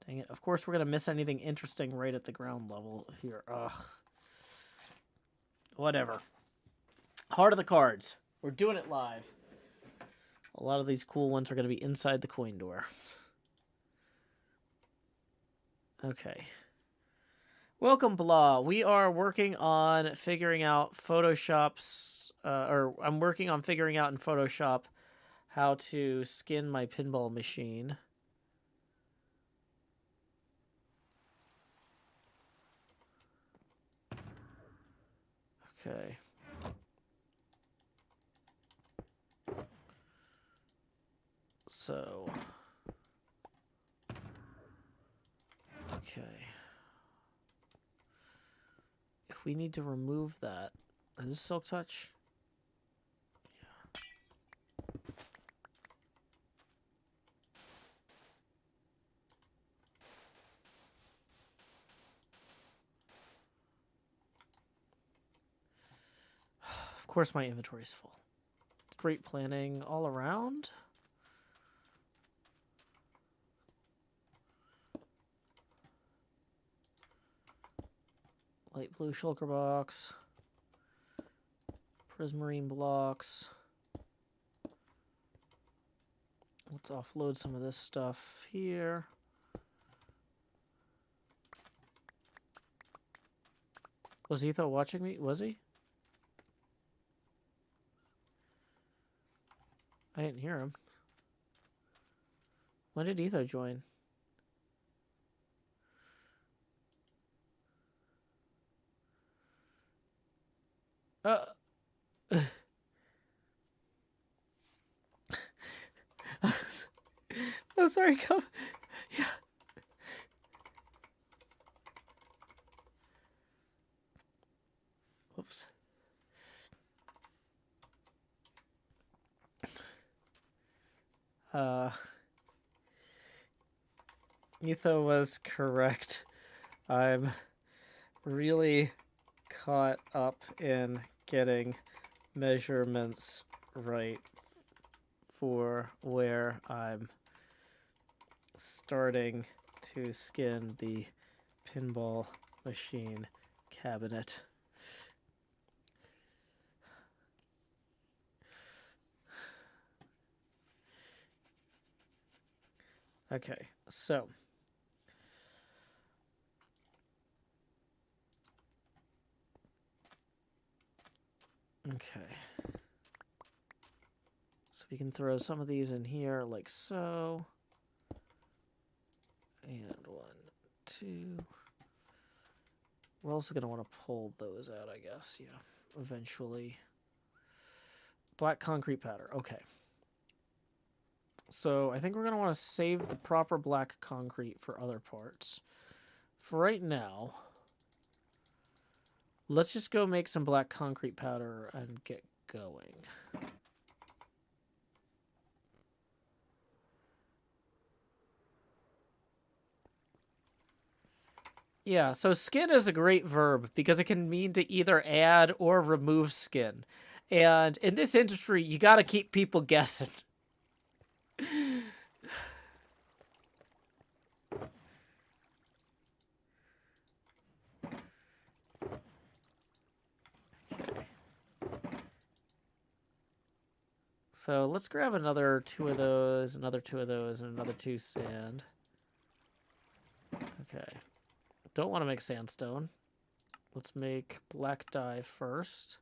Dang it. Of course, we're going to miss anything interesting right at the ground level here. Ugh. Whatever. Heart of the cards. We're doing it live. A lot of these cool ones are going to be inside the coin door. Okay. Welcome, Blah. We are working on figuring out Photoshop's... I'm working on figuring out in Photoshop how to skin my pinball machine. Okay. So... Okay. If we need to remove that... Is this Silk Touch? Yeah. Of course my inventory is full. Great planning all around. Light blue shulker box. Prismarine blocks. Let's offload some of this stuff here. Was Etho watching me? Was he? I didn't hear him. When did Etho join? Uh. Oh, sorry, come. Yeah. Whoops. Etho was correct. I'm really caught up in getting measurements right for where I'm starting to skin the pinball machine cabinet. Okay, so okay. So we can throw some of these in here like so. And 1, 2. We're also going to want to pull those out, I guess. Yeah, eventually. Black concrete powder. Okay. So I think we're going to want to save the proper black concrete for other parts. For right now, let's just go make some black concrete powder and get going. Yeah, so skin is a great verb because it can mean to either add or remove skin. And in this industry, you got to keep people guessing. Okay. So let's grab another 2 of those, another 2 of those, and another 2 sand. Okay. Don't want to make sandstone. Let's make black dye first,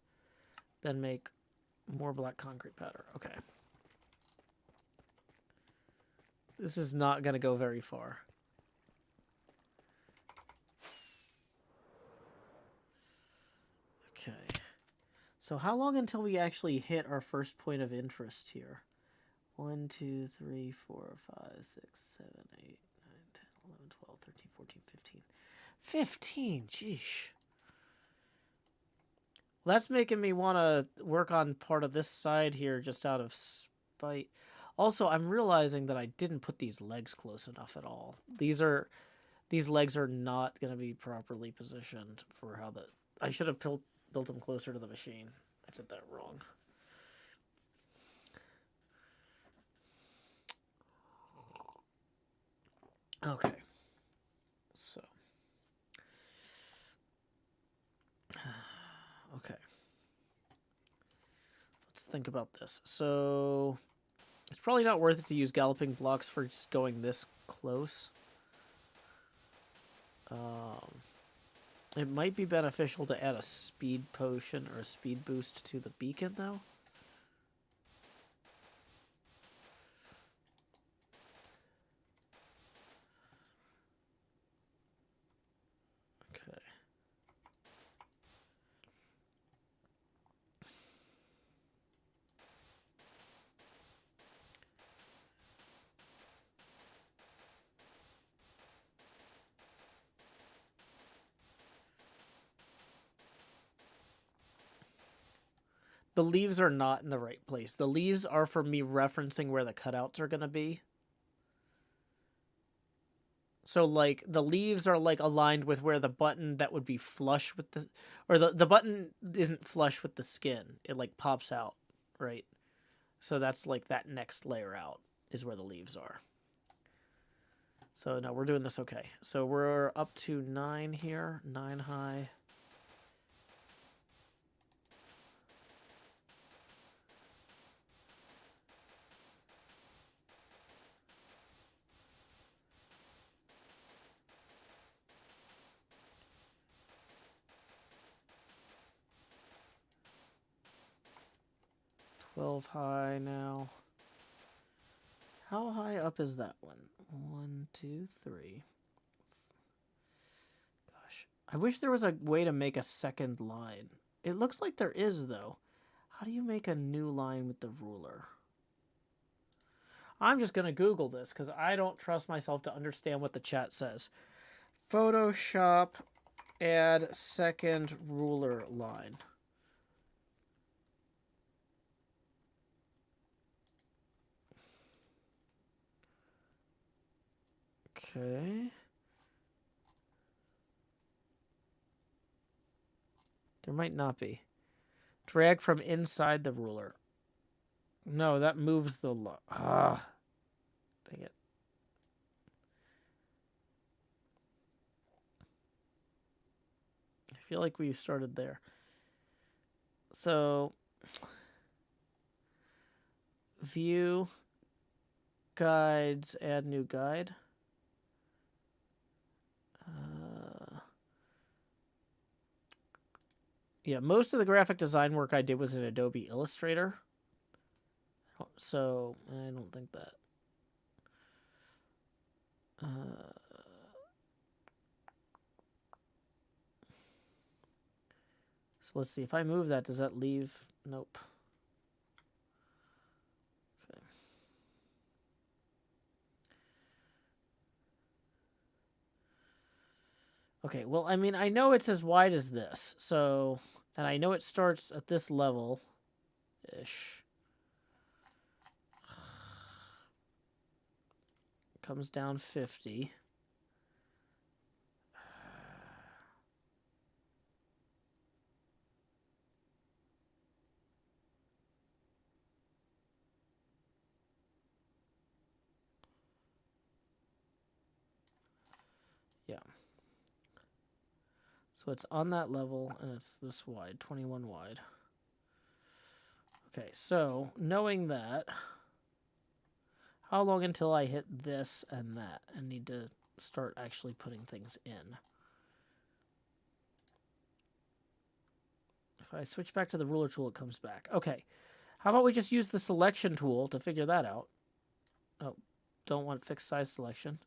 then make more black concrete powder. Okay. This is not going to go very far. Okay. So how long until we actually hit our first point of interest here? 1, 2, 3, 4, 5, 6, 7, 8, 9, 10, 11, 12, 13, 14, 15. 15, jeesh. Well, that's making me want to work on part of this side here just out of spite. Also, I'm realizing that I didn't put these legs close enough at all. These legs are not going to be properly positioned for how the... I should have built them closer to the machine. I did that wrong. Okay. So. Okay. Let's think about this. So, it's probably not worth it to use galloping blocks for just going this close. It might be beneficial to add a speed potion or a speed boost to the beacon, though. Okay. The leaves are not in the right place. The leaves are for me referencing where the cutouts are going to be. So, like, the leaves are, like, aligned with where the button that would be flush with the... Or the button isn't flush with the skin. It, like, pops out, right? So that's, like, that next layer out is where the leaves are. So, no, we're doing this okay. So we're up to 9 here. 9 high. High now. How high up is that one? 1, 2, 3. Gosh. I wish there was a way to make a second line It looks like there is, though. How do you make a new line with the ruler? I'm just going to Google this because I don't trust myself to understand what the chat says. Photoshop, add second ruler line. Okay. There might not be. Drag from inside the ruler. No, that moves the dang it. I feel like we started there. So, view, guides, add new guide. Yeah, most of the graphic design work I did was in Adobe Illustrator. So, I don't think that. So let's see. If I move that, does that leave? Nope. Okay. Okay, well, I mean, I know it's as wide as this. So, and I know it starts at this level-ish. Comes down 50. Yeah. So it's on that level, and it's this wide, 21 wide. Okay, so knowing that, how long until I hit this and that and need to start actually putting things in? If I switch back to the ruler tool, it comes back. Okay, how about we just use the selection tool to figure that out? Oh, don't want fixed size selection.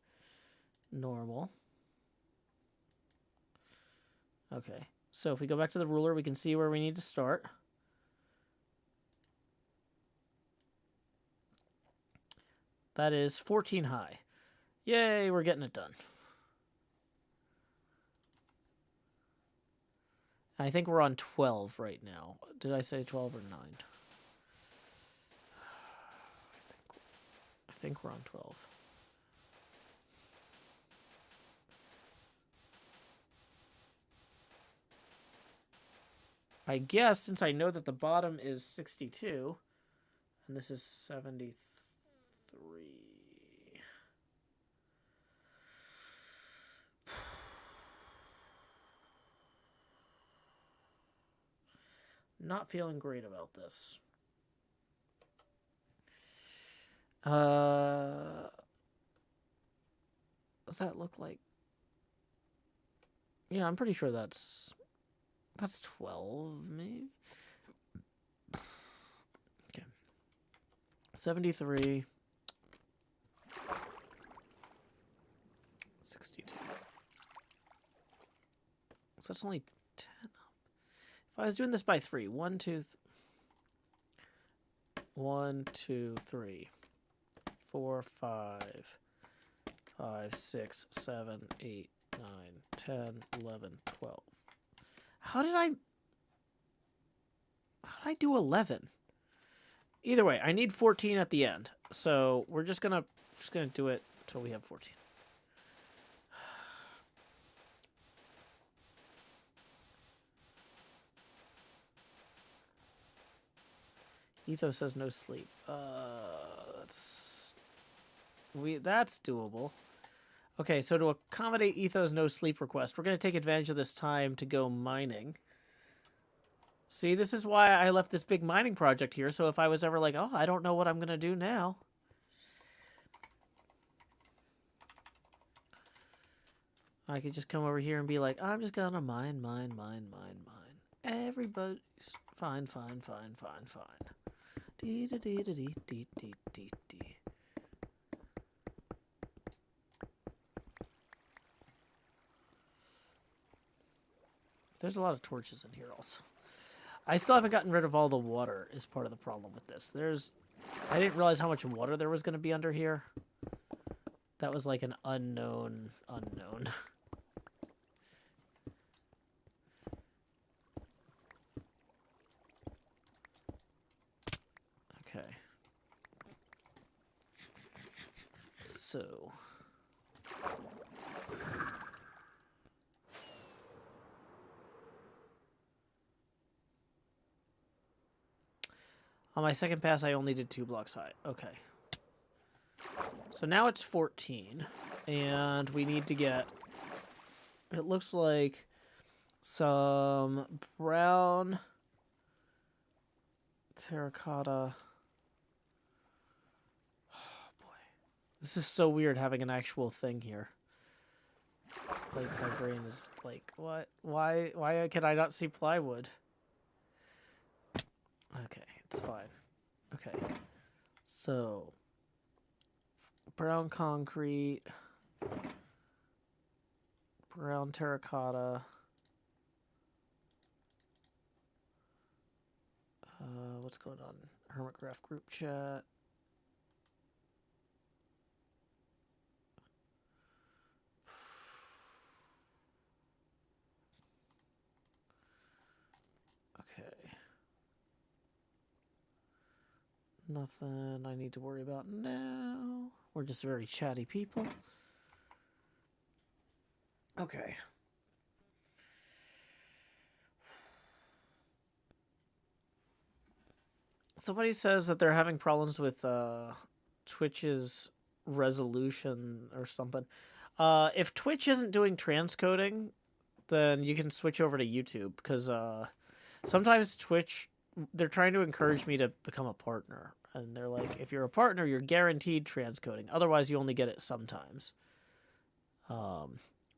Normal. Okay, so if we go back to the ruler, we can see where we need to start. That is 14 high. Yay, we're getting it done. I think we're on 12 right now. Did I say 12 or 9? I think we're on 12. I guess since I know that the bottom is 62 and this is 73. Not feeling great about this. Does that look like? Yeah, I'm pretty sure that's 12, maybe. Okay. 73. 62. So that's only 10 up. If I was doing this by 3, 1, 2, 1, 2, 3, 4, 5, 5, 6, 7, 8, 9, 10, 11, 12. How did I do 11? Either way, I need 14 at the end. So we're just gonna do it until we have 14. Ethos says no sleep. That's doable. Okay, so to accommodate Ethos no sleep request, we're going to take advantage of this time to go mining. See, this is why I left this big mining project here, so if I was ever like, oh, I don't know what I'm going to do now. I could just come over here and be like, I'm just going to mine. Everybody's fine. Dee da dee da dee dee dee dee dee. There's a lot of torches in here also. I still haven't gotten rid of all the water is part of the problem with this. I didn't realize how much water there was going to be under here. That was like an unknown. Okay. So. On my second pass, I only did 2 blocks high. Okay. So now it's 14. And we need to get... It looks like some brown terracotta. Oh, boy. This is so weird having an actual thing here. Like, my brain is like, what? Why can I not see plywood? Okay, it's fine. Okay. So, brown concrete, brown terracotta. What's going on? HermitCraft group chat. Okay. Nothing I need to worry about now. We're just very chatty people. Okay. Somebody says that they're having problems with Twitch's resolution or something. If Twitch isn't doing transcoding, then you can switch over to YouTube, because sometimes Twitch, they're trying to encourage me to become a partner. And they're like, if you're a partner, you're guaranteed transcoding. Otherwise, you only get it sometimes.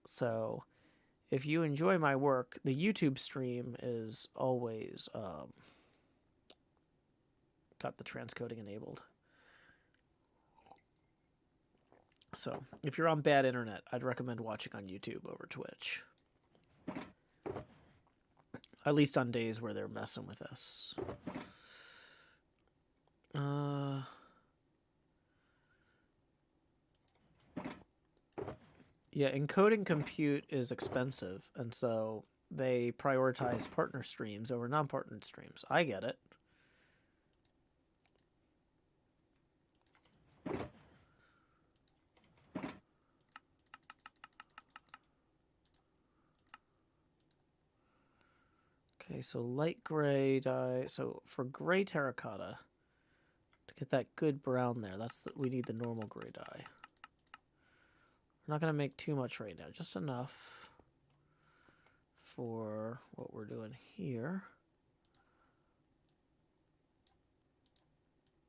So if you enjoy my work, the YouTube stream is always got the transcoding enabled. So if you're on bad internet, I'd recommend watching on YouTube over Twitch. At least on days where they're messing with us. Yeah, encoding compute is expensive, and so they prioritize partner streams over non-partnered streams. I get it. Okay, so light gray dye. So for gray terracotta, to get that good brown there, we need the normal gray dye. We're not going to make too much right now, just enough for what we're doing here.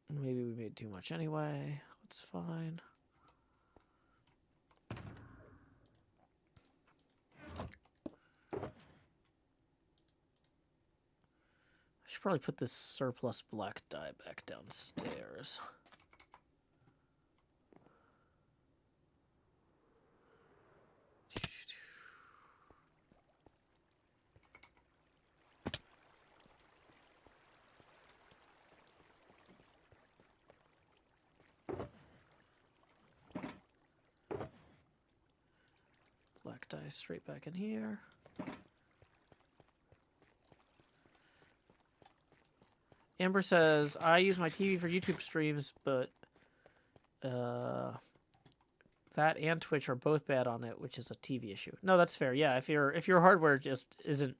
Maybe we made too much anyway. That's fine. I should probably put this surplus black dye back downstairs. Black dye straight back in here. Amber says, I use my TV for YouTube streams, but that and Twitch are both bad on it, which is a TV issue. No, that's fair. Yeah, if your hardware just isn't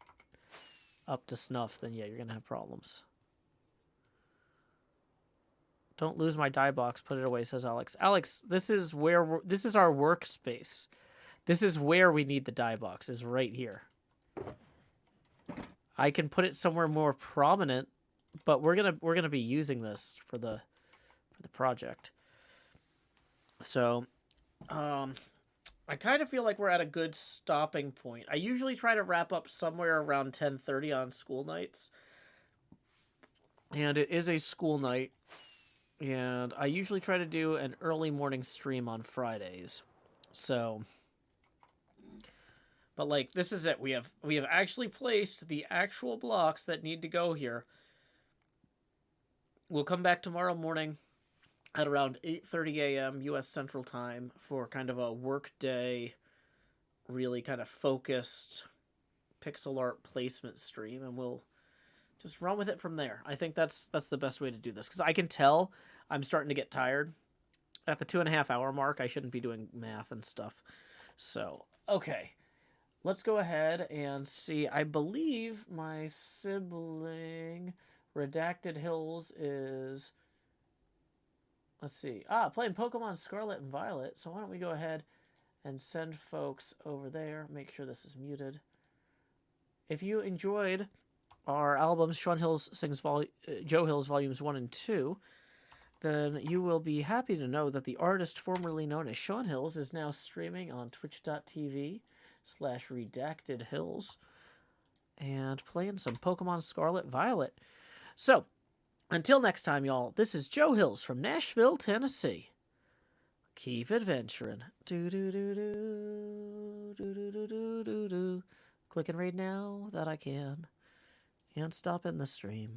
up to snuff, then yeah, you're gonna have problems. Don't lose my dye box. Put it away, says Alex. Alex, this is our workspace. This is where we need the dye box. Is right here. I can put it somewhere more prominent, but we're gonna be using this for the project. So, I kind of feel like we're at a good stopping point. I usually try to wrap up somewhere around 10:30 on school nights, and it is a school night, and I usually try to do an early morning stream on Fridays. So, But like this is it. We have actually placed the actual blocks that need to go here. We'll come back tomorrow morning at around 8:30 a.m. U.S. Central Time for kind of a work day, really kind of focused pixel art placement stream, and we'll just run with it from there. I think that's the best way to do this, because I can tell I'm starting to get tired. At the 2.5 hour mark, I shouldn't be doing math and stuff. So, okay. Let's go ahead and see. I believe my sibling, Redacted Hills, is... Let's see. Playing Pokemon Scarlet and Violet. So why don't we go ahead and send folks over there. Make sure this is muted. If you enjoyed our albums, Joe Hills Volumes 1 and 2, then you will be happy to know that the artist formerly known as Sean Hills is now streaming on twitch.tv/redactedhills and playing some Pokemon Scarlet Violet. So, until next time, y'all, this is Joe Hills from Nashville, Tennessee. Keep adventuring. Do-do-do-do. Do-do-do-do-do-do. Click and read now that I can. And stop in the stream.